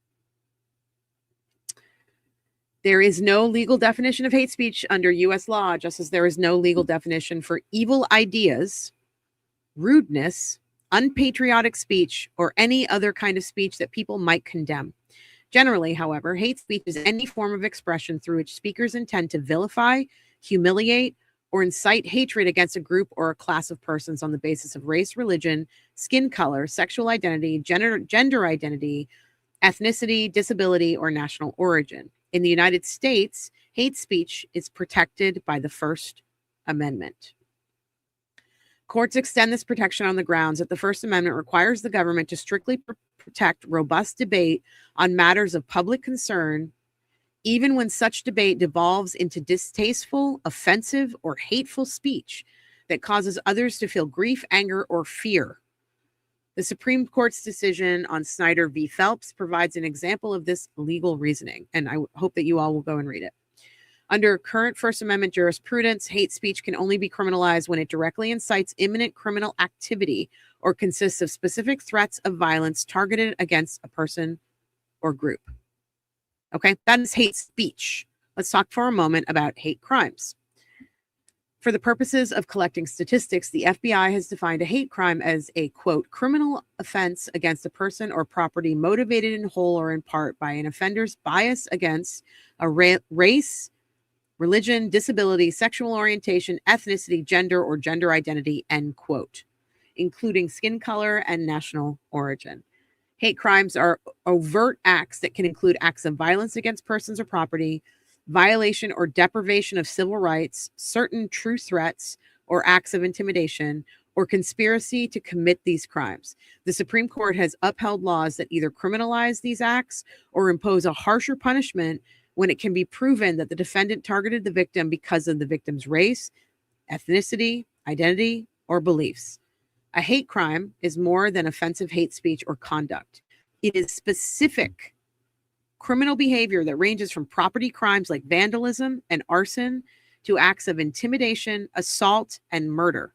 There is no legal definition of hate speech under U.S. law, just as there is no legal definition for evil ideas, rudeness, unpatriotic speech, or any other kind of speech that people might condemn. Generally, however, hate speech is any form of expression through which speakers intend to vilify, humiliate, or incite hatred against a group or a class of persons on the basis of race, religion, skin color, sexual identity, gender identity, ethnicity, disability, or national origin. In the United States, hate speech is protected by the First Amendment. Courts extend this protection on the grounds that the First Amendment requires the government to strictly protect robust debate on matters of public concern, even when such debate devolves into distasteful, offensive, or hateful speech that causes others to feel grief, anger, or fear. The Supreme Court's decision on Snyder v. Phelps provides an example of this legal reasoning, and I hope that you all will go and read it. Under current First Amendment jurisprudence, hate speech can only be criminalized when it directly incites imminent criminal activity or consists of specific threats of violence targeted against a person or group. Okay, that is hate speech. Let's talk for a moment about hate crimes. For the purposes of collecting statistics, the FBI has defined a hate crime as a, quote, criminal offense against a person or property motivated in whole or in part by an offender's bias against a race, religion, disability, sexual orientation, ethnicity, gender, or gender identity, end quote, including skin color and national origin. Hate crimes are overt acts that can include acts of violence against persons or property, violation or deprivation of civil rights, certain true threats or acts of intimidation, or conspiracy to commit these crimes. The Supreme Court has upheld laws that either criminalize these acts or impose a harsher punishment when it can be proven that the defendant targeted the victim because of the victim's race, ethnicity, identity, or beliefs. A hate crime is more than offensive hate speech or conduct. It is specific criminal behavior that ranges from property crimes like vandalism and arson to acts of intimidation, assault, and murder.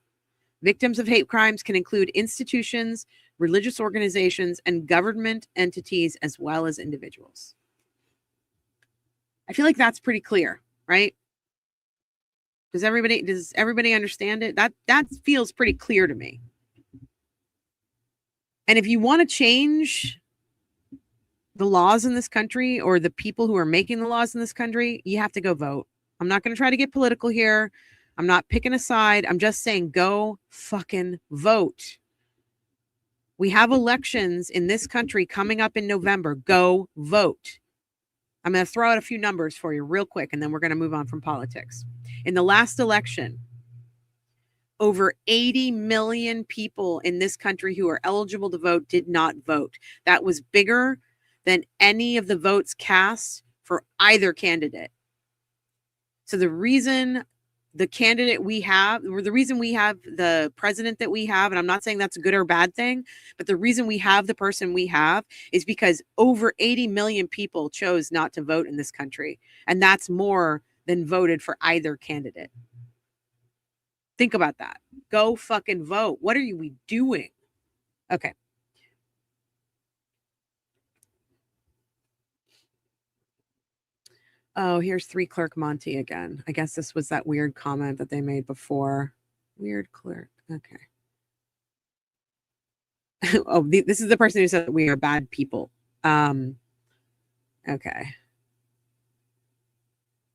Victims of hate crimes can include institutions, religious organizations, and government entities, as well as individuals. I feel like that's pretty clear, right? Does everybody understand it? That feels pretty clear to me. And if you want to change the laws in this country or the people who are making the laws in this country, you have to go vote. I'm not going to try to get political here. I'm not picking a side. I'm just saying go fucking vote. We have elections in this country coming up in November. Go vote. I'm going to throw out a few numbers for you real quick, and then we're going to move on from politics. In the last election, over 80 million people in this country who are eligible to vote did not vote. That was bigger than any of the votes cast for either candidate. So the reason the candidate we have, or the reason we have the president that we have, and I'm not saying that's a good or bad thing, but the reason we have the person we have is because over 80 million people chose not to vote in this country. And that's more than voted for either candidate. Think about that. Go fucking vote. What are we doing? Okay. Oh, here's 3 Clerk Monty again. I guess this was that weird comment that they made before. Weird clerk. Okay. Oh, this is the person who said that we are bad people. Okay.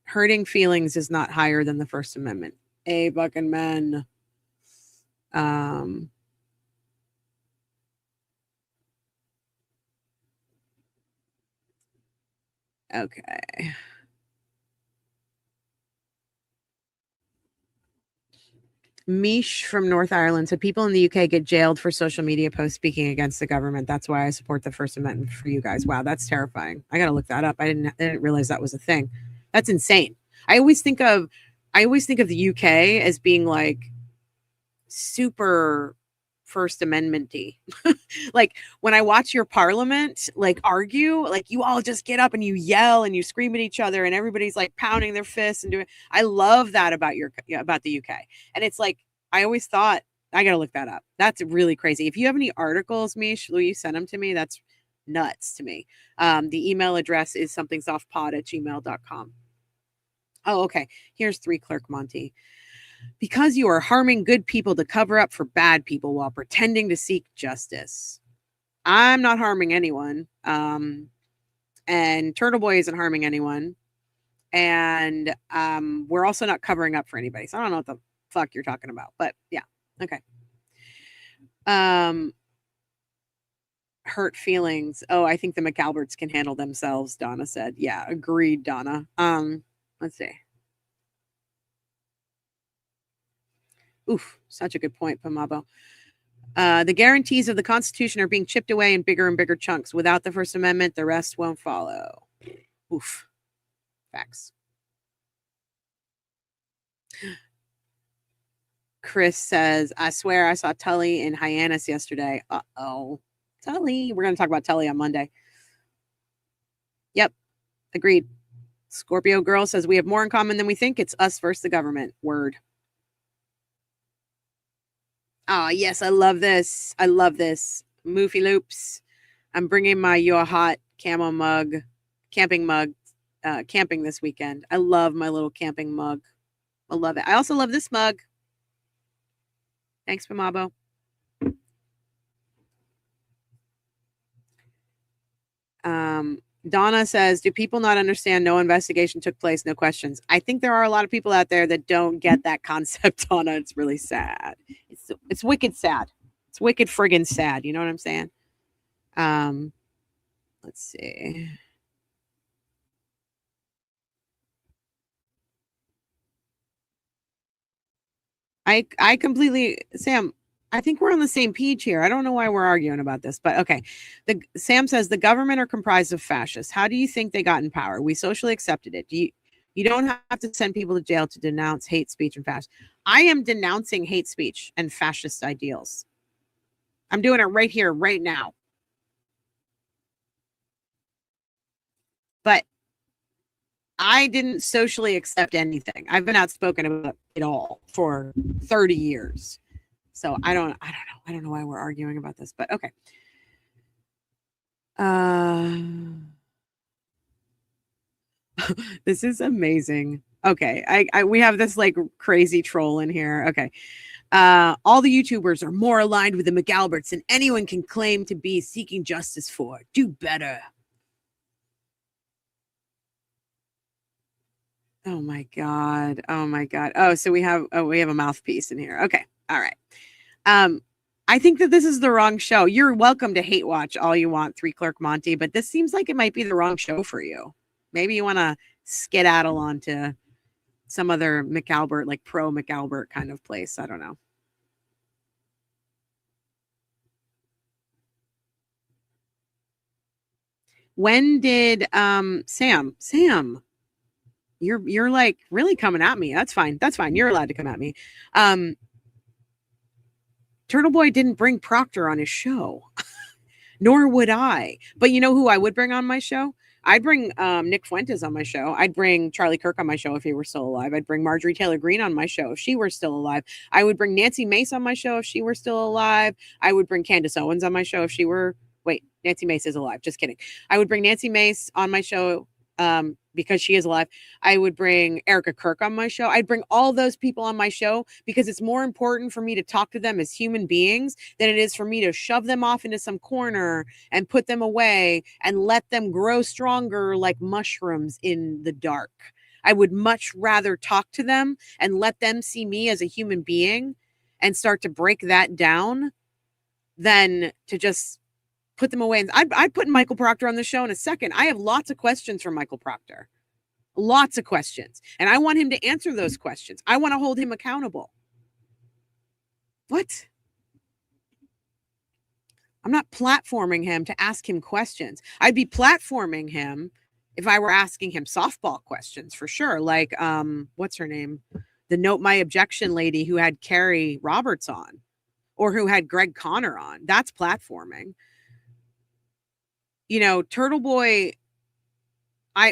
Hurting feelings is not higher than the First Amendment. Fucking men. Okay. Mish from North Ireland said people in the UK get jailed for social media posts speaking against the government. That's why I support the First Amendment for you guys. Wow, that's terrifying. I gotta look that up. I didn't realize that was a thing. That's insane. I always think of the UK as being like super First Amendment-y. Like when I watch your parliament like argue, like you all just get up and you yell and you scream at each other and everybody's like pounding their fists and doing. I love that about the UK. And it's like I always thought, I gotta look that up. That's really crazy. If you have any articles, Mish, will you send them to me? That's nuts to me. The email address is somethingsoftpod@gmail.com. Oh, okay. Here's 3 Clerk Monty. Because you are harming good people to cover up for bad people while pretending to seek justice. I'm not harming anyone. And Turtleboy isn't harming anyone. And we're also not covering up for anybody. So I don't know what the fuck you're talking about. But yeah. Okay. Hurt feelings. Oh, I think the McAlberts can handle themselves, Donna said. Yeah, agreed, Donna. Let's see. Oof, such a good point, Pamabo. The guarantees of the Constitution are being chipped away in bigger and bigger chunks. Without the First Amendment, the rest won't follow. Oof. Facts. Chris says, I swear I saw Tully in Hyannis yesterday. Uh-oh. Tully. We're going to talk about Tully on Monday. Yep. Agreed. Scorpio Girl says, we have more in common than we think. It's us versus the government. Word. Oh, yes, I love this. I love this. Moofy Loops. I'm bringing my You're Hot camo mug, camping mug, camping this weekend. I love my little camping mug. I love it. I also love this mug. Thanks, Pamabo. Donna says, do people not understand no investigation took place, no questions? I think there are a lot of people out there that don't get that concept, Donna. It's really sad. It's wicked sad. It's wicked friggin' sad. You know what I'm saying? Let's see. I completely, Sam, I think we're on the same page here. I don't know why we're arguing about this, but okay. Sam says the government are comprised of fascists. How do you think they got in power? We socially accepted it. You don't have to send people to jail to denounce hate speech and fascism. I am denouncing hate speech and fascist ideals. I'm doing it right here, right now. But I didn't socially accept anything. I've been outspoken about it all for 30 years. So I don't know. I don't know why we're arguing about this, but okay. This is amazing. Okay. We have this like crazy troll in here. Okay. All the YouTubers are more aligned with the McAlberts than anyone can claim to be seeking justice for. Do better. Oh my God. Oh my God. Oh, so we have a mouthpiece in here. Okay. All right. I think that this is the wrong show. You're welcome to hate watch all you want, 3 Clerk Monty, but this seems like it might be the wrong show for you. Maybe you want to skedaddle onto some other McAlbert, like pro McAlbert kind of place. I don't know. When did Sam, you're like really coming at me. That's fine. That's fine. You're allowed to come at me. Turtleboy didn't bring Proctor on his show, nor would I. But you know who I would bring on my show? I'd bring Nick Fuentes on my show. I'd bring Charlie Kirk on my show if he were still alive. I'd bring Marjorie Taylor Greene on my show if she were still alive. I would bring Nancy Mace on my show if she were still alive. I would bring Candace Owens on my show if she were... Wait, Nancy Mace is alive. Just kidding. I would bring Nancy Mace on my show because she is alive. I would bring Erica Kirk on my show. I'd bring all those people on my show because it's more important for me to talk to them as human beings than it is for me to shove them off into some corner and put them away and let them grow stronger like mushrooms in the dark. I would much rather talk to them and let them see me as a human being and start to break that down than to just put them away. And I'd put Michael Proctor on the show in a second. I have lots of questions for Michael Proctor. Lots of questions. And I want him to answer those questions. I want to hold him accountable. What? I'm not platforming him to ask him questions. I'd be platforming him if I were asking him softball questions for sure. Like, what's her name? The Note My Objection lady who had Carrie Roberts on or who had Greg Connor on. That's platforming. You know, Turtleboy,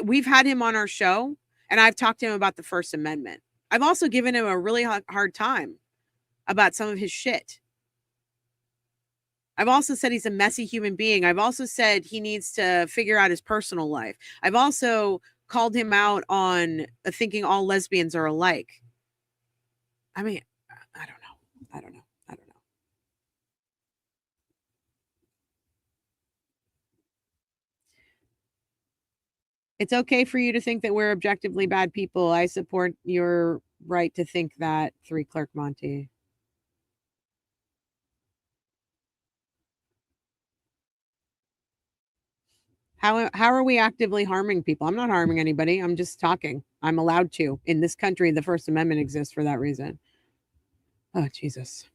we've had him on our show and I've talked to him about the First Amendment. I've also given him a really hard time about some of his shit. I've also said he's a messy human being. I've also said he needs to figure out his personal life. I've also called him out on thinking all lesbians are alike. I mean, I don't know. It's okay for you to think that we're objectively bad people. I support your right to think that, 3 Clerk Monty. How are we actively harming people? I'm not harming anybody. I'm just talking. I'm allowed to. In this country, the First Amendment exists for that reason. Oh, Jesus.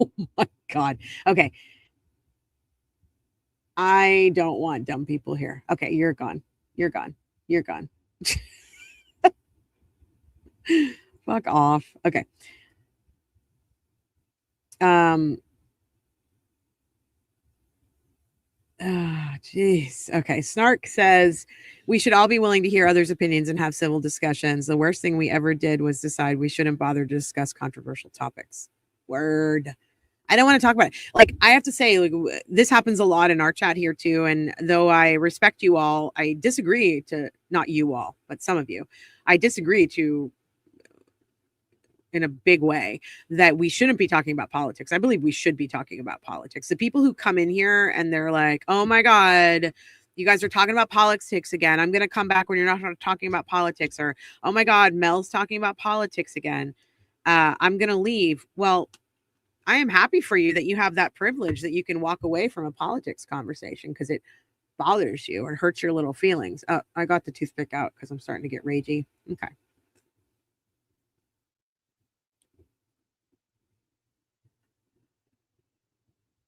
Oh my God. Okay. I don't want dumb people here. Okay, you're gone. You're gone. You're gone. Fuck off. Okay. Jeez. Okay. Snark says we should all be willing to hear others' opinions and have civil discussions. The worst thing we ever did was decide we shouldn't bother to discuss controversial topics. Word. I don't want to talk about it. Like, I have to say, like, this happens a lot in our chat here too. And though I respect you all, I disagree to, not you all, but some of you, I disagree to, in a big way, that we shouldn't be talking about politics. I believe we should be talking about politics. The people who come in here and they're like, oh my God, you guys are talking about politics again. I'm going to come back when you're not talking about politics. Or, oh my God, Mel's talking about politics again. I'm going to leave. Well, I am happy for you that you have that privilege, that you can walk away from a politics conversation because it bothers you or hurts your little feelings. I got the toothpick out because I'm starting to get ragey. Okay.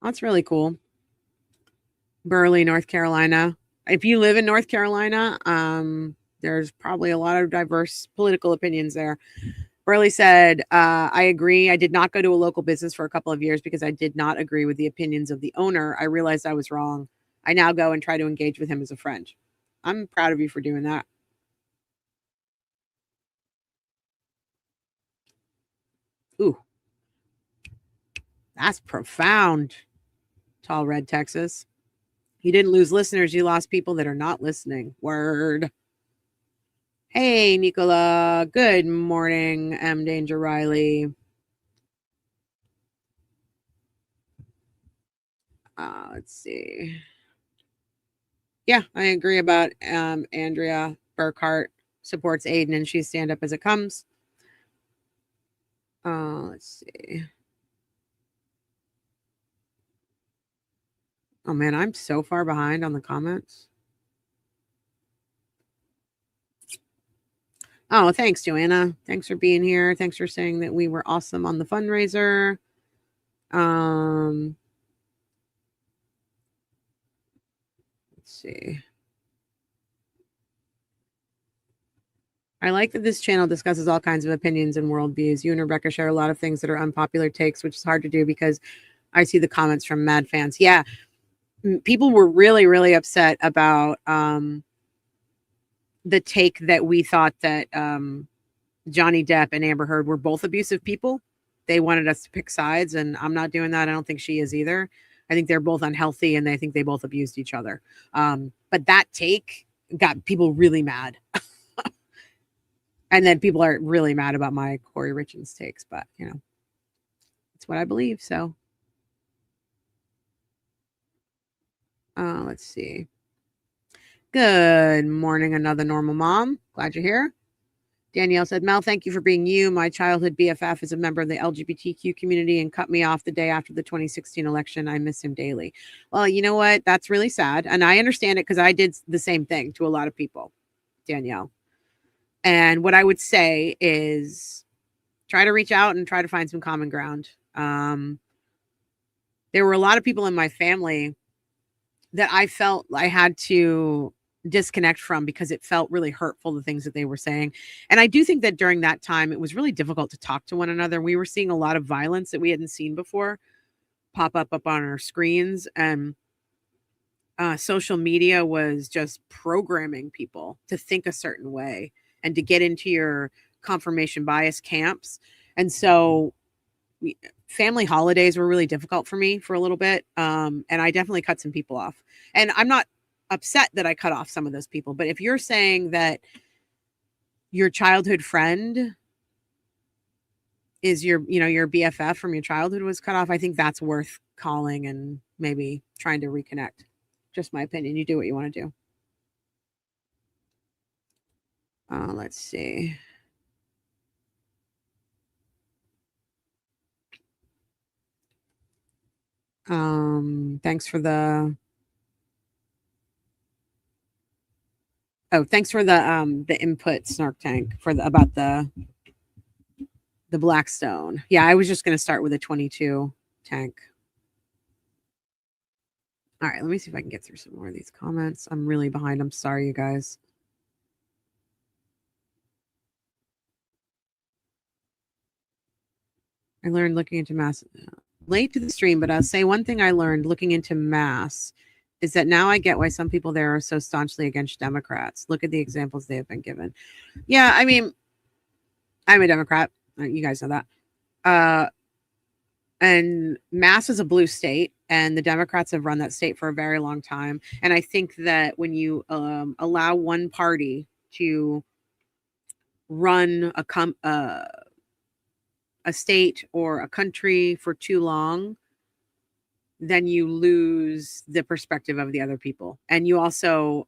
That's really cool. Burley, North Carolina. If you live in North Carolina, there's probably a lot of diverse political opinions there. Burley said, I agree. I did not go to a local business for a couple of years because I did not agree with the opinions of the owner. I realized I was wrong. I now go and try to engage with him as a friend. I'm proud of you for doing that. Ooh, that's profound. Tall Red, Texas. You didn't lose listeners. You lost people that are not listening. Word. Hey, Nicola. Good morning, M. Danger Riley. Let's see. Yeah, I agree about Andrea Burkhart supports Aiden and she's stand up as it comes. Let's see. Oh man, I'm so far behind on the comments. Oh, thanks, Joanna. Thanks for being here. Thanks for saying that we were awesome on the fundraiser. Let's see. I like that this channel discusses all kinds of opinions and worldviews. You and Rebecca share a lot of things that are unpopular takes, which is hard to do because I see the comments from mad fans. Yeah, people were really, really upset about the take that we thought that Johnny Depp and Amber Heard were both abusive people. They wanted us to pick sides, and I'm not doing that. I don't think she is either. I think they're both unhealthy, and I think they both abused each other. But that take got people really mad. And then people are really mad about my Corey Richards takes, but you know, it's what I believe. So let's see. Good morning, another normal mom. Glad you're here. Danielle said, Mel, thank you for being you. My childhood BFF is a member of the LGBTQ community and cut me off the day after the 2016 election. I miss him daily. Well, you know what? That's really sad. And I understand it because I did the same thing to a lot of people, Danielle. And what I would say is try to reach out and try to find some common ground. There were a lot of people in my family that I felt I had to disconnect from because it felt really hurtful, the things that they were saying. And I do think that during that time, it was really difficult to talk to one another. We were seeing a lot of violence that we hadn't seen before pop up on our screens. And social media was just programming people to think a certain way and to get into your confirmation bias camps. And so family holidays were really difficult for me for a little bit. And I definitely cut some people off. And I'm not upset that I cut off some of those people. But if you're saying that your childhood friend is your BFF from your childhood was cut off, I think that's worth calling and maybe trying to reconnect. Just my opinion. You do what you want to do. Let's see. Thanks for the input, Snark Tank, about the Blackstone. Yeah, I was just going to start with a 22 tank. All right, let me see if I can get through some more of these comments. I'm really behind. I'm sorry, you guys. I learned looking into mass late to the stream, but I'll say one thing I learned looking into mass is that now I get why some people there are so staunchly against Democrats. Look at the examples they have been given. Yeah, I mean, I'm a Democrat. You guys know that. and Mass is a blue state, and the Democrats have run that state for a very long time. And I think that when you allow one party to run a state or a country for too long, then you lose the perspective of the other people. And you also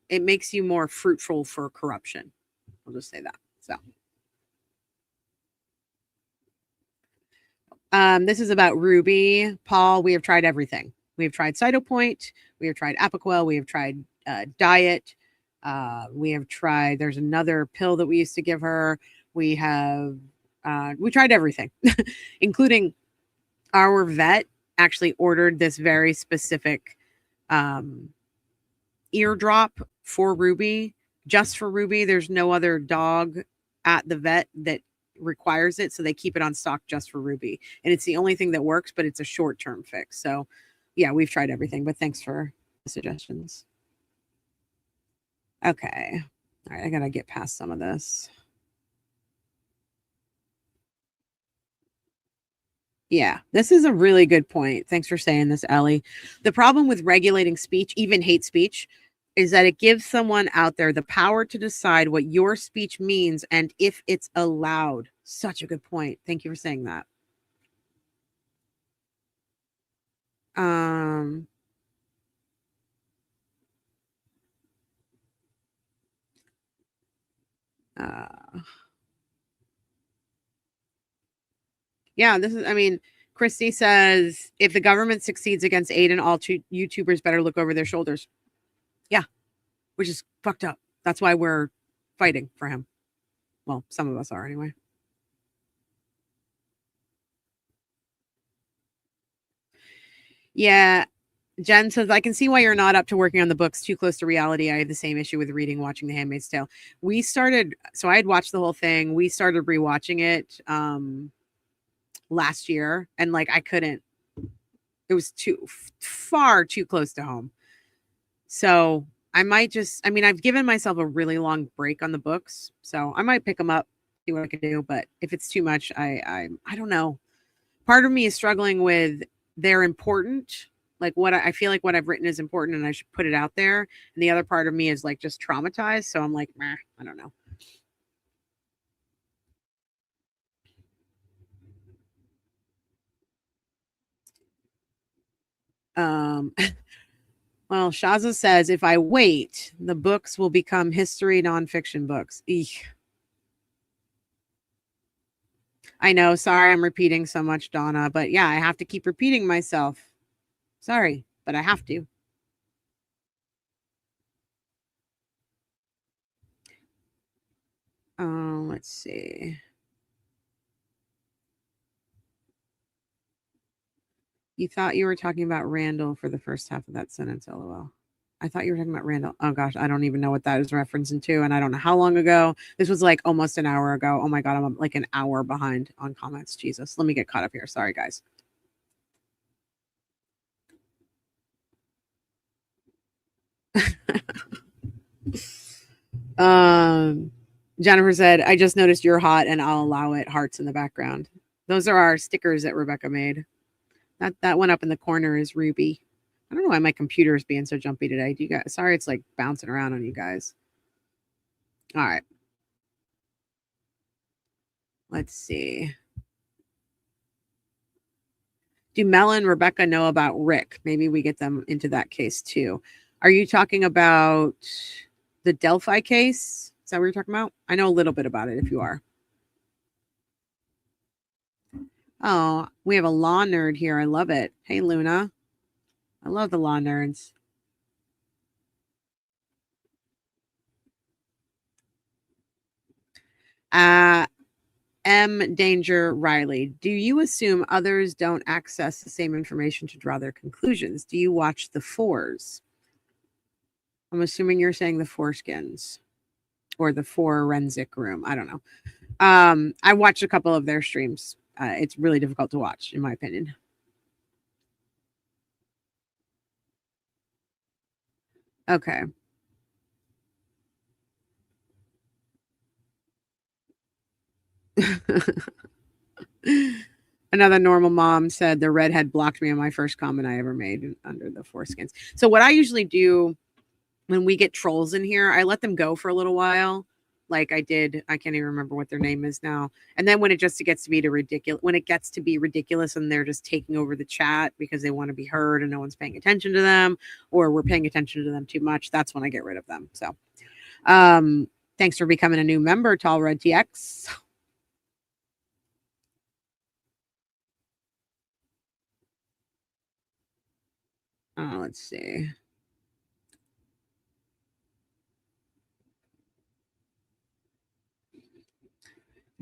it makes you more fruitful for corruption. I'll just say that. So this is about Ruby. Paul, we have tried everything. We have tried Cytopoint. We have tried Apoquel. We have tried diet. We have tried, there's another pill that we used to give her. We tried everything, including our vet actually ordered this very specific eardrop for Ruby, just for Ruby. There's no other dog at the vet that requires it, so they keep it on stock just for Ruby, and it's the only thing that works, but it's a short-term fix. So yeah, we've tried everything, but thanks for the suggestions. Okay, all right, I gotta get past some of this. Yeah, this is a really good point. Thanks for saying this, Ellie. The problem with regulating speech, even hate speech, is that it gives someone out there the power to decide what your speech means and if it's allowed. Such a good point. Thank you for saying that. Yeah, Christy says, if the government succeeds against Aiden, all YouTubers better look over their shoulders. Yeah, which is fucked up. That's why we're fighting for him. Well, some of us are anyway. Yeah, Jen says, I can see why you're not up to working on the books. Too close to reality. I have the same issue with watching The Handmaid's Tale. So I had watched the whole thing. We started rewatching it last year, and I couldn't. It was far too close to home. So I might I've given myself a really long break on the books, so I might pick them up, see what I can do. But if it's too much, I don't know. Part of me is struggling with they're important. What I feel like what I've written is important and I should put it out there. And the other part of me is just traumatized. So I'm like, meh, I don't know. Well, Shaza says, if I wait, the books will become history nonfiction books. Eek. I know. Sorry, I'm repeating so much, Donna. But yeah, I have to keep repeating myself. Sorry, but I have to. Let's see. You thought you were talking about Randall for the first half of that sentence, LOL. I thought you were talking about Randall. Oh gosh, I don't even know what that is referencing to, and I don't know how long ago. This was almost an hour ago. Oh my god, I'm an hour behind on comments. Jesus, let me get caught up here. Sorry, guys. Jennifer said, I just noticed you're hot and I'll allow it. Hearts in the background. Those are our stickers that Rebecca made. That one up in the corner is Ruby. I don't know why my computer is being so jumpy today. Do you guys? Sorry, it's bouncing around on you guys. All right. Let's see. Do Mel and Rebecca know about Rick? Maybe we get them into that case too. Are you talking about the Delphi case? Is that what you're talking about? I know a little bit about it if you are. Oh, we have a law nerd here. I love it. Hey, Luna. I love the law nerds. M. Danger Riley. Do you assume others don't access the same information to draw their conclusions? Do you watch the fours? I'm assuming you're saying the foreskins or the forensic room. I don't know. I watched a couple of their streams. It's really difficult to watch, in my opinion. Okay. Another normal mom said the redhead blocked me on my first comment I ever made under the foreskins. So what I usually do when we get trolls in here, I let them go for a little while. Like I did, I can't even remember what their name is now. And then when it gets to be ridiculous and they're just taking over the chat because they want to be heard and no one's paying attention to them, or we're paying attention to them too much, that's when I get rid of them. So thanks for becoming a new member, Tall Red TX. Let's see.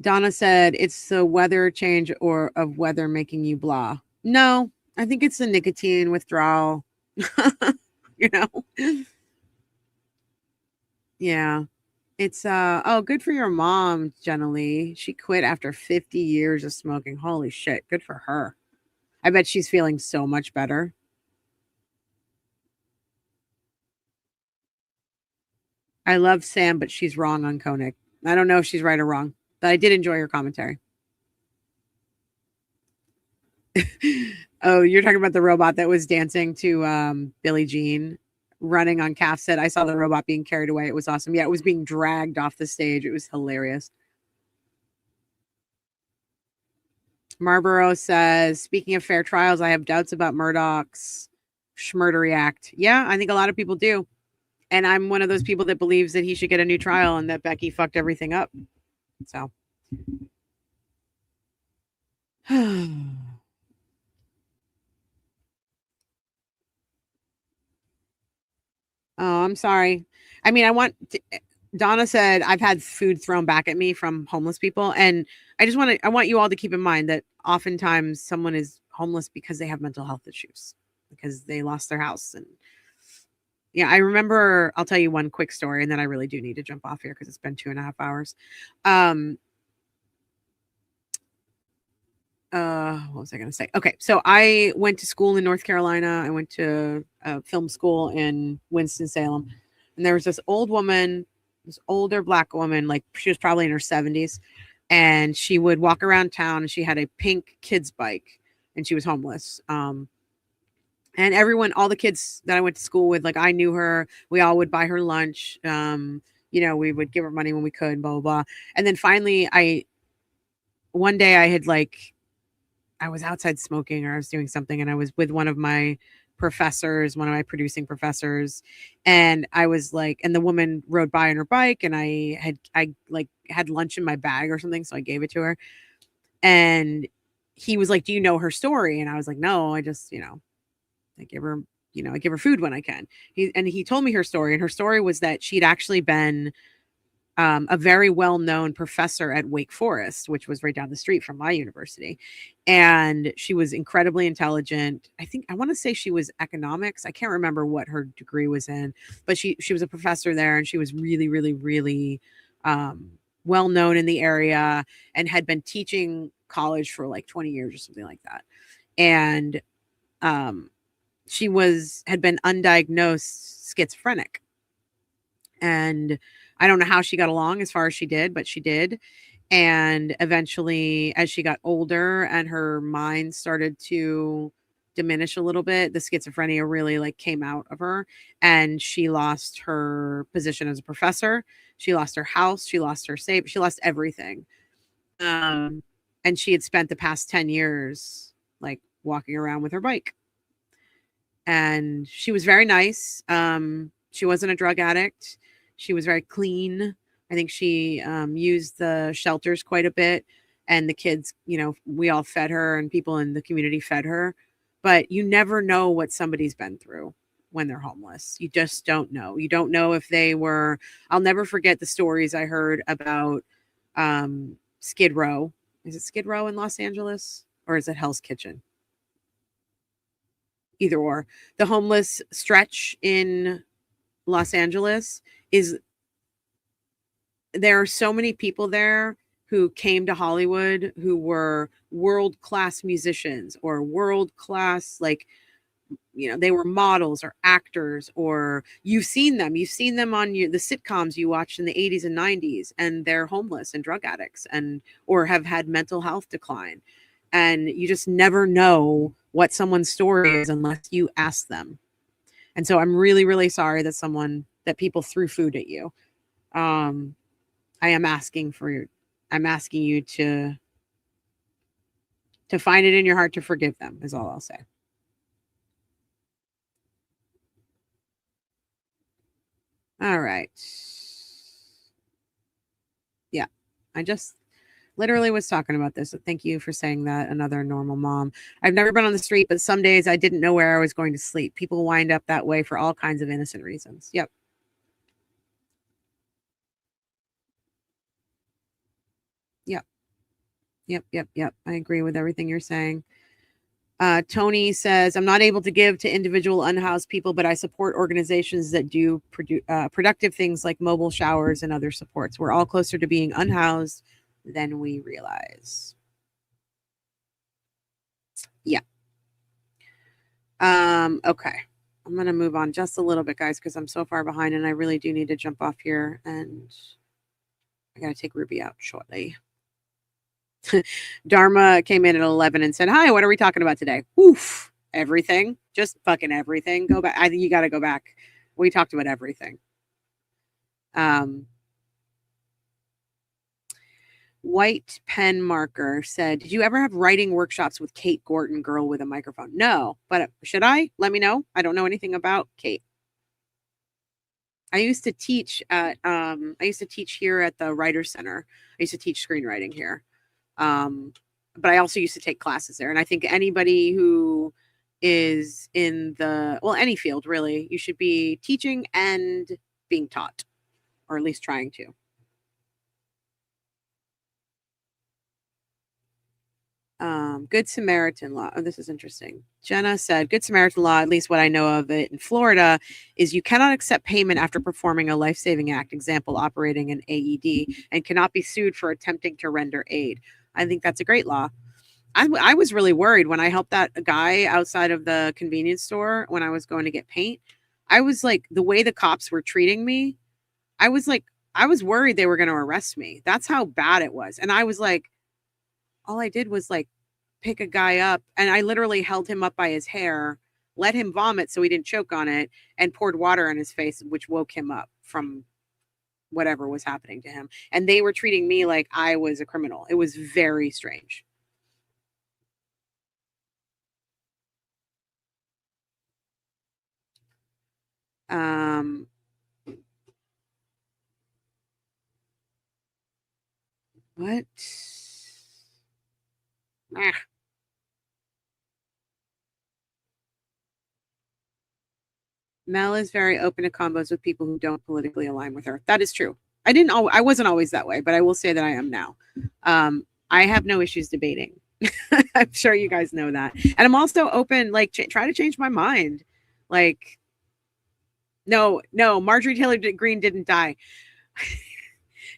Donna said it's the weather change or of weather making you blah. No, I think it's the nicotine withdrawal. You know? Yeah. It's good for your mom, Jenna Lee. She quit after 50 years of smoking. Holy shit. Good for her. I bet she's feeling so much better. I love Sam, but she's wrong on Koenig. I don't know if she's right or wrong, but I did enjoy her commentary. Oh, you're talking about the robot that was dancing to Billie Jean running on calf set. I saw the robot being carried away. It was awesome. Yeah, it was being dragged off the stage. It was hilarious. Marlboro says, speaking of fair trials, I have doubts about Murdoch's Schmurdery Act. Yeah, I think a lot of people do. And I'm one of those people that believes that he should get a new trial and that Becky fucked everything up. So. Oh, I'm sorry. I mean, Donna said, I've had food thrown back at me from homeless people. And I want you all to keep in mind that oftentimes someone is homeless because they have mental health issues, because they lost their house. And yeah, I remember, I'll tell you one quick story and then I really do need to jump off here because it's been 2.5 hours. What was I going to say? Okay. So I went to school in North Carolina. I went to a film school in Winston-Salem, and there was this old woman, this older Black woman, like she was probably in her 70s, and she would walk around town and she had a pink kid's bike and she was homeless. And all the kids that I went to school with, like I knew her, we all would buy her lunch. We would give her money when we could, blah, blah, blah. And then finally one day I was outside smoking or I was doing something, and I was with one of my producing professors, and I was like, and the woman rode by on her bike, and I had lunch in my bag or something, so I gave it to her, and he was like, do you know her story? And I was like, no, I just, I give her food when I can. He told me her story, and her story was that she'd actually been a very well-known professor at Wake Forest, which was right down the street from my university. And she was incredibly intelligent. I want to say she was economics. I can't remember what her degree was in, but she was a professor there, and she was really, really, really well-known in the area and had been teaching college for like 20 years or something like that. And she had been undiagnosed schizophrenic. And I don't know how she got along as far as she did, but she did. And eventually, as she got older and her mind started to diminish a little bit, the schizophrenia really came out of her, and she lost her position as a professor. She lost her house. She lost her she lost everything. And she had spent the past 10 years walking around with her bike. And she was very nice. She wasn't a drug addict. She was very clean. I think she used the shelters quite a bit, and the kids, we all fed her, and people in the community fed her. But you never know what somebody's been through when they're homeless. You just don't know. You don't know if they were. I'll never forget the stories I heard about Skid Row. Is it Skid Row in Los Angeles, or is it Hell's Kitchen? Either or. The homeless stretch in Los Angeles there are so many people there who came to Hollywood who were world-class musicians or world-class, they were models or actors, or you've seen them on the sitcoms you watched in the 80s and 90s, and they're homeless and drug addicts or have had mental health decline. And you just never know what someone's story is unless you ask them. And so I'm really, really sorry that people threw food at you. I'm asking you to find it in your heart to forgive them, is all I'll say. All right. Yeah, I just literally was talking about this. So thank you for saying that. Another normal mom. I've never been on the street, but some days I didn't know where I was going to sleep. People wind up that way for all kinds of innocent reasons. Yep. Yep. I agree with everything you're saying. Tony says, I'm not able to give to individual unhoused people, but I support organizations that do productive things like mobile showers and other supports. We're all closer to being unhoused than we realize. Yeah. Okay. I'm going to move on just a little bit, guys, because I'm so far behind and I really do need to jump off here. And I got to take Ruby out shortly. Dharma came in at 11 and said, hi, what are we talking about today? Oof, everything. Just fucking everything. Go back. I think you got to go back. We talked about everything. White Pen Marker said, did you ever have writing workshops with Kate Gorton, girl with a microphone? No, but should I? Let me know. I don't know anything about Kate. I used to teach here at the Writer's Center. I used to teach screenwriting here. But I also used to take classes there. And I think anybody who is in any field, really, you should be teaching and being taught, or at least trying to. Good Samaritan law. Oh, this is interesting. Jenna said, Good Samaritan law, at least what I know of it in Florida, is you cannot accept payment after performing a life-saving act, example, operating an AED, and cannot be sued for attempting to render aid. I think that's a great law. I was really worried when I helped that guy outside of the convenience store when I was going to get paint. I was like, the way the cops were treating me, I was worried they were going to arrest me. That's how bad it was. And I was like, all I did was like pick a guy up, and I literally held him up by his hair, let him vomit so he didn't choke on it, and poured water on his face, which woke him up from whatever was happening to him. And they were treating me like I was a criminal. It was very strange. What? Mel is very open to combos with people who don't politically align with her. That is true. I wasn't always that way, but I will say that I am now. I have no issues debating. I'm sure you guys know that. And I'm also open, like, try to change my mind. Like, no, Marjorie Taylor Greene didn't die.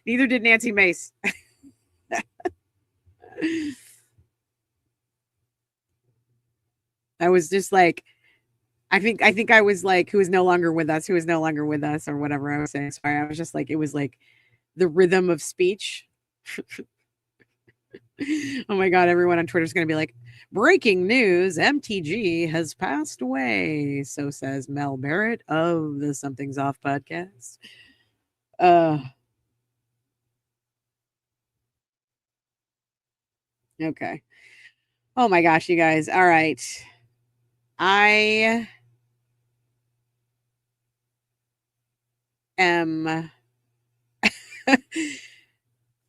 Neither did Nancy Mace. I was just like, I think I was like, who is no longer with us, or whatever I was saying. Sorry, I was just like, it was like the rhythm of speech. Oh my God, everyone on Twitter is going to be like, breaking news, MTG has passed away. So says Mel Barrett of the Something's Off podcast. Okay. Oh my gosh, you guys. All right. I am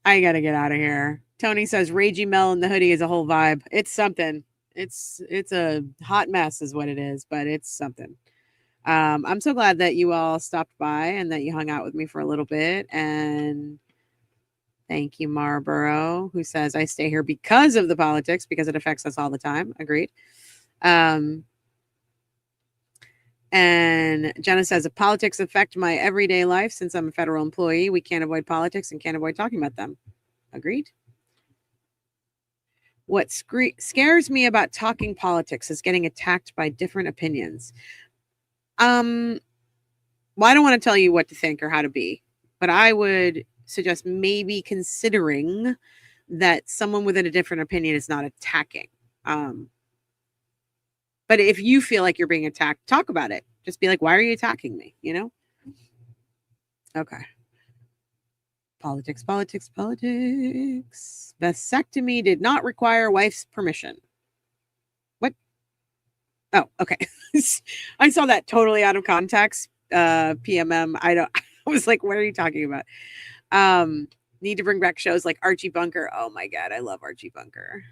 I gotta get out of here. Tony says Ragey Mel in the hoodie is a whole vibe. It's something. It's a hot mess is what it is, but it's something. I'm so glad that you all stopped by and that you hung out with me for a little bit. And thank you, Marlboro, who says I stay here because of the politics, because it affects us all the time. Agreed. And Jenna says, if politics affect my everyday life, since I'm a federal employee, we can't avoid politics and can't avoid talking about them. Agreed. What scares me about talking politics is getting attacked by different opinions. Well, I don't want to tell you what to think or how to be, but I would suggest maybe considering that someone with a different opinion is not attacking. But if you feel like you're being attacked, talk about it. Just be like, why are you attacking me? You know? Okay. Politics, politics, politics. Vasectomy did not require wife's permission. What? Oh, okay. I saw that totally out of context. PMM. I was like, what are you talking about? Need to bring back shows like Archie Bunker. Oh my God, I love Archie Bunker.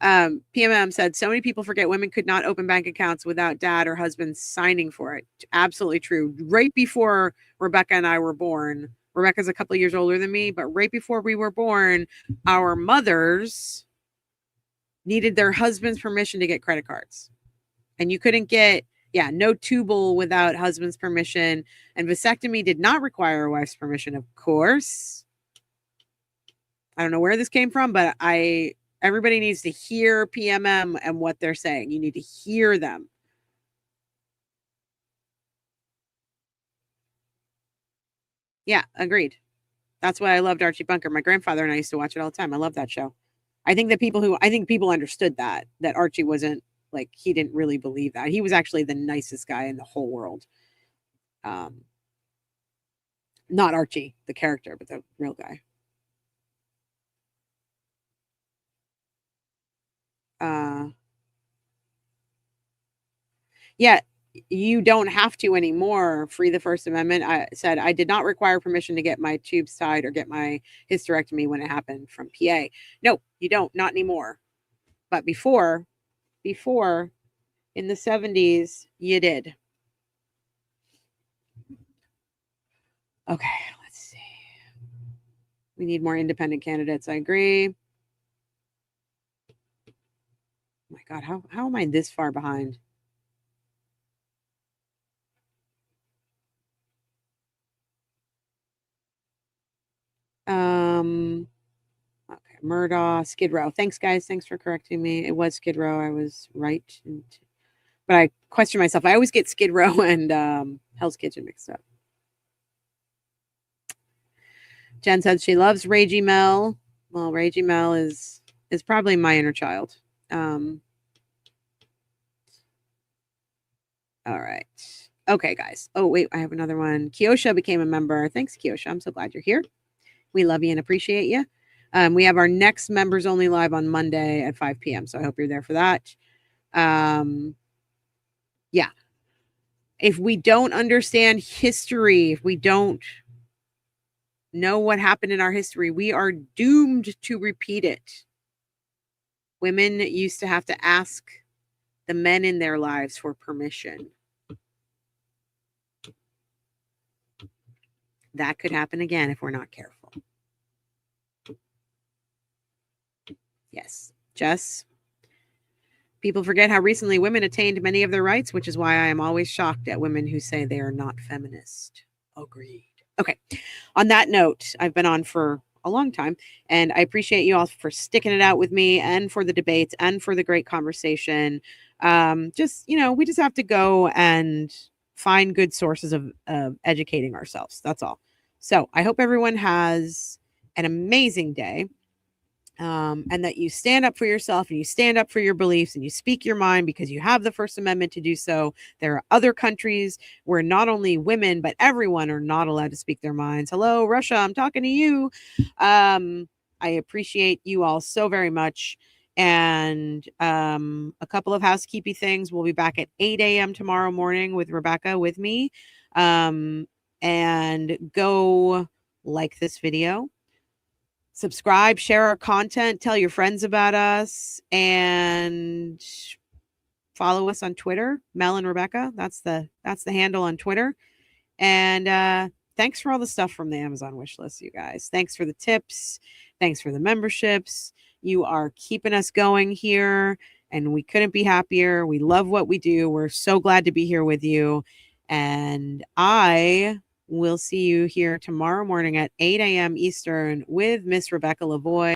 PMM said, so many people forget women could not open bank accounts without dad or husband signing for it. Absolutely true. Right before Rebecca and I were born, Rebecca's a couple of years older than me, but right before we were born, our mothers needed their husband's permission to get credit cards. And you couldn't get, no tubal without husband's permission. And vasectomy did not require a wife's permission, of course. I don't know where this came from, but everybody needs to hear PMM and what they're saying. You need to hear them. Yeah, agreed. That's why I loved Archie Bunker. My grandfather and I used to watch it all the time. I love that show. I think people understood that Archie wasn't like, he didn't really believe that. He was actually the nicest guy in the whole world. Not Archie, the character, but the real guy. You don't have to anymore. Free the First Amendment. I said I did not require permission to get my tubes tied or get my hysterectomy when it happened from PA. No, you don't. Not anymore. But before in the 70s, you did. Okay, let's see. We need more independent candidates. I agree. Oh my God, how am I this far behind? Okay, Murdaugh, Skid Row. Thanks, guys. Thanks for correcting me. It was Skid Row. I was right. But I question myself. I always get Skid Row and Hell's Kitchen mixed up. Jen said she loves Ragey Mel. Well, Ragey Mel is probably my inner child. All right. Okay, guys. Oh, wait, I have another one. Kiosha became a member. Thanks, Kiosha. I'm so glad you're here. We love you and appreciate you. We have our next members only live on Monday at 5 p.m. So I hope you're there for that. Yeah. If we don't understand history, if we don't know what happened in our history, we are doomed to repeat it. Women used to have to ask the men in their lives for permission. That could happen again if we're not careful. Yes. Jess? People forget how recently women attained many of their rights, which is why I am always shocked at women who say they are not feminist. Agreed. Okay. On that note, I've been on for a long time, and I appreciate you all for sticking it out with me and for the debates and for the great conversation. We just have to go and find good sources of educating ourselves. That's all. So I hope everyone has an amazing day. And that you stand up for yourself and you stand up for your beliefs and you speak your mind because you have the First Amendment to do so. There are other countries where not only women, but everyone are not allowed to speak their minds. Hello, Russia, I'm talking to you. I appreciate you all so very much. And a couple of housekeeping things. We'll be back at 8 a.m. tomorrow morning with Rebecca with me. And go like this video. Subscribe, share our content, tell your friends about us, and follow us on Twitter, Mel and Rebecca. That's the handle on Twitter. And thanks for all the stuff from the Amazon wish list, you guys. Thanks for the tips. Thanks for the memberships. You are keeping us going here, and we couldn't be happier. We love what we do. We're so glad to be here with you. And we'll see you here tomorrow morning at 8 a.m. Eastern with Miss Rebecca Lavoie.